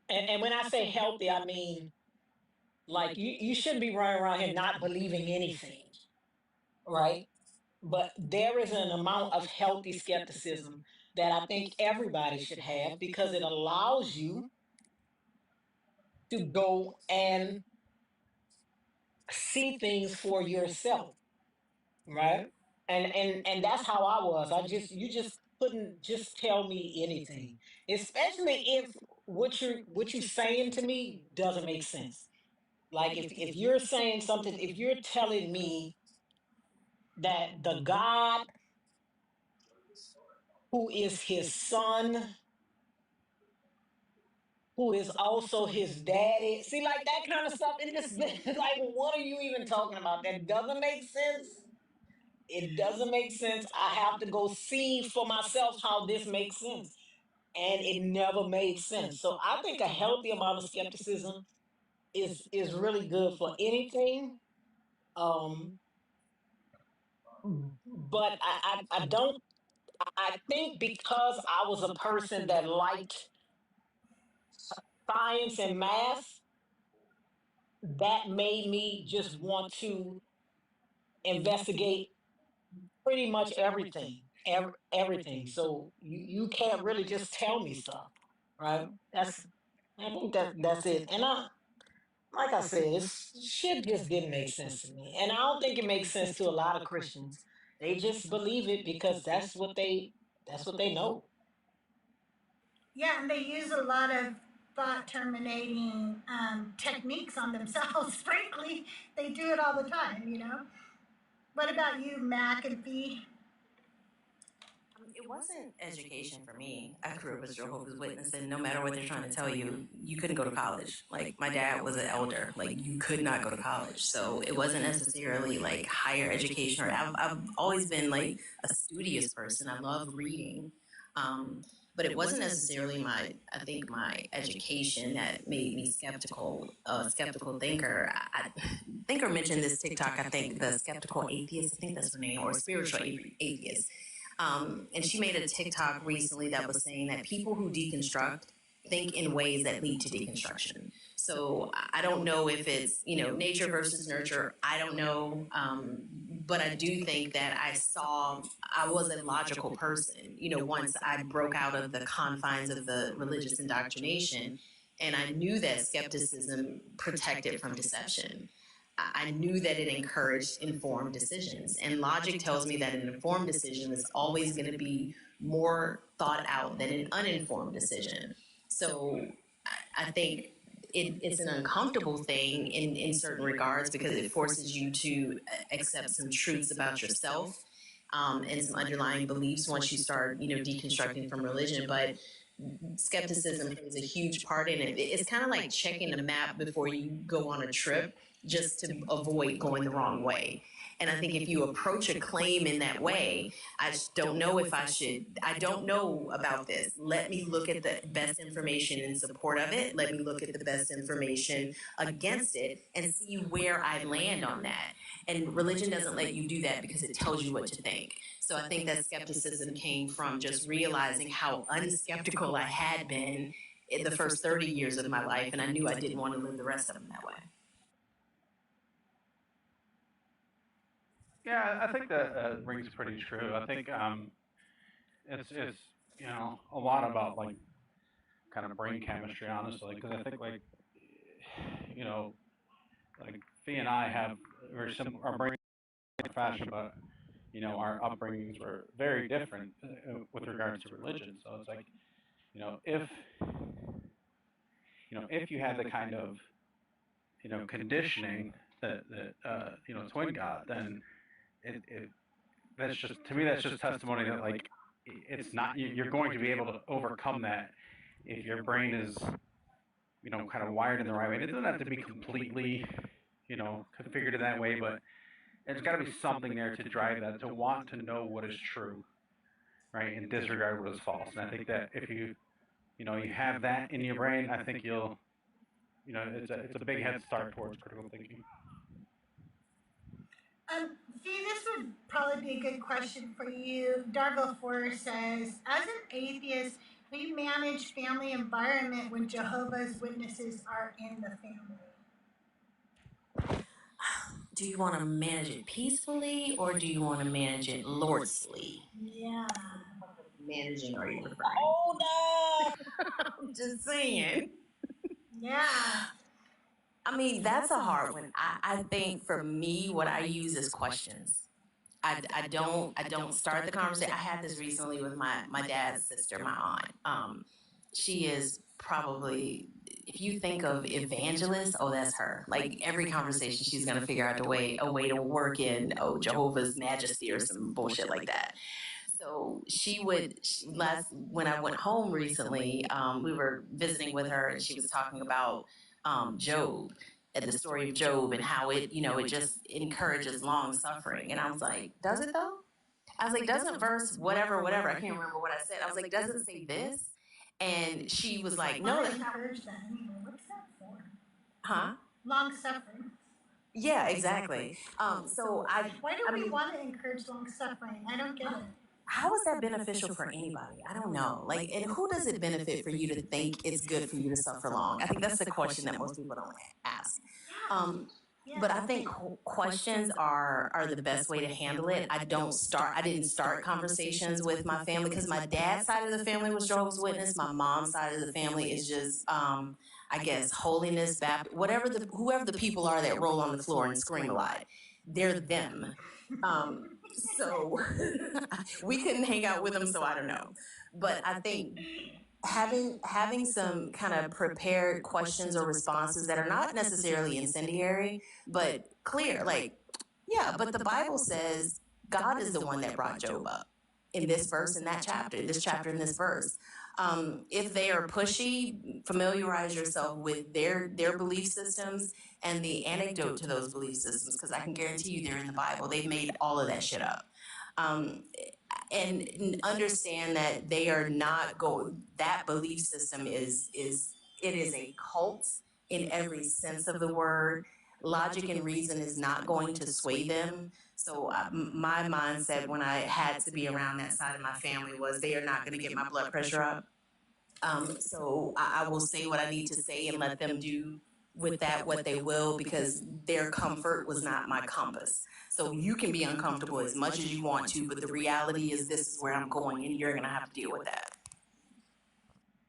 and when I say healthy, I mean like you shouldn't be running around here not believing anything, right? But there is an amount of healthy skepticism that I think everybody should have because it allows you to go and see things for yourself, right? And that's how I was. You just couldn't just tell me anything, especially if what you saying to me doesn't make sense. Like if you're saying something, if you're telling me that the God who is his son, who is also his daddy, see like that kind of stuff, it just like what are you even talking about? That doesn't make sense. It doesn't make sense. I have to go see for myself how this makes sense. And it never made sense. So I think a healthy amount of skepticism is really good for anything. Um, but I don't I think because I was a person that liked science and math, that made me just want to investigate pretty much everything. everything. So you can't really just tell me stuff, right? I think that's it. And like I said, this shit just didn't make sense to me, and I don't think it makes sense to a lot of Christians. They just believe it because that's what they know. Yeah, and they use a lot of thought terminating techniques on themselves. Frankly, they do it all the time, you know? What about you, Mac and Fee? It wasn't education for me. I grew up as Jehovah's Witness, and no matter what they're trying to tell you, you couldn't go to college. Like, my dad was an elder. Like, you could not go to college. So it wasn't necessarily like higher education. Or I've always been like a studious person. I love reading. But it wasn't necessarily I think my education that made me skeptical, skeptical thinker. Thinker mentioned this TikTok, I think, the skeptical atheist, I think that's her name, or spiritual atheist. And she made a TikTok recently that was saying that people who deconstruct think in ways that lead to deconstruction. So I don't know if it's, nature versus nurture. I don't know. But I do think that I was a logical person, once I broke out of the confines of the religious indoctrination, and I knew that skepticism protected from deception. I knew that it encouraged informed decisions. And logic tells me that an informed decision is always going to be more thought out than an uninformed decision. So I think it's an uncomfortable thing in certain regards because it forces you to accept some truths about yourself and some underlying beliefs once you start, deconstructing from religion. But skepticism plays a huge part in it. It's kind of like checking a map before you go on a trip just to avoid going the wrong way. And I think if you approach a claim in that way, I don't know if I don't know about this. Let me look at the best information in support of it. Let me look at the best information against it and see where I land on that. And religion doesn't let you do that because it tells you what to think. So I think that skepticism came from just realizing how unskeptical I had been in the first 30 years of my life, and I knew I didn't want to live the rest of them that way. Yeah, I think that rings pretty true. I think it's a lot about like kind of brain chemistry, honestly, because I think like like Fee and I have very similar our brain fashion, but our upbringings were very different with regards to religion. So it's like if you had the kind of conditioning that Twin got, then it that's just to me that's just testimony that like it's not you're going to be able to overcome that if your brain is kind of wired in the right way. It doesn't have to be completely configured in that way, but there's got to be something there to drive that, to want to know what is true, right, and disregard what is false. And I think that if you have that in your brain, I think you'll it's a big head start towards critical thinking. Fee, this would probably be a good question for you. Darville Forrest says, as an atheist, how do you manage family environment when Jehovah's Witnesses are in the family? Do you want to manage it peacefully or do you want to manage it lordsly? Yeah. Managing are you referring? Hold on. I'm just saying. Yeah. I mean, that's a hard one. I think for me, what I use is questions. I don't start the conversation. I had this recently with my dad's sister, my aunt. She is probably, if you think of evangelist, that's her. Like every conversation, she's gonna figure out a way to work in Jehovah's Majesty or some bullshit like that. So when I went home recently, we were visiting with her and she was talking about Job and the story of Job and how it just encourages long suffering. And I was like, does it though? I was like, doesn't verse whatever, I can't remember what I said. I was like, does it say this? And she was like, no. I encourage that anyway. What's that for? Huh? Long suffering. Yeah, exactly. Why do we want to encourage long suffering? I don't get it. How is that beneficial for anybody? I don't know. Like, and who does it benefit for you to think it's good for you to suffer long? I think that's the question that most people don't ask. But I think questions are the best way to handle it. I didn't start conversations with my family because my dad's side of the family was Jehovah's Witness. My mom's side of the family is just, I guess, holiness, Baptist, whoever the people are that roll on the floor and scream a lot. They're them. So we couldn't hang out with them, so I don't know. But I think having some kind of prepared questions or responses that are not necessarily incendiary, but clear, like, yeah, but the Bible says God is the one that brought Job up in this verse, in that chapter, this chapter, in this verse. If they are pushy, familiarize yourself with their belief systems and the anecdote to those belief systems, because I can guarantee you they're in the Bible. They've made all of that shit up. And understand that they are not that belief system is a cult in every sense of the word. Logic and reason is not going to sway them. So my mindset when I had to be around that side of my family was they are not going to get my blood pressure up. So I will say what I need to say and let them do with that what they will, because their comfort was not my compass. So you can be uncomfortable as much as you want to, but the reality is this is where I'm going and you're going to have to deal with that.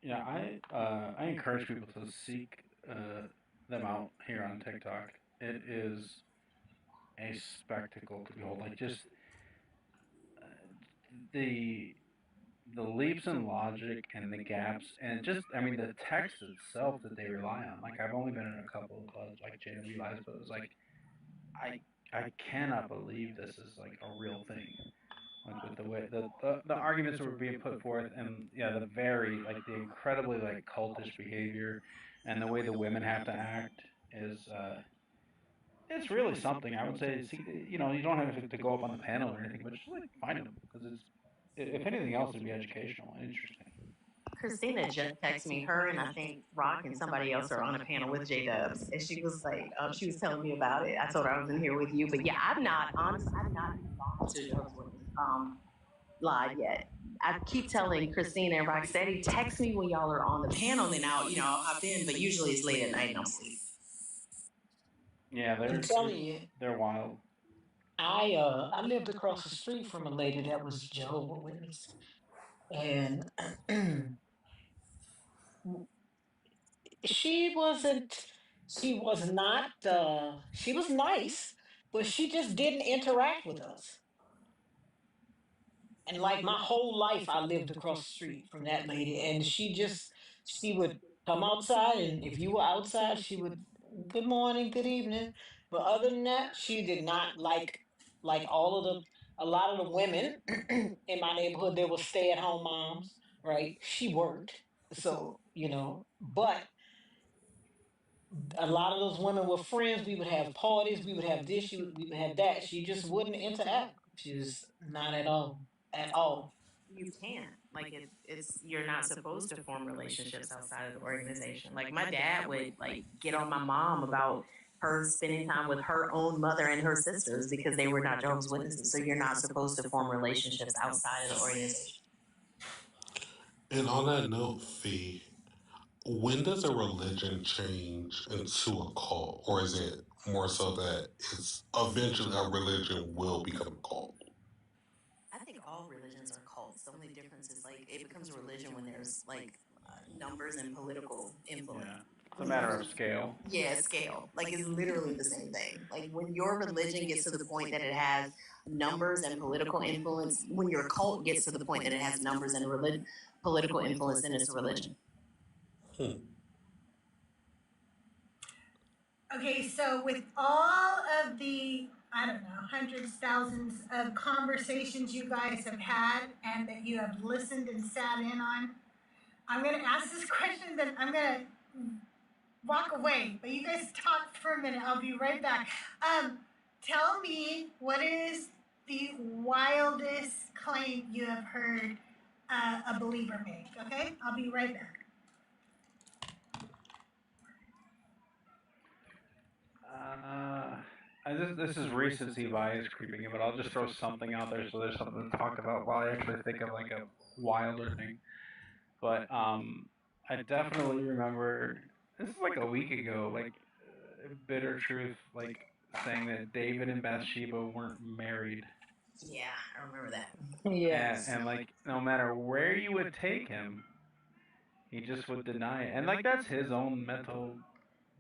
Yeah, I encourage people to seek them out here on TikTok. It is a spectacle to behold. Like just the leaps in logic and the gaps, and just the text itself that they rely on. Like I've only been in a couple of clubs like JWI's, but it was like I cannot believe this is like a real thing. Like with the way the arguments that were being put forth, and yeah, the incredibly like cultish behavior, and the way the women have to act is it's really something. I would say you don't have to go up on the panel or anything, but just like find them, because it's, if anything else, it'd be educational and interesting. Christina just texted me. Her and I think Rock and somebody else are on a panel with J Dubs, and she was like, she was telling me about it. I told her I was in here with you, but yeah, I've not even gone to Jehovah's Witness live yet. I keep telling Christina and Rocksteady, text me when y'all are on the panel, and I'll hop in. But usually it's late at night and I'm asleep. Yeah, I'm telling you, they're wild. I lived across the street from a lady that was Jehovah's Witness, and she wasn't. She was not. She was nice, but she just didn't interact with us. And like my whole life, I lived across the street from that lady, and she would come outside, and if you were outside, she would, good morning, good evening. But other than that, she did not like a lot of the women in my neighborhood. They were stay at home moms, right? She worked, so but a lot of those women were friends. We would have parties. We would have this. We would have that. She just wouldn't interact. She was not at all, at all. You can't. Like it's you're not supposed to form relationships outside of the organization. Like my dad would like get on my mom about her spending time with her own mother and her sisters because they were not Jehovah's Witnesses. So you're not supposed to form relationships outside of the organization. And on that note, Fee, when does a religion change into a cult? Or is it more so that it's eventually a religion will become a cult? I think all religions are cults. The only difference is like it becomes a religion when there's like numbers and political influence. Yeah, it's a matter of scale. Yeah, scale. Like it's literally the same thing. Like when your religion gets to the point that it has numbers and political influence, when your cult gets to the point that it has numbers and political influence, then it's a religion. Okay, so with all of the, I don't know, hundreds, thousands of conversations you guys have had and that you have listened and sat in on, I'm going to ask this question, then I'm going to walk away. But you guys talk for a minute. I'll be right back. Tell me, what is the wildest claim you have heard a believer make? Okay, I'll be right back. This is recency bias creeping in, but I'll just throw something out there so there's something to talk about while I actually think of like a wilder thing. But I definitely remember, this is like a week ago, like bitter truth, like saying that David and Bathsheba weren't married. Yeah, I remember that. Yes. And like, no matter where you would take him, he just would deny it. And like, that's his own mental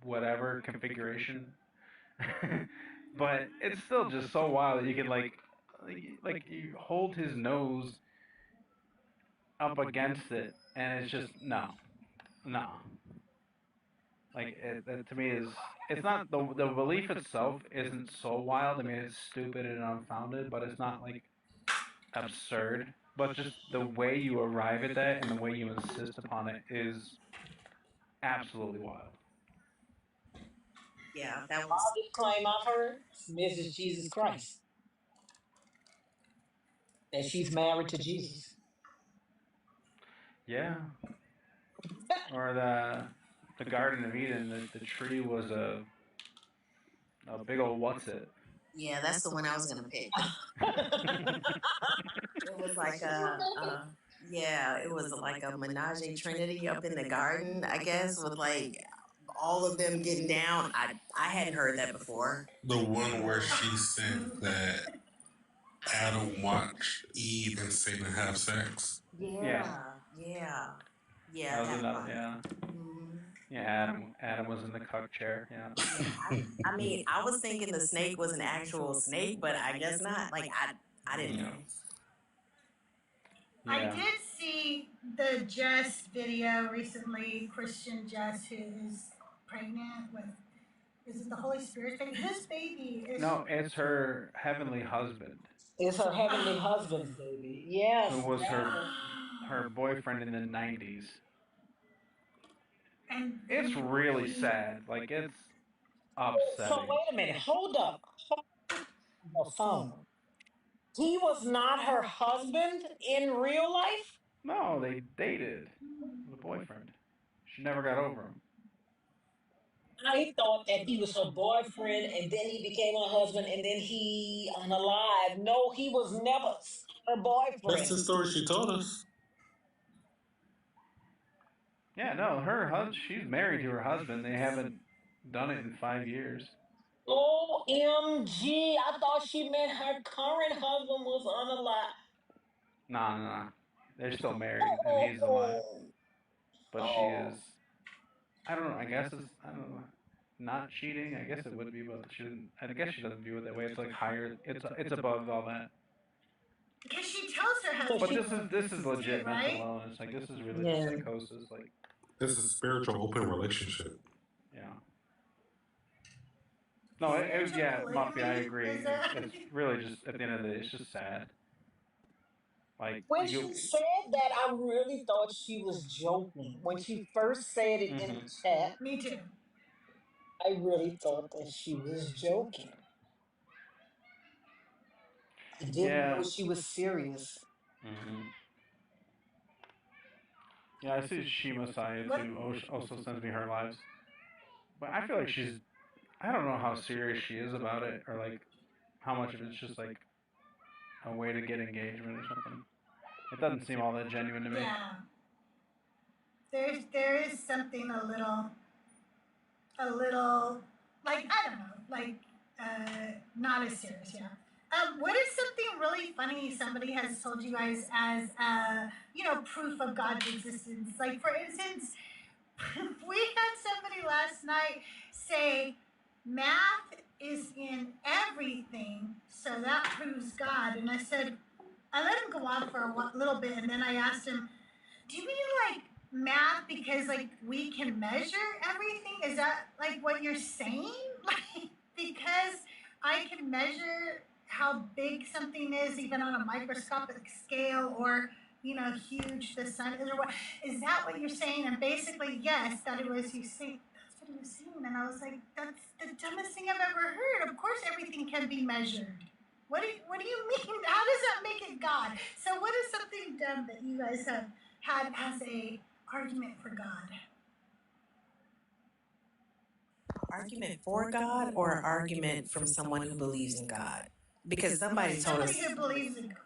whatever configuration. But it's still just so wild that you can like you hold his nose up against it, and it's just no. Like it to me is it's not the belief itself isn't so wild. I mean, it's stupid and unfounded, but it's not like absurd. But just the way you arrive at that and the way you insist upon it is absolutely wild. Yeah, that was. Wildest claim I've heard, Mrs. Jesus Christ, that she's married to Jesus. Yeah. Or the Garden of Eden, the tree was a big old what's it. Yeah, that's the one I was gonna pick. It was like it was like a menage a trinity up in the garden, I guess, with like all of them getting down. I hadn't heard that before. The one where she said that Adam watched Eve and Satan have sex. Yeah. That was That another, one. yeah. Mhm. Yeah, Adam was in the cuck chair, yeah. I mean, I was thinking the snake was an actual snake, but I guess not. Like I didn't know. I Yeah. did see the Jess video recently, Christian Jess, who is pregnant with, is it the Holy Spirit baby? Whose baby is No, it's her heavenly husband, It's her heavenly husband's baby. Yes. who was that her boyfriend in the 90s. And It's really sad. Like, it's So upsetting. wait a minute. Hold up. Hold the phone. He was not her husband in real life? No, they dated. The boyfriend. She never got over him. I thought that he was her boyfriend and then he became her husband and then he unalive. No, he was never her boyfriend. That's the story she told us. Yeah, no, she's married to her husband. They haven't done it in 5 years. OMG. I thought she meant her current husband was unalive. Nah. They're still married, and he's alive. But she is, I don't know, I don't know, not cheating. I guess it would be, but I guess she doesn't view it that way. It's like higher, it's above all that. because she tells her husband. But this is legit mental right? illness. Like, this is really Yeah. psychosis. Like, It's a spiritual open relationship. yeah. No, yeah, Muffy, I agree. It's really just, at the end of the day, it's just sad. Like, When she said that, I really thought she was joking. When she first said it in the chat, Me too. I really thought that she was joking. I didn't know she was serious. Mm-hmm. Yeah, I see Shima Saya too. Also sends me her lives, but I feel like I don't know how serious she is about it, or like how much of it's just like a way to get engagement or something. It doesn't seem all that genuine to me. Yeah. There is something a little, like, I don't know, like, not as serious, yeah. What is something really funny somebody has told you guys as, proof of God's existence? Like, for instance, we had somebody last night say, math is in everything, so that proves God. And I let him go on for a little bit, and then I asked him, do you mean like math because like we can measure everything? Is that like what you're saying? Like, because I can measure how big something is even on a microscopic scale, or huge the sun is, or what? Is that what you're saying? And basically, yes, that it was you saying. That's what he was saying, and I was like, that's the dumbest thing I've ever heard. Of course, everything can be measured. What do you mean? How does that make it God? So what is something dumb that you guys have had as a argument for God? Argument for God or argument from someone who believes in God? Because somebody told us. Somebody who believes in God.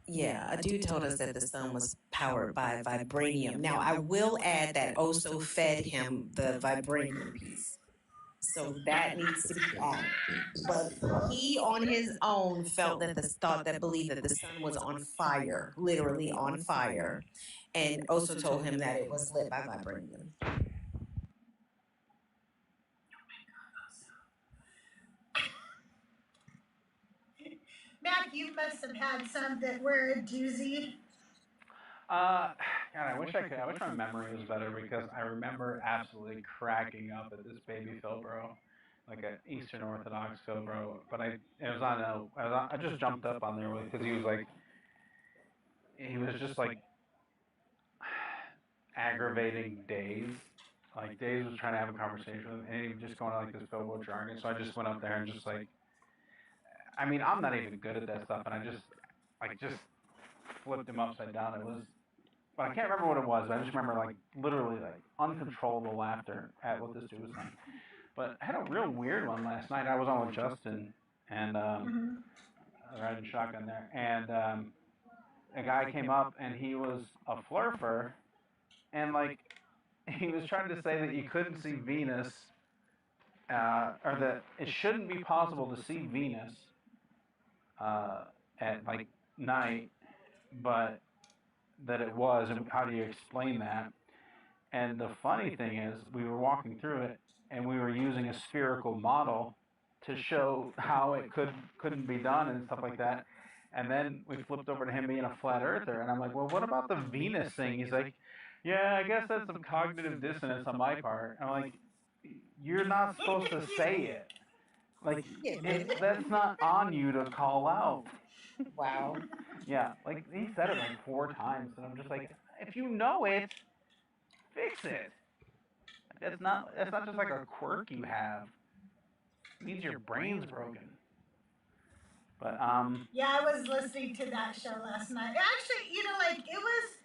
Yeah, a dude told us that the sun was powered by vibranium. Now, I will add that also fed him the vibranium piece. So that needs to be added. But he on his own felt that believed that the sun was on fire, literally on fire, and also told him that it was lit by vibranium. Mac, you must have had some that were a doozy. God, I wish I could. I wish my memory was better because I remember absolutely cracking up at this baby Philbro, like an Eastern Orthodox Philbro. But it was on I just jumped up on there because he was just like aggravating Days. Like Days was trying to have a conversation with him, and he was just going like this Philbro jargon. So I just went up there and just like, I mean, I'm not even good at that stuff, and I just flipped him upside down. It was. But I can't remember what it was. But I just remember like literally like uncontrollable laughter at what this dude was saying. But I had a real weird one last night. I was on with Justin and riding shotgun there, and a guy came up and he was a flurfer, and like he was trying to say that you couldn't see Venus, or that it shouldn't be possible to see Venus at like night, but that it was, and how do you explain that? And the funny thing is, we were walking through it, and we were using a spherical model to show how it couldn't be done and stuff like that. And then we flipped over to him being a flat earther, and I'm like, well, what about the Venus thing? He's like, yeah, I guess that's some cognitive dissonance on my part. And I'm like, you're not supposed to say it. Like, that's not on you to call out. Wow. Yeah, like he said it like 4 times, and I'm just like, if you know it, fix it. That's not just like a quirk you have. It means your brain's broken. But Yeah, I was listening to that show last night. Actually, like it was.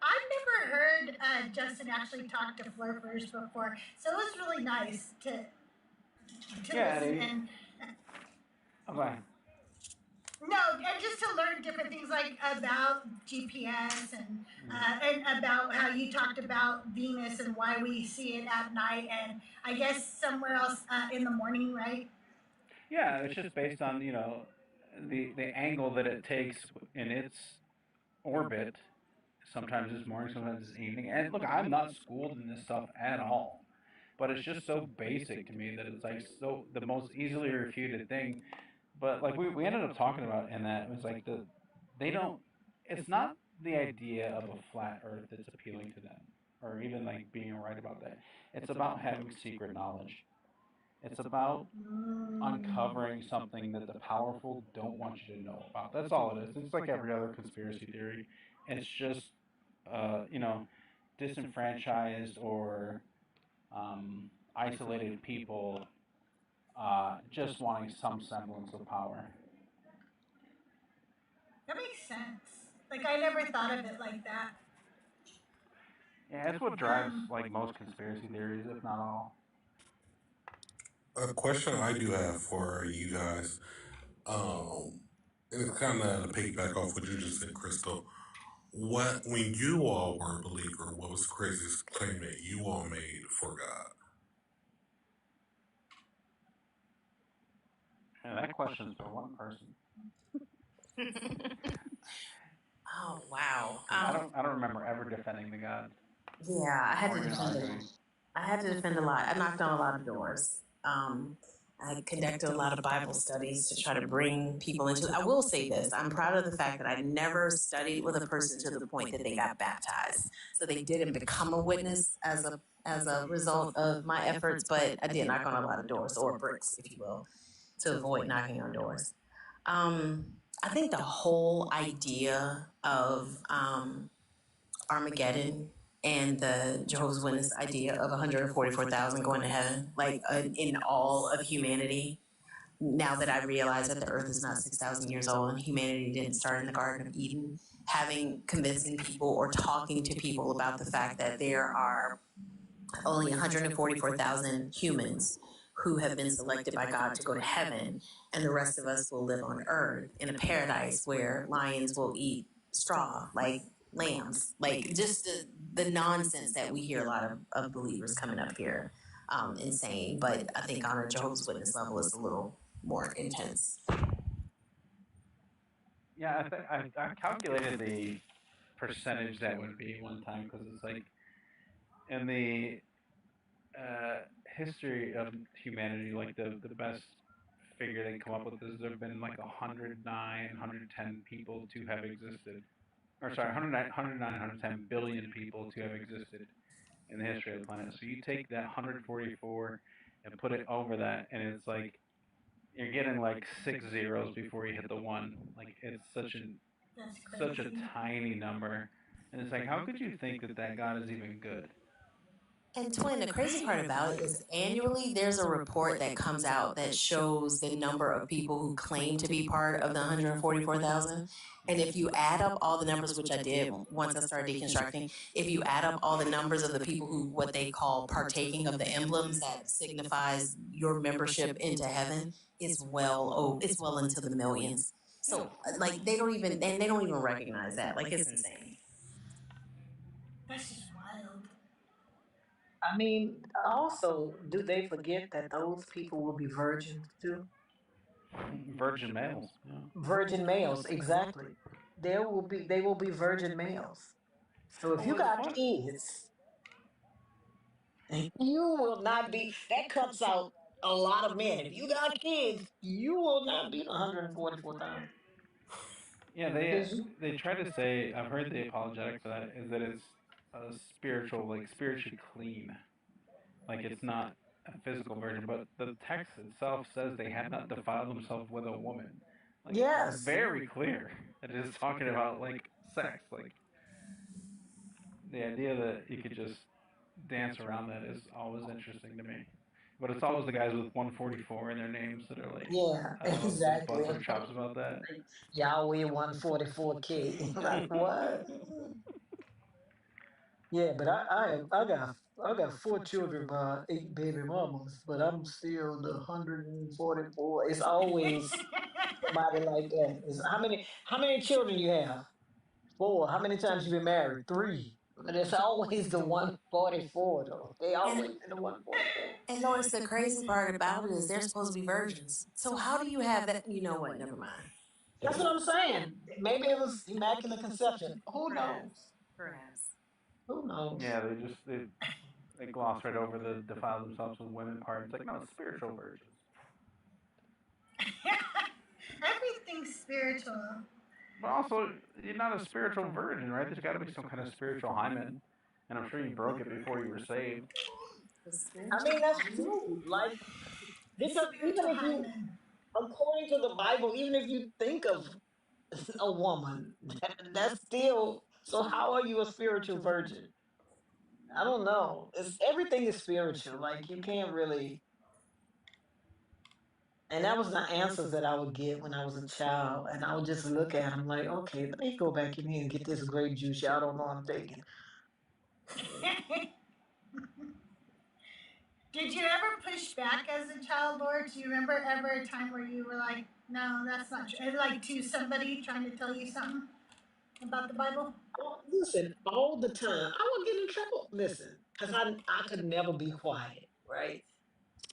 I've never heard Justin actually talk to flirters before, so it was really nice to listen and. Okay. No, and just to learn different things like about GPS and about how you talked about Venus and why we see it at night, and I guess somewhere else in the morning, right? Yeah, it's just based on the angle that it takes in its orbit. Sometimes it's morning, sometimes it's evening. And look, I'm not schooled in this stuff at all, but it's just so basic to me that it's like so the most easily refuted thing. But like we ended up talking about in that it was like they don't. It's not the idea of a flat Earth that's appealing to them, or even like being right about that. It's about having secret knowledge. It's about uncovering something that the powerful don't want you to know about. That's all it is. It's like every other conspiracy theory. It's just, disenfranchised or isolated people just wanting some semblance of power. That makes sense. Like I never thought of it like that. Yeah, it's what drives like most conspiracy theories, if not all. A question I do have for you guys, and it's kind of to piggyback off what you just said, Crystal. When you all were a believer, what was the craziest claim that you all made for God? And that question's for one person. Oh wow. I don't remember ever defending the God. Yeah, I had Or to even defend arguing. I had to defend a lot. I knocked on a lot of doors. I conducted a lot of Bible studies to try to bring people into it. I will say this. I'm proud of the fact that I never studied with a person to the point that they got baptized. So they didn't become a witness as a result of my efforts, but I did knock on a lot of doors, or bricks, if you will, to avoid knocking on doors. I think the whole idea of Armageddon and the Jehovah's Witness idea of 144,000 going to heaven, like in all of humanity. Now that I realize that the earth is not 6,000 years old and humanity didn't start in the Garden of Eden, having convincing people or talking to people about the fact that there are only 144,000 humans who have been selected by God to go to heaven, and the rest of us will live on earth in a paradise where lions will eat straw like lambs, like just the nonsense that we hear a lot of believers coming up here insane. But I think on a Jehovah's Witness level is a little more intense. Yeah, I calculated the percentage that would be one time because it's like in the history of humanity, like the best figure they can come up with is there have been like 109, 110 people to have existed. Or sorry, 109, 110 billion people to have existed in the history of the planet. So you take that 144 and put it over that, and it's like you're getting like 6 zeros before you hit the one. Like it's such a tiny number, and it's like how could you think that that God is even good? And Twin, the crazy part about it is annually there's a report that comes out that shows the number of people who claim to be part of the 144,000. And if you add up all the numbers, which I did once I started deconstructing, if you add up all the numbers of the people who what they call partaking of the emblems that signifies your membership into heaven, it's well into the millions. So like they don't even recognize that. Like it's insane. That's just wild. I mean, also, do they forget that those people will be virgins too? Virgin males. Yeah. Virgin males, exactly. They will be virgin males. So if Well, you what's got fun? kids, you will not be. That cuts out a lot of men. If you got kids, you will not be the 144,000. Yeah, they try to say. I've heard the apologetic for that is that it's a spiritual, like spiritually clean. Like it's not a physical version, but the text itself says they had not defiled themselves with a woman. Like it's Yes. very clear that it is talking about like sex. Like the idea that you could just dance around that is always interesting to me. But it's always the guys with 144 in their names that are like, Yeah, just exactly. bust their chops about that. Yahweh 144K. Like what? Yeah, but I got four children by eight baby mamas, but I'm still the 144. It's always somebody like that. It's, how many children you have? Four. How many times you been married? Three. But it's always the 144 though. They always in the 144. And Lois, the crazy part about it is they're supposed to be virgins. So how do you have that? You know what? Never mind. That's what I'm saying. Maybe it was immaculate conception. Who knows? Perhaps. Who knows? Yeah, they gloss right over the defile themselves with women part. It's like no, it's spiritual virgins. Everything's spiritual. But also, you're not a spiritual virgin, right? There's got to be some kind of spiritual hymen, and I'm sure you broke it before you were saved. I mean, that's true. Like, because even Spiritual if you, hymen. according to the Bible, even if you think of a woman, that's still. So, how are you a spiritual virgin? I don't know. It's everything is spiritual. Like, you can't really. And that was the answers that I would get when I was a child, and I would just look at them like, okay, let me go back in here and get this grape juice. Y'all don't know I'm taking. Did you ever push back as a child, Lord? Do you remember ever a time where you were like, no, that's not true? Like to somebody trying to tell you something about the Bible? Oh, listen, all the time. I would get in trouble. Listen, because I could never be quiet, right?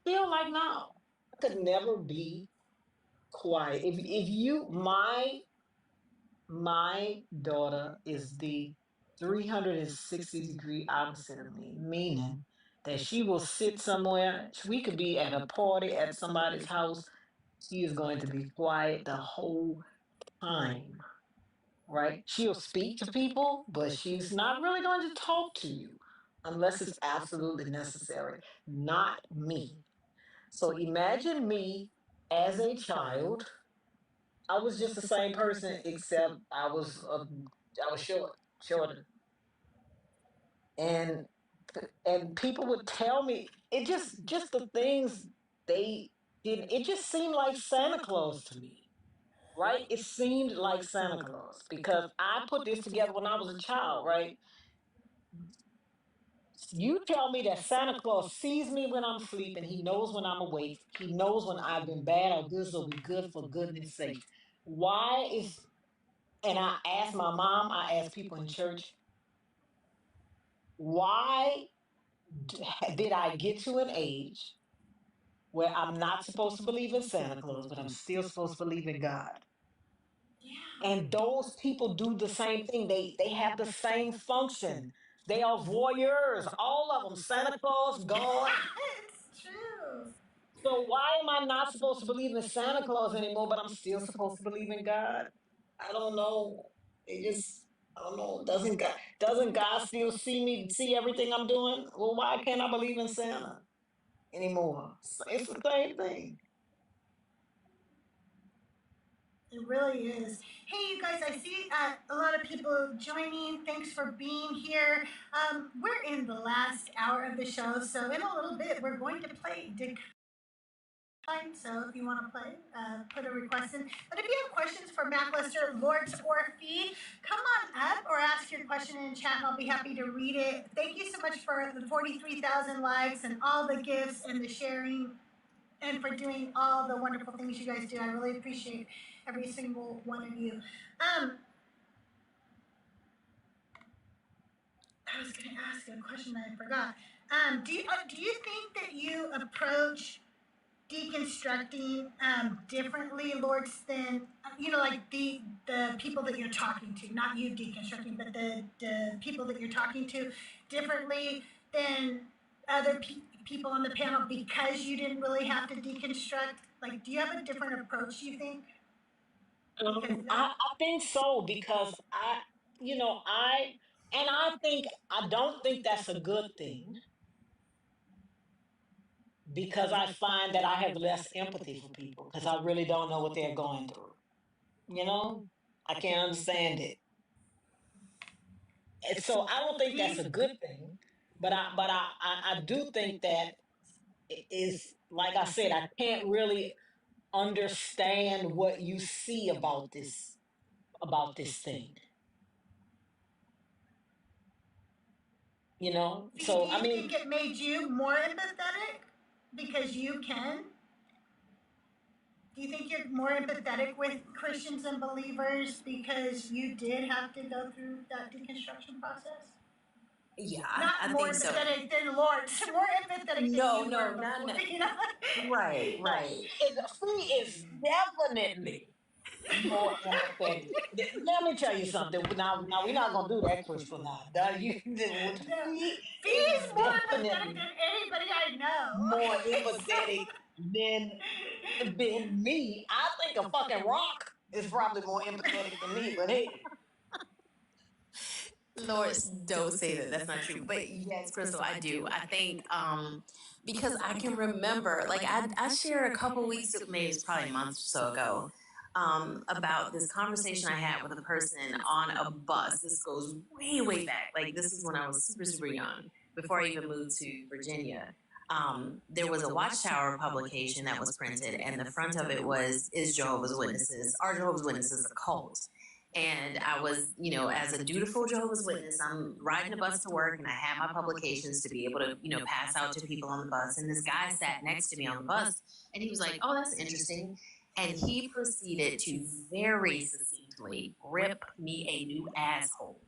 Feel like no, I could never be quiet. If you my daughter is the 360-degree opposite of me, meaning that she will sit somewhere. We could be at a party at somebody's house. She is going to be quiet the whole time, right? She'll speak to people, but she's not really going to talk to you unless it's absolutely necessary. Not me. So imagine me as a child. I was just the same person, except I was shorter, and people would tell me it just the things they did. It just seemed like Santa Claus to me, right? It seemed like Santa Claus because I put this together when I was a child, right? You tell me that Santa Claus sees me when I'm sleeping. He knows when I'm awake. He knows when I've been bad or good, so be good for goodness sake. Why is and I asked my mom, I asked people in church, why did I get to an age where I'm not supposed to believe in Santa Claus, but I'm still supposed to believe in God? And those people do the same thing. They have the same function. They are voyeurs, all of them. Santa Claus, God. It's true. So why am I not supposed to believe in Santa Claus anymore, but I'm still supposed to believe in God? I don't know. It just, I don't know. Doesn't God still see everything I'm doing? Well, why can't I believe in Santa anymore? It's the same thing. It really is. Hey, you guys, I see a lot of people joining. Thanks for being here. We're in the last hour of the show, so in a little bit, we're going to play Decon. So if you want to play, put a request in. But if you have questions for Mackluster, Lorts, or Fee, come on up or ask your question in chat, and I'll be happy to read it. Thank you so much for the 43,000 likes and all the gifts and the sharing, and for doing all the wonderful things you guys do. I really appreciate every single one of you. I was going to ask a question that I forgot. Do you think that you approach deconstructing differently, Lords, than like the people that you're talking to? Not you deconstructing, but the people that you're talking to differently than other people on the panel, because you didn't really have to deconstruct? Like, do you have a different approach, you think? I think so, because I don't think that's a good thing, because I find that I have less empathy for people because I really don't know what they're going through. You know, I can't understand it. And so I don't think that's a good thing, but I do think that it is, like I said, I can't really understand what you see about this thing. Do So I you mean, think it made you more empathetic because you can? Do you think you're more empathetic with Christians and believers because you did have to go through that deconstruction process? Yeah, Not I more think so. empathetic than Lords, more empathetic than No, you were no, not before. right, no, right. he is definitely more empathetic. Let me tell you something. Now we're not gonna do that, Crystal. Now, No, he is Fee's more empathetic definitely than anybody I know. more Okay, empathetic than me. I think a fucking rock is probably more empathetic than me. But hey, Lord, don't say that. That's not true. But yes, Crystal, I do. I think because I can remember, like I shared a couple weeks, maybe it's probably a month or so ago, about this conversation I had with a person on a bus. This goes way, way back. Like this is when I was super, super young, before I even moved to Virginia. There was a Watchtower publication that was printed, and the front of it was, "Is Jehovah's Witnesses, are Jehovah's Witnesses a cult?" And I was, as a dutiful Jehovah's Witness, I'm riding a bus to work, and I had my publications to be able to, pass out to people on the bus. And this guy sat next to me on the bus, and he was like, "Oh, that's interesting." And he proceeded to very succinctly rip me a new asshole.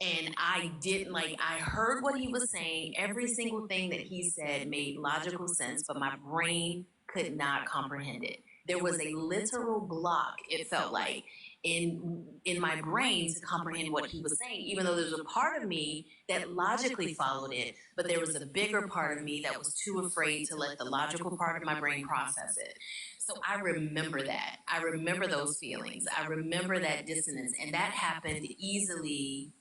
And I didn't I heard what he was saying. Every single thing that he said made logical sense, but my brain could not comprehend it. There was a literal block, it felt like, in my brain to comprehend what he was saying, even though there was a part of me that logically followed it, but there was a bigger part of me that was too afraid to let the logical part of my brain process it. So I remember that. I remember those feelings. I remember that dissonance, and that happened easily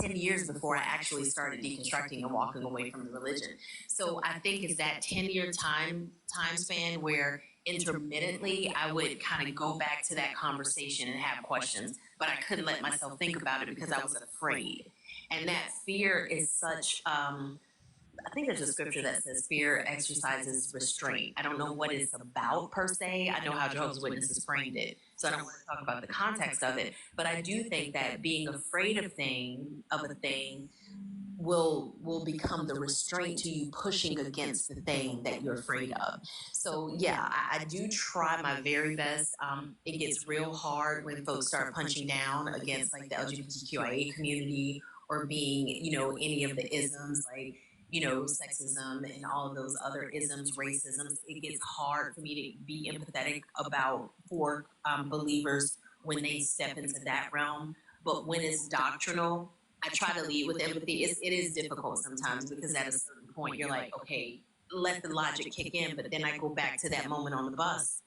10 years before I actually started deconstructing and walking away from the religion. So I think it's that 10-year time span where intermittently I would kind of go back to that conversation and have questions, but I couldn't let myself think about it because I was afraid. And that fear is such I think there's a scripture that says fear exercises restraint. I don't know what it's about per se. I know how Jehovah's Witnesses framed it, so I don't want to talk about the context of it. But I do think that being afraid of a thing will become the restraint to you pushing against the thing that you're afraid of. So yeah, I do try my very best. It gets real hard when folks start punching down against like the LGBTQIA community or being, any of the isms like, sexism and all of those other isms, racism. It gets hard for me to be empathetic about for believers when they step into that realm. But when it's doctrinal, I try to lead with empathy. It is difficult sometimes because at a certain point you're like, okay, let the logic kick in. But then I go back to that moment on the bus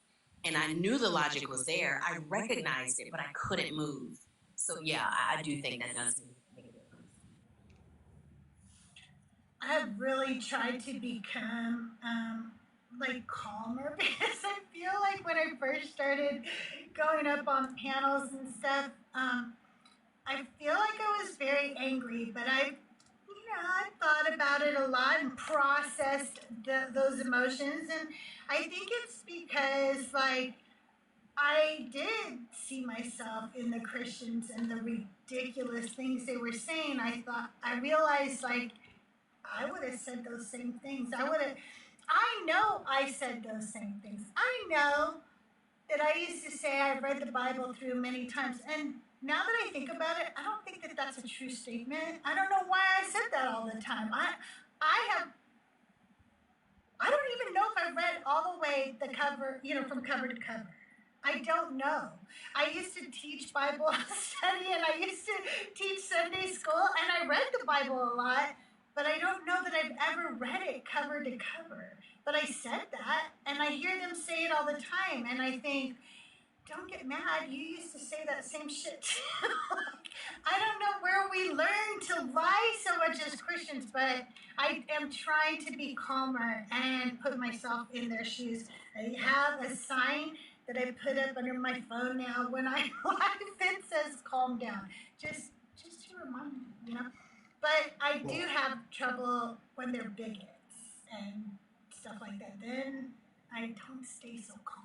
and I knew the logic was there. I recognized it, but I couldn't move. So yeah, I do think that does make a difference. I've really tried to become like calmer because I feel like when I first started going up on panels and stuff, I feel like I was very angry, but I thought about it a lot and processed those emotions, and I think it's because like I did see myself in the Christians and the ridiculous things they were saying. I realized like I would have said those same things. I know I said those same things. I know that I used to say I've read the Bible through many times. And now that I think about it, I don't think that that's a true statement. I don't know why I said that all the time. I don't even know if I read all the way the cover, from cover to cover. I don't know. I used to teach Bible study and I used to teach Sunday school and I read the Bible a lot, but I don't know that I've ever read it cover to cover. But I said that and I hear them say it all the time and I think, don't get mad. You used to say that same shit too. I don't know where we learn to lie so much as Christians, but I am trying to be calmer and put myself in their shoes. I have a sign that I put up under my phone now when I live. It says "calm down," just to remind me, But I do have trouble when they're bigots and stuff like that. Then I don't stay so calm.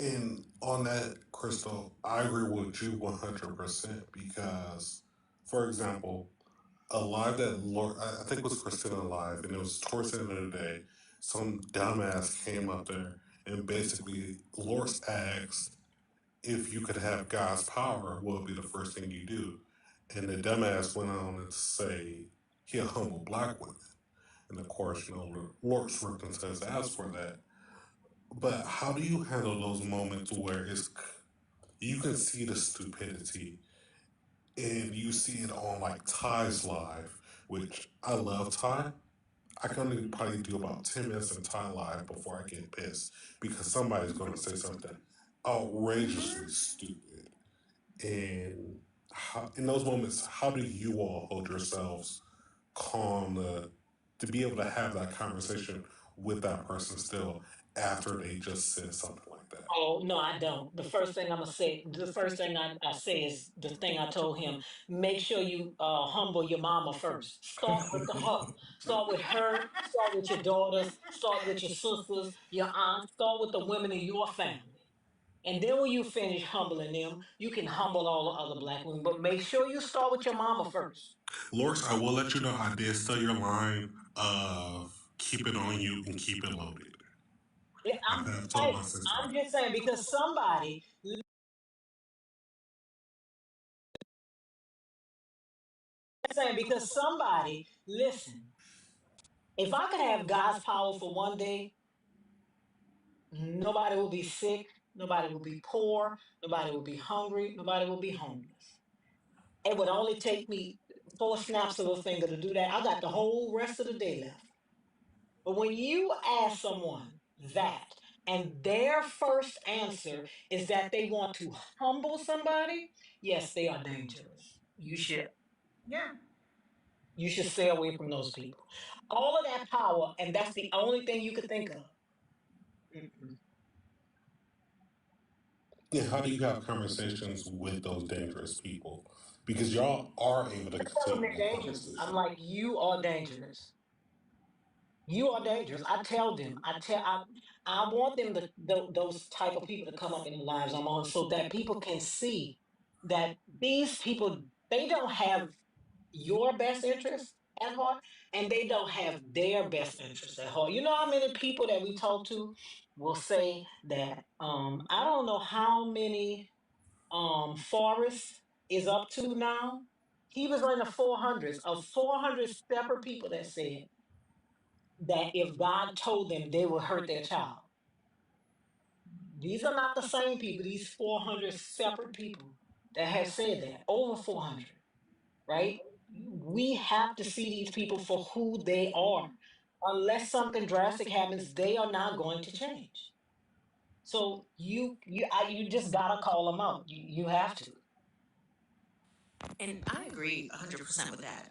And on that, Crystal, I agree with you 100% because, for example, a live that I think it was Christina live, and it was towards the end of the day, some dumbass came up there and basically Lorts asked if you could have God's power, what would be the first thing you do? And the dumbass went on to say he'll humble black women. And of course, Lorts Ripton says as for that. But how do you handle those moments where you can see the stupidity and you see it on like Ty's live, which I love Ty. I can only probably do about 10 minutes in Ty live before I get pissed because somebody's going to say something outrageously stupid. And in those moments, how do you all hold yourselves calm to be able to have that conversation with that person still after they just said something like that? Oh no, I don't. The first thing I say is the thing I told him. Make sure you humble your mama first. Start with her. Start with her. Start with your daughters. Start with your sisters, your aunts. Start with the women in your family. And then when you finish humbling them, you can humble all the other black women. But make sure you start with your mama first. Lords, I will let you know I did steal your line of keep it on you and keep it loaded. Yeah, I have told my I'm sister. just saying because somebody, listen, if I could have God's power for one day, nobody will be sick, nobody will be poor, nobody will be hungry, nobody will be homeless. It would only take me 4 snaps of a finger to do that. I got the whole rest of the day left. But when you ask someone that, and their first answer is that they want to humble somebody, yes, they are dangerous. Yeah. You should stay away from those people. All of that power, and that's the only thing you could think of. Mm-mm. Yeah, how do you have conversations with those dangerous people? Because y'all are able to Tell them continue they're that dangerous. I'm conversation. like, you are dangerous. You are dangerous. I tell them. I want them those type of people to come up in the lives I'm on, so that people can see that these people, they don't have your best interest at heart, and they don't have their best interest at heart. You know how many people that we talk to will say that I don't know how many forests is up to now, he was in the 400s of 400 separate people that said that if God told them they would hurt their child. These are not the same people, these 400 separate people that have said that, over 400, right? We have to see these people for who they are. Unless something drastic happens, they are not going to change. So you just gotta call them out. You have to. And I agree 100% with that.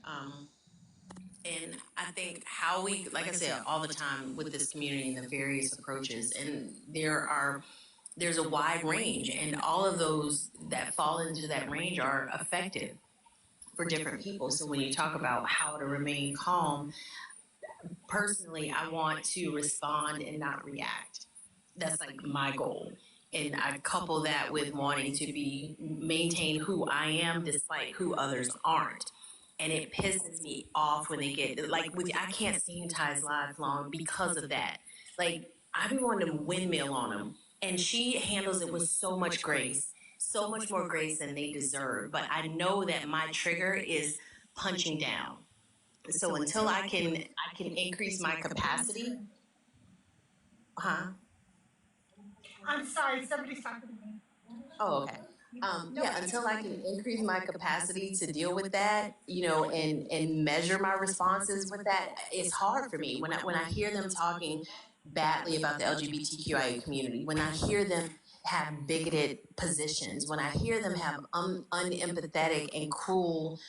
And I think how we, like I said, all the time with this community and the various approaches, and there's a wide range, and all of those that fall into that range are effective for different people. So when you talk about how to remain calm, personally, I want to respond and not react. That's like my goal. And I couple that with wanting to maintain who I am despite who others aren't. And it pisses me off when they get like I can't stand Ty's live long because of that. Like I be wanting to windmill on them, and she handles it with so much grace, so much more grace than they deserve. But I know that my trigger is punching down. So until I can increase my capacity, huh? I'm sorry, somebody's talking to me. Oh, okay. Yeah, until I can increase my capacity to deal with that, and measure my responses with that, it's hard for me. When I hear them talking badly about the LGBTQIA community, when I hear them have bigoted positions, when I hear them have unempathetic and cruel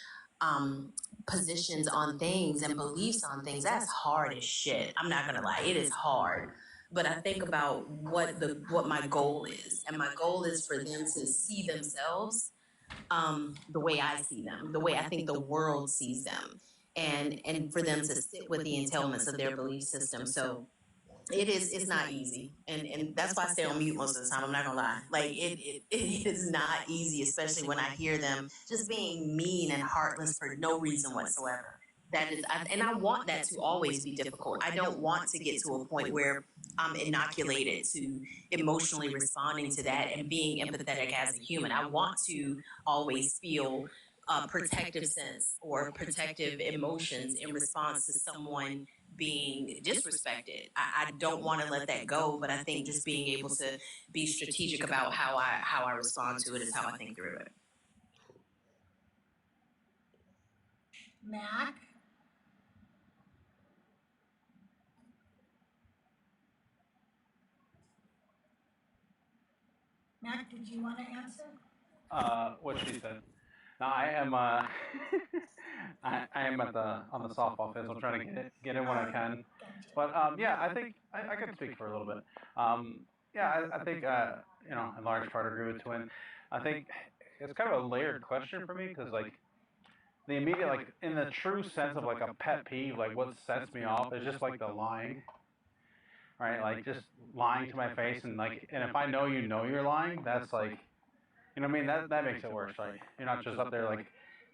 positions on things and beliefs on things, that's hard as shit. I'm not gonna lie, it is hard. But I think about what my goal is, and my goal is for them to see themselves the way I see them, the way I think the world sees them, and for them to sit with the entailments of their belief system. So it's not easy, and that's why I stay on mute most of the time. I'm not gonna lie, like it is not easy, especially when I hear them just being mean and heartless for no reason whatsoever. And I want that to always be difficult. I don't want to get to a point where I'm inoculated to emotionally responding to that and being empathetic as a human. I want to always feel a protective sense or protective emotions in response to someone being disrespected. I don't want to let that go, but I think just being able to be strategic about how I respond to it is how I think through it. Mac? Mac, did you want to answer? What she said. No, I am. I am on the softball field. So I'm trying to get in when I can. But yeah, I think I can speak for a little bit. Yeah, I think in large part agree with Twin. I think it's kind of a layered question for me because like the immediate like in the true sense of like a pet peeve, like what sets me off is just like the lying. Right, like just lying to my face and if I know you're lying, that's like what I mean? That makes it worse. Like you're not just up there like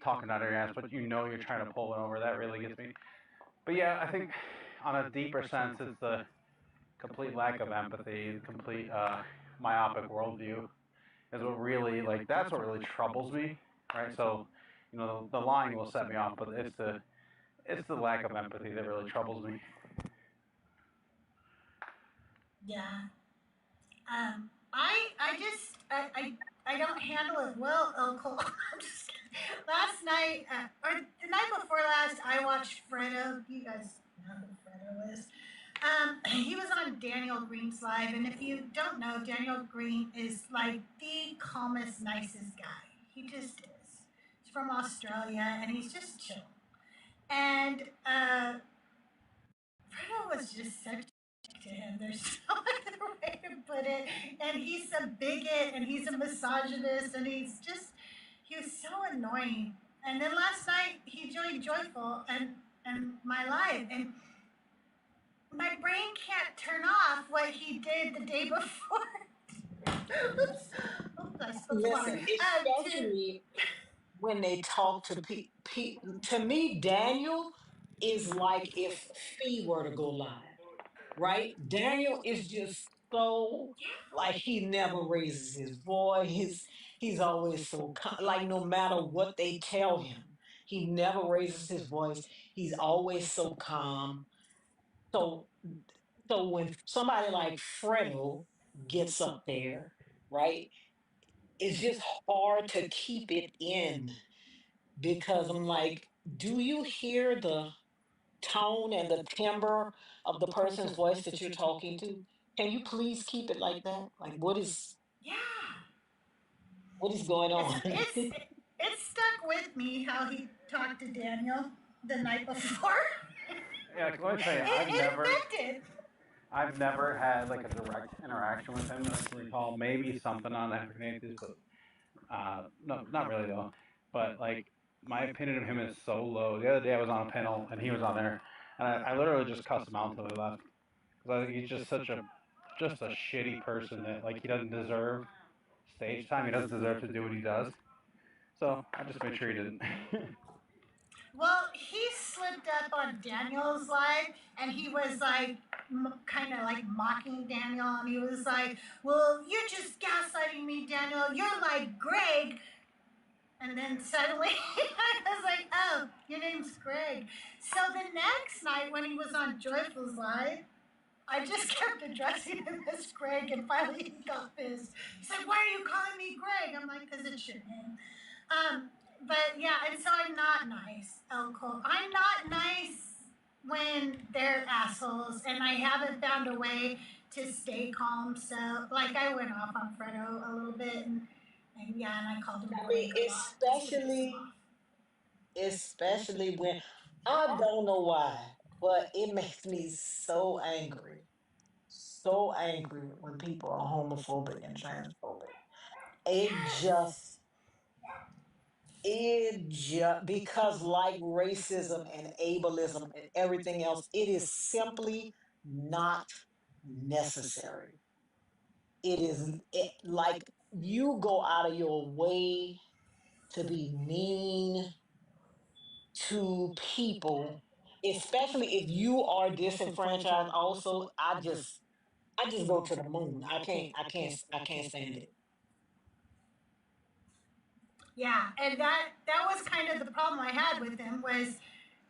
talking out of your ass, but you're trying to pull it over. That really gets me. But yeah, I think on a deeper sense, it's the complete lack of empathy, the complete myopic worldview is what really like that's what really troubles me. Right. So the lying will set me off, but it's the lack of empathy that really troubles me. Yeah. I don't handle it well, Uncle. Last night, or the night before last, I watched Fredo. You guys know who Fredo is. He was on Daniel Green's live, and if you don't know, Daniel Green is like the calmest, nicest guy. He just is. He's from Australia, and he's just chill. And Fredo was just such to him. There's no other way to put it. And he's a bigot and he's a misogynist and he was so annoying. And then last night he joined Joyful and my live and my brain can't turn off what he did the day before. Oops. Listen, especially when they talk to to me, Daniel is like if Fee were to go live, right? Daniel is just so like he never raises his voice. He's always so like no matter what they tell him, he never raises his voice. He's always so calm. So when somebody like Fredo gets up there, right? It's just hard to keep it in because I'm like, do you hear the tone and the timbre of the person's voice that you're talking to? Can you please keep it like that? Like Yeah. what is going on? It stuck with me how he talked to Daniel the night before. Yeah, let me tell you, It affected. I've never had like a direct interaction with him. I can recall maybe something on African atheists, but no, not really though. But like my opinion of him is so low. The other day I was on a panel and he was on there, and I literally just cussed him out until he left because he's just just a shitty person that like he doesn't deserve stage time. He doesn't deserve to do what he does. So I just made sure he didn't. Well, he slipped up on Daniel's live, and he was like, kind of like mocking Daniel, and he was like, "Well, you're just gaslighting me, Daniel. You're like Greg." And then suddenly I was like, "Oh, your name's Greg." So the next night when he was on Joyful's live, I just kept addressing him as Greg, and finally he got pissed. He's like, "Why are you calling me Greg?" I'm like, "Because it's your name." But yeah, and so I'm not nice, Elko. I'm not nice when they're assholes, and I haven't found a way to stay calm. So, like, I went off on Fredo a little bit, and yeah, and I called him I mean, Greg a lot just to piss him off. especially when I don't know why, but it makes me so angry when people are homophobic and transphobic. It Yes. just because like racism and ableism and everything else, it is simply not necessary. Like you go out of your way to be mean to people, especially if you are disenfranchised also. I just go to the moon. I can't stand it. Yeah, and that was kind of the problem I had with him was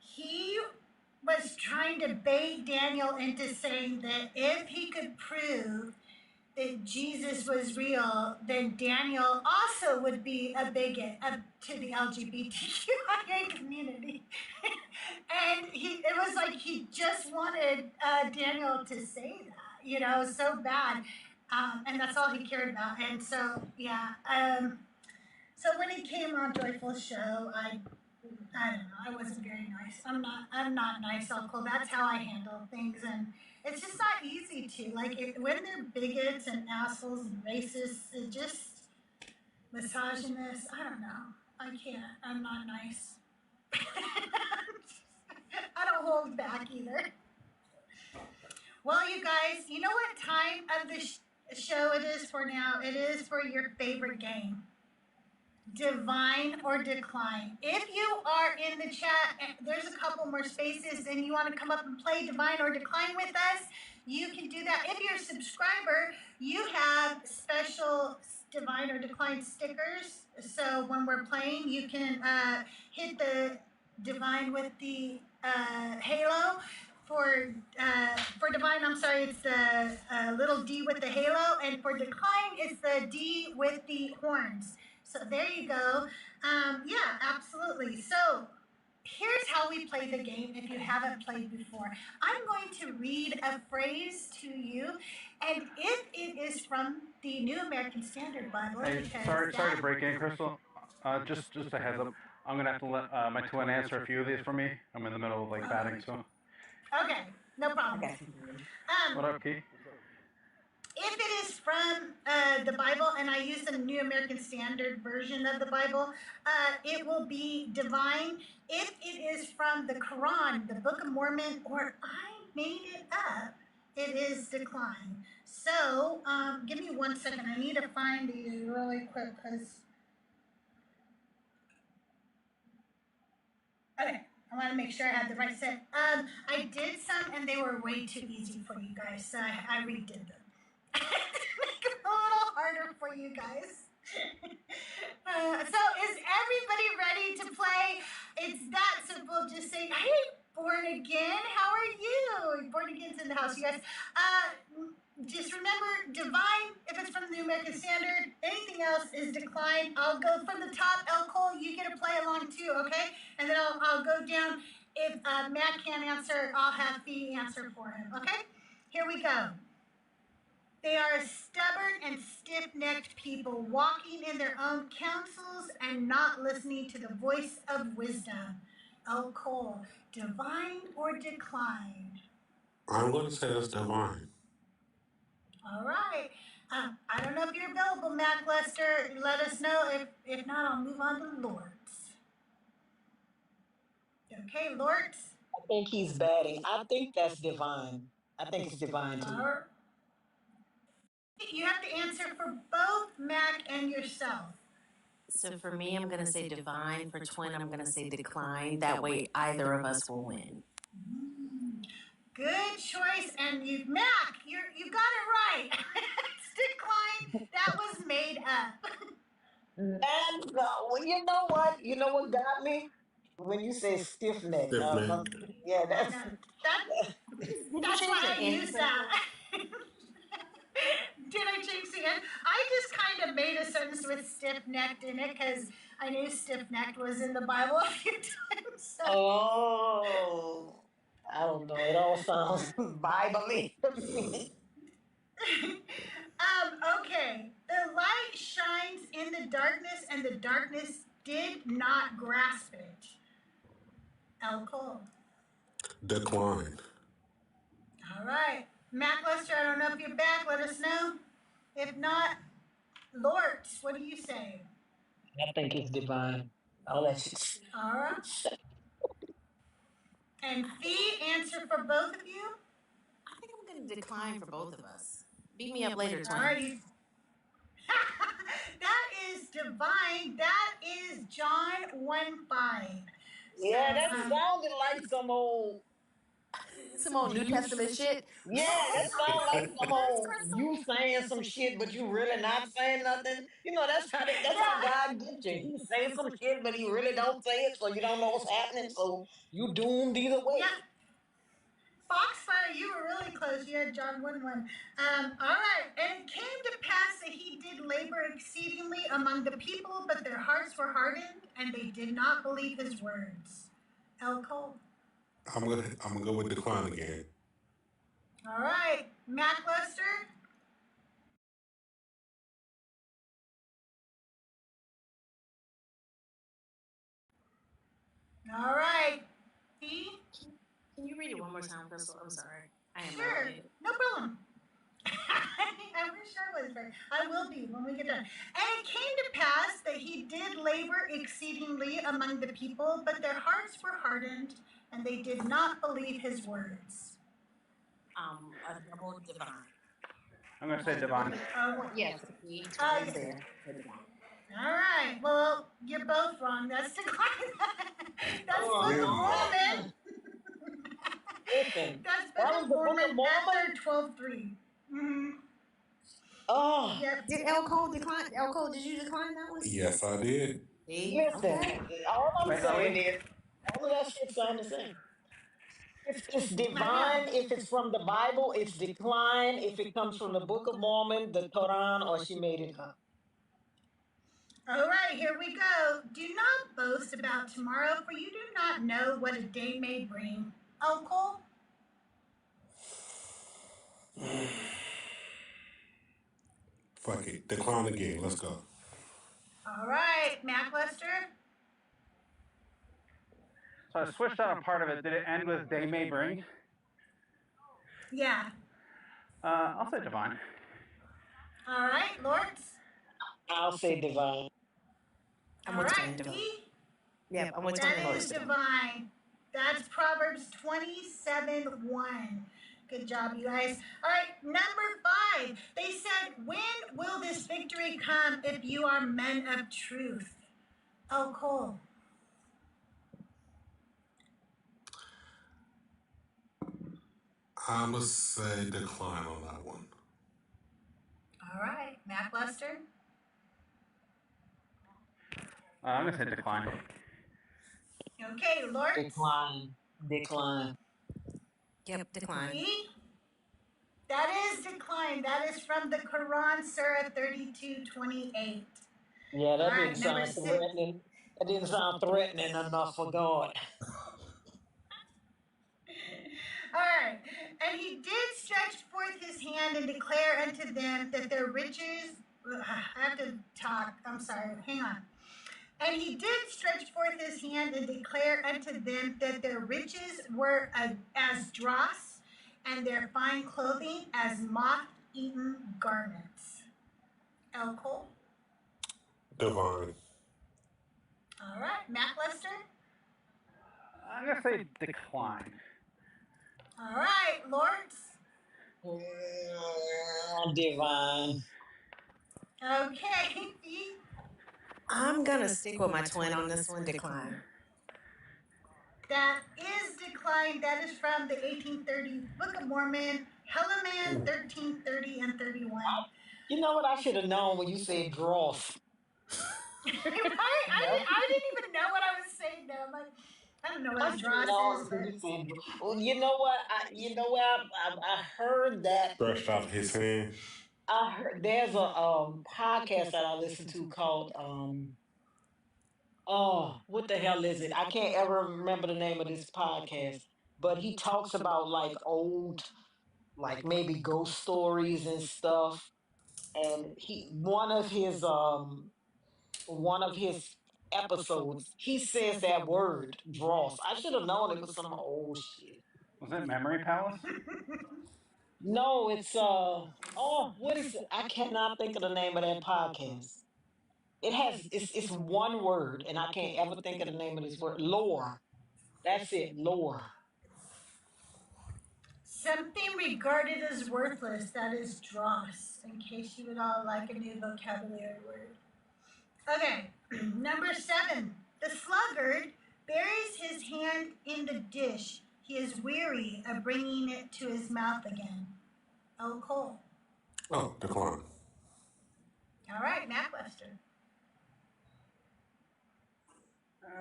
he was trying to bait Daniel into saying that if he could prove that Jesus was real, then Daniel also would be a bigot to the LGBTQIA community. And it was like he just wanted Daniel to say that, so bad. And that's all he cared about. And so, yeah. So when he came on Joyful Show, I don't know. I wasn't very nice. I'm not nice, Uncle. That's how I handle things, and it's just not easy to like when they're bigots and assholes and racists. It just misogynists. I don't know. I can't. I'm not nice. I don't hold back either. Well, you guys, you know what time of the show it is for now? It is for your favorite game. Divine or decline. If you are in the chat, there's a couple more spaces, and you want to come up and play divine or decline with us, you can do that. If you're a subscriber, you have special divine or decline stickers. So when we're playing, you can hit the divine with the halo. For divine, I'm sorry, it's the little D with the halo, and for decline, it's the D with the horns. So there you go. Yeah, absolutely. So here's how we play the game if you haven't played before. I'm going to read a phrase to you, and if it is from the New American Standard Bible, Hey, sorry to break in, Crystal. Just a heads up. I'm gonna have to let my twin answer a few of these for me. I'm in the middle of like batting, so. Okay, no problem. What up, Key? If it is from the Bible, and I use the New American Standard Version of the Bible, it will be divine. If it is from the Quran, the Book of Mormon, or I made it up, it is decline. So give me 1 second. I need to find these really quick because. Okay. I want to make sure I had the right set. I did some, and they were way too easy for you guys, so I redid them. Make it a little harder for you guys. So is everybody ready to play? It's that simple. Just say, "Hey, born again, how are you?" Born again's in the house, you guys. Just remember, divine if it's from the New American Standard. Anything else is decline. I'll go from the top. El Cole, you get to play along too, okay? And then I'll go down. If Matt can't answer, I'll have Fee answer for him, okay? Here we go. They are a stubborn and stiff-necked people, walking in their own counsels and not listening to the voice of wisdom. El Cole, divine or decline? I'm going to say that's divine. All right. I don't know if you're available, Mackluster. Let us know. If not, I'll move on to Lorts. Okay, Lorts? I think he's batting. I think that's divine. I think it's divine too. All right. You have to answer for both Mac and yourself. So for me, I'm going to say divine. For Twin, I'm going to say decline. That way, either of us will win. Good choice, and Mac, you got it right. It's decline. That was made up. And well, you know what? You know what got me? When you say stiff neck. Stiff neck. Yeah, I that's know. That's why I use that. Did I change the end? I just kind of made a sentence with stiff-necked in it because I knew stiff-necked was in the Bible a few times. So. oh, I don't know. It all sounds Bible-y to me. Okay. The light shines in the darkness, and the darkness did not grasp it. El Cole. Decline. All right. Mackluster, I don't know if you're back. Let us know. If not, Lorts, what do you say? I think it's divine. I'll let you. All right. And Fee, answer for both of you? I think I'm going to decline for both of us. Beat me up later, Twin. All right. That is divine. That is John 1:5. Yeah, So, that sounded like some old. Some old New Testament shit. Yeah, that sounds like some old you saying some shit, but you really not saying nothing. You know, that's how God gets you. He say some shit, but he really don't say it, so you don't know what's happening. So you doomed either way. yeah. Foxfire, you were really close. You had John 1:1. All right. And it came to pass that he did labor exceedingly among the people, but their hearts were hardened, and they did not believe his words. El Cole. I'm gonna go with decline again. All right. Mackluster. All right. Fee? Can you read it one more time, Crystal? I'm sorry. I am Sure. motivated. No problem. I wish I was right. I will be when we get done. And it came to pass that he did labor exceedingly among the people, but their hearts were hardened, and they did not believe his words. A double divine. I'm going to say divine. Yes, Twin is Okay. there. For divine. All right. Well, you're both wrong. That's decline. That's Book of Really? Mormon. Listen, That's that Book was of the Book of Mormon, Mormon. Esther 12:3. Mm-hmm. Oh, Yep. Did El Cole decline? El Cole, did you decline that one? Yes, I did. See? listen. Okay. All I'm Wait, saying Ellie? is, all of that shit sound the same. It's I know. divine if it's from the Bible. It's decline if it comes from the Book of Mormon, the Quran, or she made it up. All right, here we go. Do not boast about tomorrow, for you do not know what a day may bring. Uncle? Fuck it. Decline again. Let's go. All right, Mackluster? So I switched out a part of it. Did it end with "they may bring"? Yeah. I'll say divine. All right, Lords? I'll say divine. I'm All with Twin right, divine. Fee? Yep, I'm with Twin That is Lords. divine. That's Proverbs 27:1. Good job, you guys. All right, number 5. They said, when will this victory come if you are men of truth? Oh, Cole. I'm gonna say decline on that one. All right, Mackluster. I'm gonna say decline. Okay, Lorts. Decline. Decline. Yep, decline. See? That is decline. That is from the Quran, Surah 32:28. Yeah, All that right, didn't number sound 6. threatening. That didn't sound threatening enough for God. All right. And he did stretch forth his hand and declare unto them that their riches. I have to talk. I'm sorry. Hang on. And he did stretch forth his hand and declare unto them that their riches were as dross, and their fine clothing as moth-eaten garments. Elko. Divine. All right. Mackluster. I'm gonna say decline. All right. Lords. Divine. Okay. Fee. I'm gonna stick with my twin on this one, decline. That is declined. That is from the 1830 Book of Mormon, Helaman 13:30 and 31. You know what I should have known when you said dross. Right? I didn't even know what I was saying though. I'm like, I don't know I what a should have dross known is, when you but said well, you know what? I heard that. Scratched off his hand. I heard there's a podcast that I listen to called oh, what the hell is it? I can't ever remember the name of this podcast, but he talks about like old, like maybe ghost stories and stuff. And he one of his episodes, he says that word dross. I should have known it was some old shit. Was it Memory Palace? No, it's oh, what is it? I cannot think of the name of that podcast. It's one word, and I can't ever think of the name of this word. Lore. That's it, lore. something regarded as worthless, that is dross, in case you would all like a new vocabulary word. Okay, number 7. The sluggard buries his hand in the dish. He is weary of bringing it to his mouth again. Oh, Cole. Oh, decline. All right, Mackluster.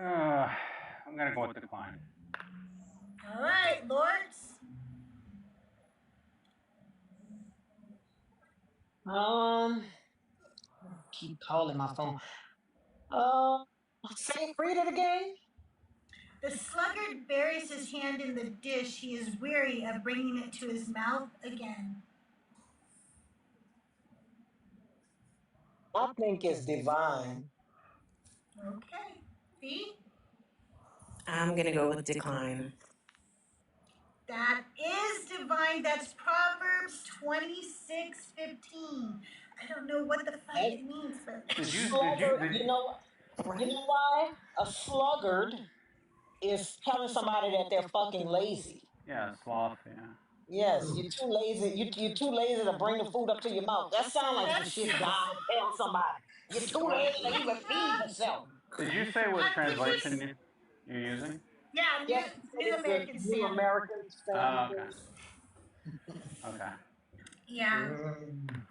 I'm gonna go with decline. All right, Lords. Keep calling my phone. Say read it again. The sluggard buries his hand in the dish. He is weary of bringing it to his mouth again. I think it's divine. Okay. B? I'm gonna go with decline. That is divine. That's Proverbs 26:15. I don't know what the fuck That it means, but. sluggard, you Right? know why? A sluggard is telling somebody that they're fucking lazy. Yeah, sloth. Yeah. Yes, you're too lazy. You're too lazy to bring the food up to your mouth. That sounds like some shit God would tell somebody. You're too lazy to even feed yourself. Did you say what Could translation you? you're using? Yeah, Yes, he said New it's a American New Standard. American Oh, Standard. okay. Okay. Yeah. Mm.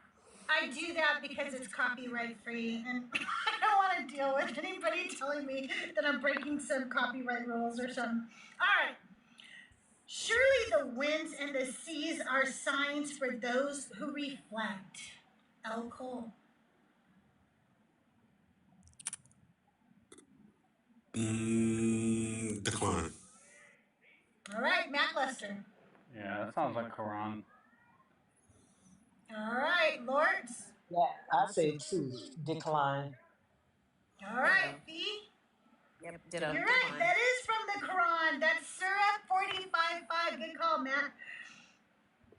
I do that because it's copyright free, and I don't want to deal with anybody telling me that I'm breaking some copyright rules or something. All right. Surely the winds and the seas are signs for those who reflect. El Cole. Decline. All right, Mackluster. Yeah, that sounds like Quran. All right, Lords. Yeah, I say two. Decline. All right, Ditto. Fee. Yep, ditto. You're right. Decline. That is from the Quran. That's Surah 45:5. Good call, Matt.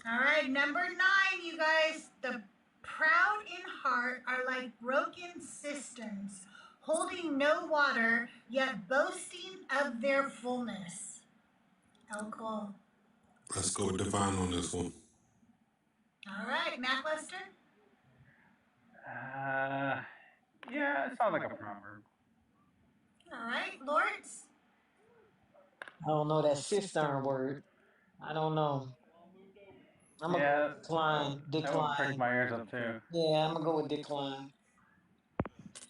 All right, number 9, you guys. The proud in heart are like broken cisterns, holding no water, yet boasting of their fullness. Alcohol. Let's go with divine on this one. All right, Mackluster. Uh, yeah, it sounds like a proverb. All right, Lords. I don't know that cistern word. I don't know. I'm gonna go with decline. That would prick Decline. my ears up too. Yeah, I'm gonna go with decline.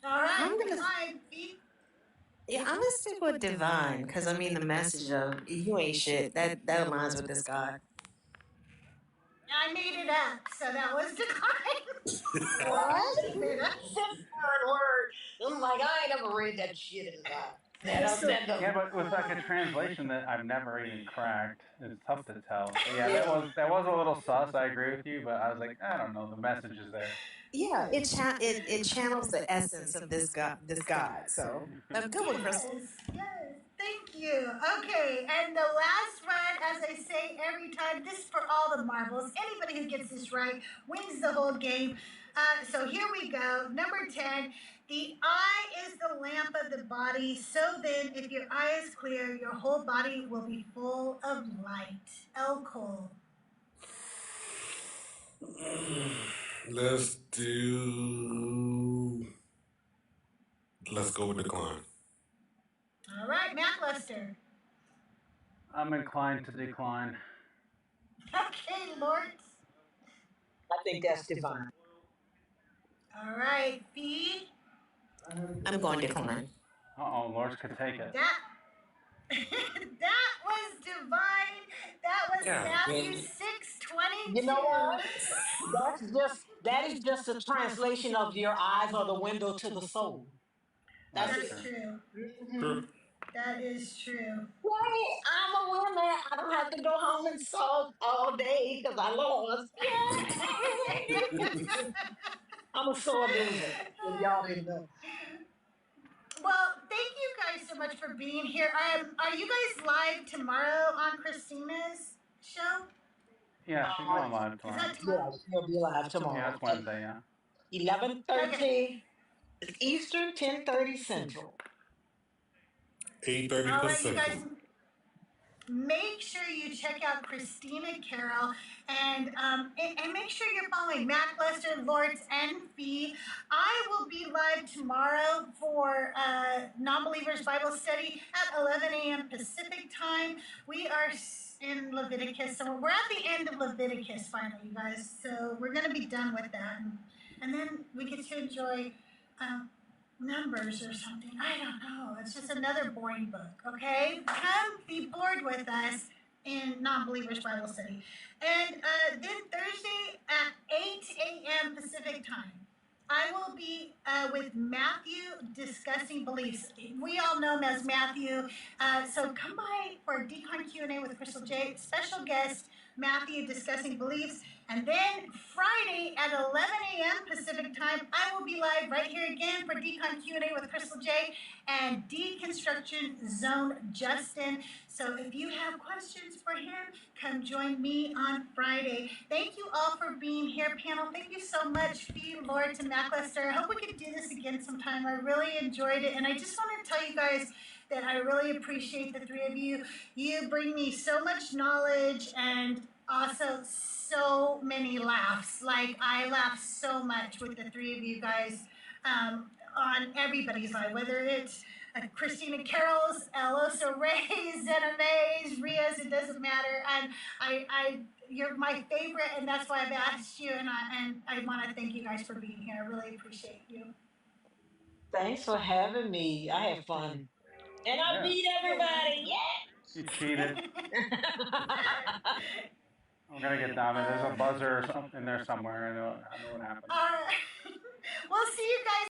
All right, I'm gonna, decline. Fee. yeah, I'm gonna stick with divine because I mean the message of you ain't shit that aligns with this God. I made it up, so that was decline. What? Just made up. Word. I'm like, I ain't never read that shit in the Bible. Yeah, but with like a translation that I've never even cracked, it's tough to tell. But yeah, that was a little sus. I agree with you, but I was like, I don't know, the message is there. Yeah, it channels the essence of this God. So a good one, Crystal. Yes, thank you. Okay, and the last one, as I say every time, this is for all the marbles. Anybody who gets this right wins the whole game. So here we go. Number 10. The eye is the lamp of the body. So then, if your eye is clear, your whole body will be full of light. El Cole. Let's do. Let's go with decline. All right, Mackluster. I'm inclined to decline. Okay, Lorts. I think that's divine. All right, Fee. I'm going to decline. Lords could take it. That that was divine. That was Yeah, Matthew man. 6:22. You know what? That is just a translation of your eyes are the window to the soul. That's That's it. That's true. true. True. That is true. Yay! I'm a winner. I don't have to go home and sulk all day because I lost. Yay! I'm a sore loser. If y'all didn't know. Well, thank you guys so much for being here. Are you guys live tomorrow on Christina's show? Yeah, she's going live Is tomorrow. that tomorrow? Yeah, she'll be live Yeah, tomorrow that's at Wednesday. Yeah. 11:30 Eastern, 10:30 Central. 8:30 All right, you Pacific. guys. Make sure you check out Christina Carroll and make sure you're following Mackluster, Lords, and Fee. I will be live tomorrow for non-believers Bible study at 11 a.m. Pacific time. We are in Leviticus, so we're at the end of Leviticus finally, you guys. So we're going to be done with that, and then we get to enjoy. Numbers or something. I don't know. It's just another boring book, okay? Come be bored with us in Non-Believers Bible Study. And then Thursday at 8 a.m. Pacific time, I will be with Matthew discussing beliefs. We all know him as Matthew. So come by for Decon Q&A with CrystalJae. Special guest, Matthew discussing beliefs. And then Friday at 11 a.m. Pacific time, I will be live right here again for Decon Q&A with CrystalJae and Deconstruction Zone Justin. So if you have questions for him, come join me on Friday. Thank you all for being here, panel. Thank you so much, Fee, Lords, and Mackluster. I hope we could do this again sometime. I really enjoyed it. And I just want to tell you guys that I really appreciate the three of you. You bring me so much knowledge and also so many laughs. Like, I laugh so much with the three of you guys on everybody's life, whether it's Christina Carroll's, Elosa Ray's, Zena Mae's, Ria's, it doesn't matter. And you're my favorite, and that's why I've asked you, and I want to thank you guys for being here. I really appreciate you. Thanks for having me. I had fun. And I Yeah. beat everybody. You cheated. Yeah! I'm gonna get down there. There's a buzzer or something in there somewhere. I know what happened. All right.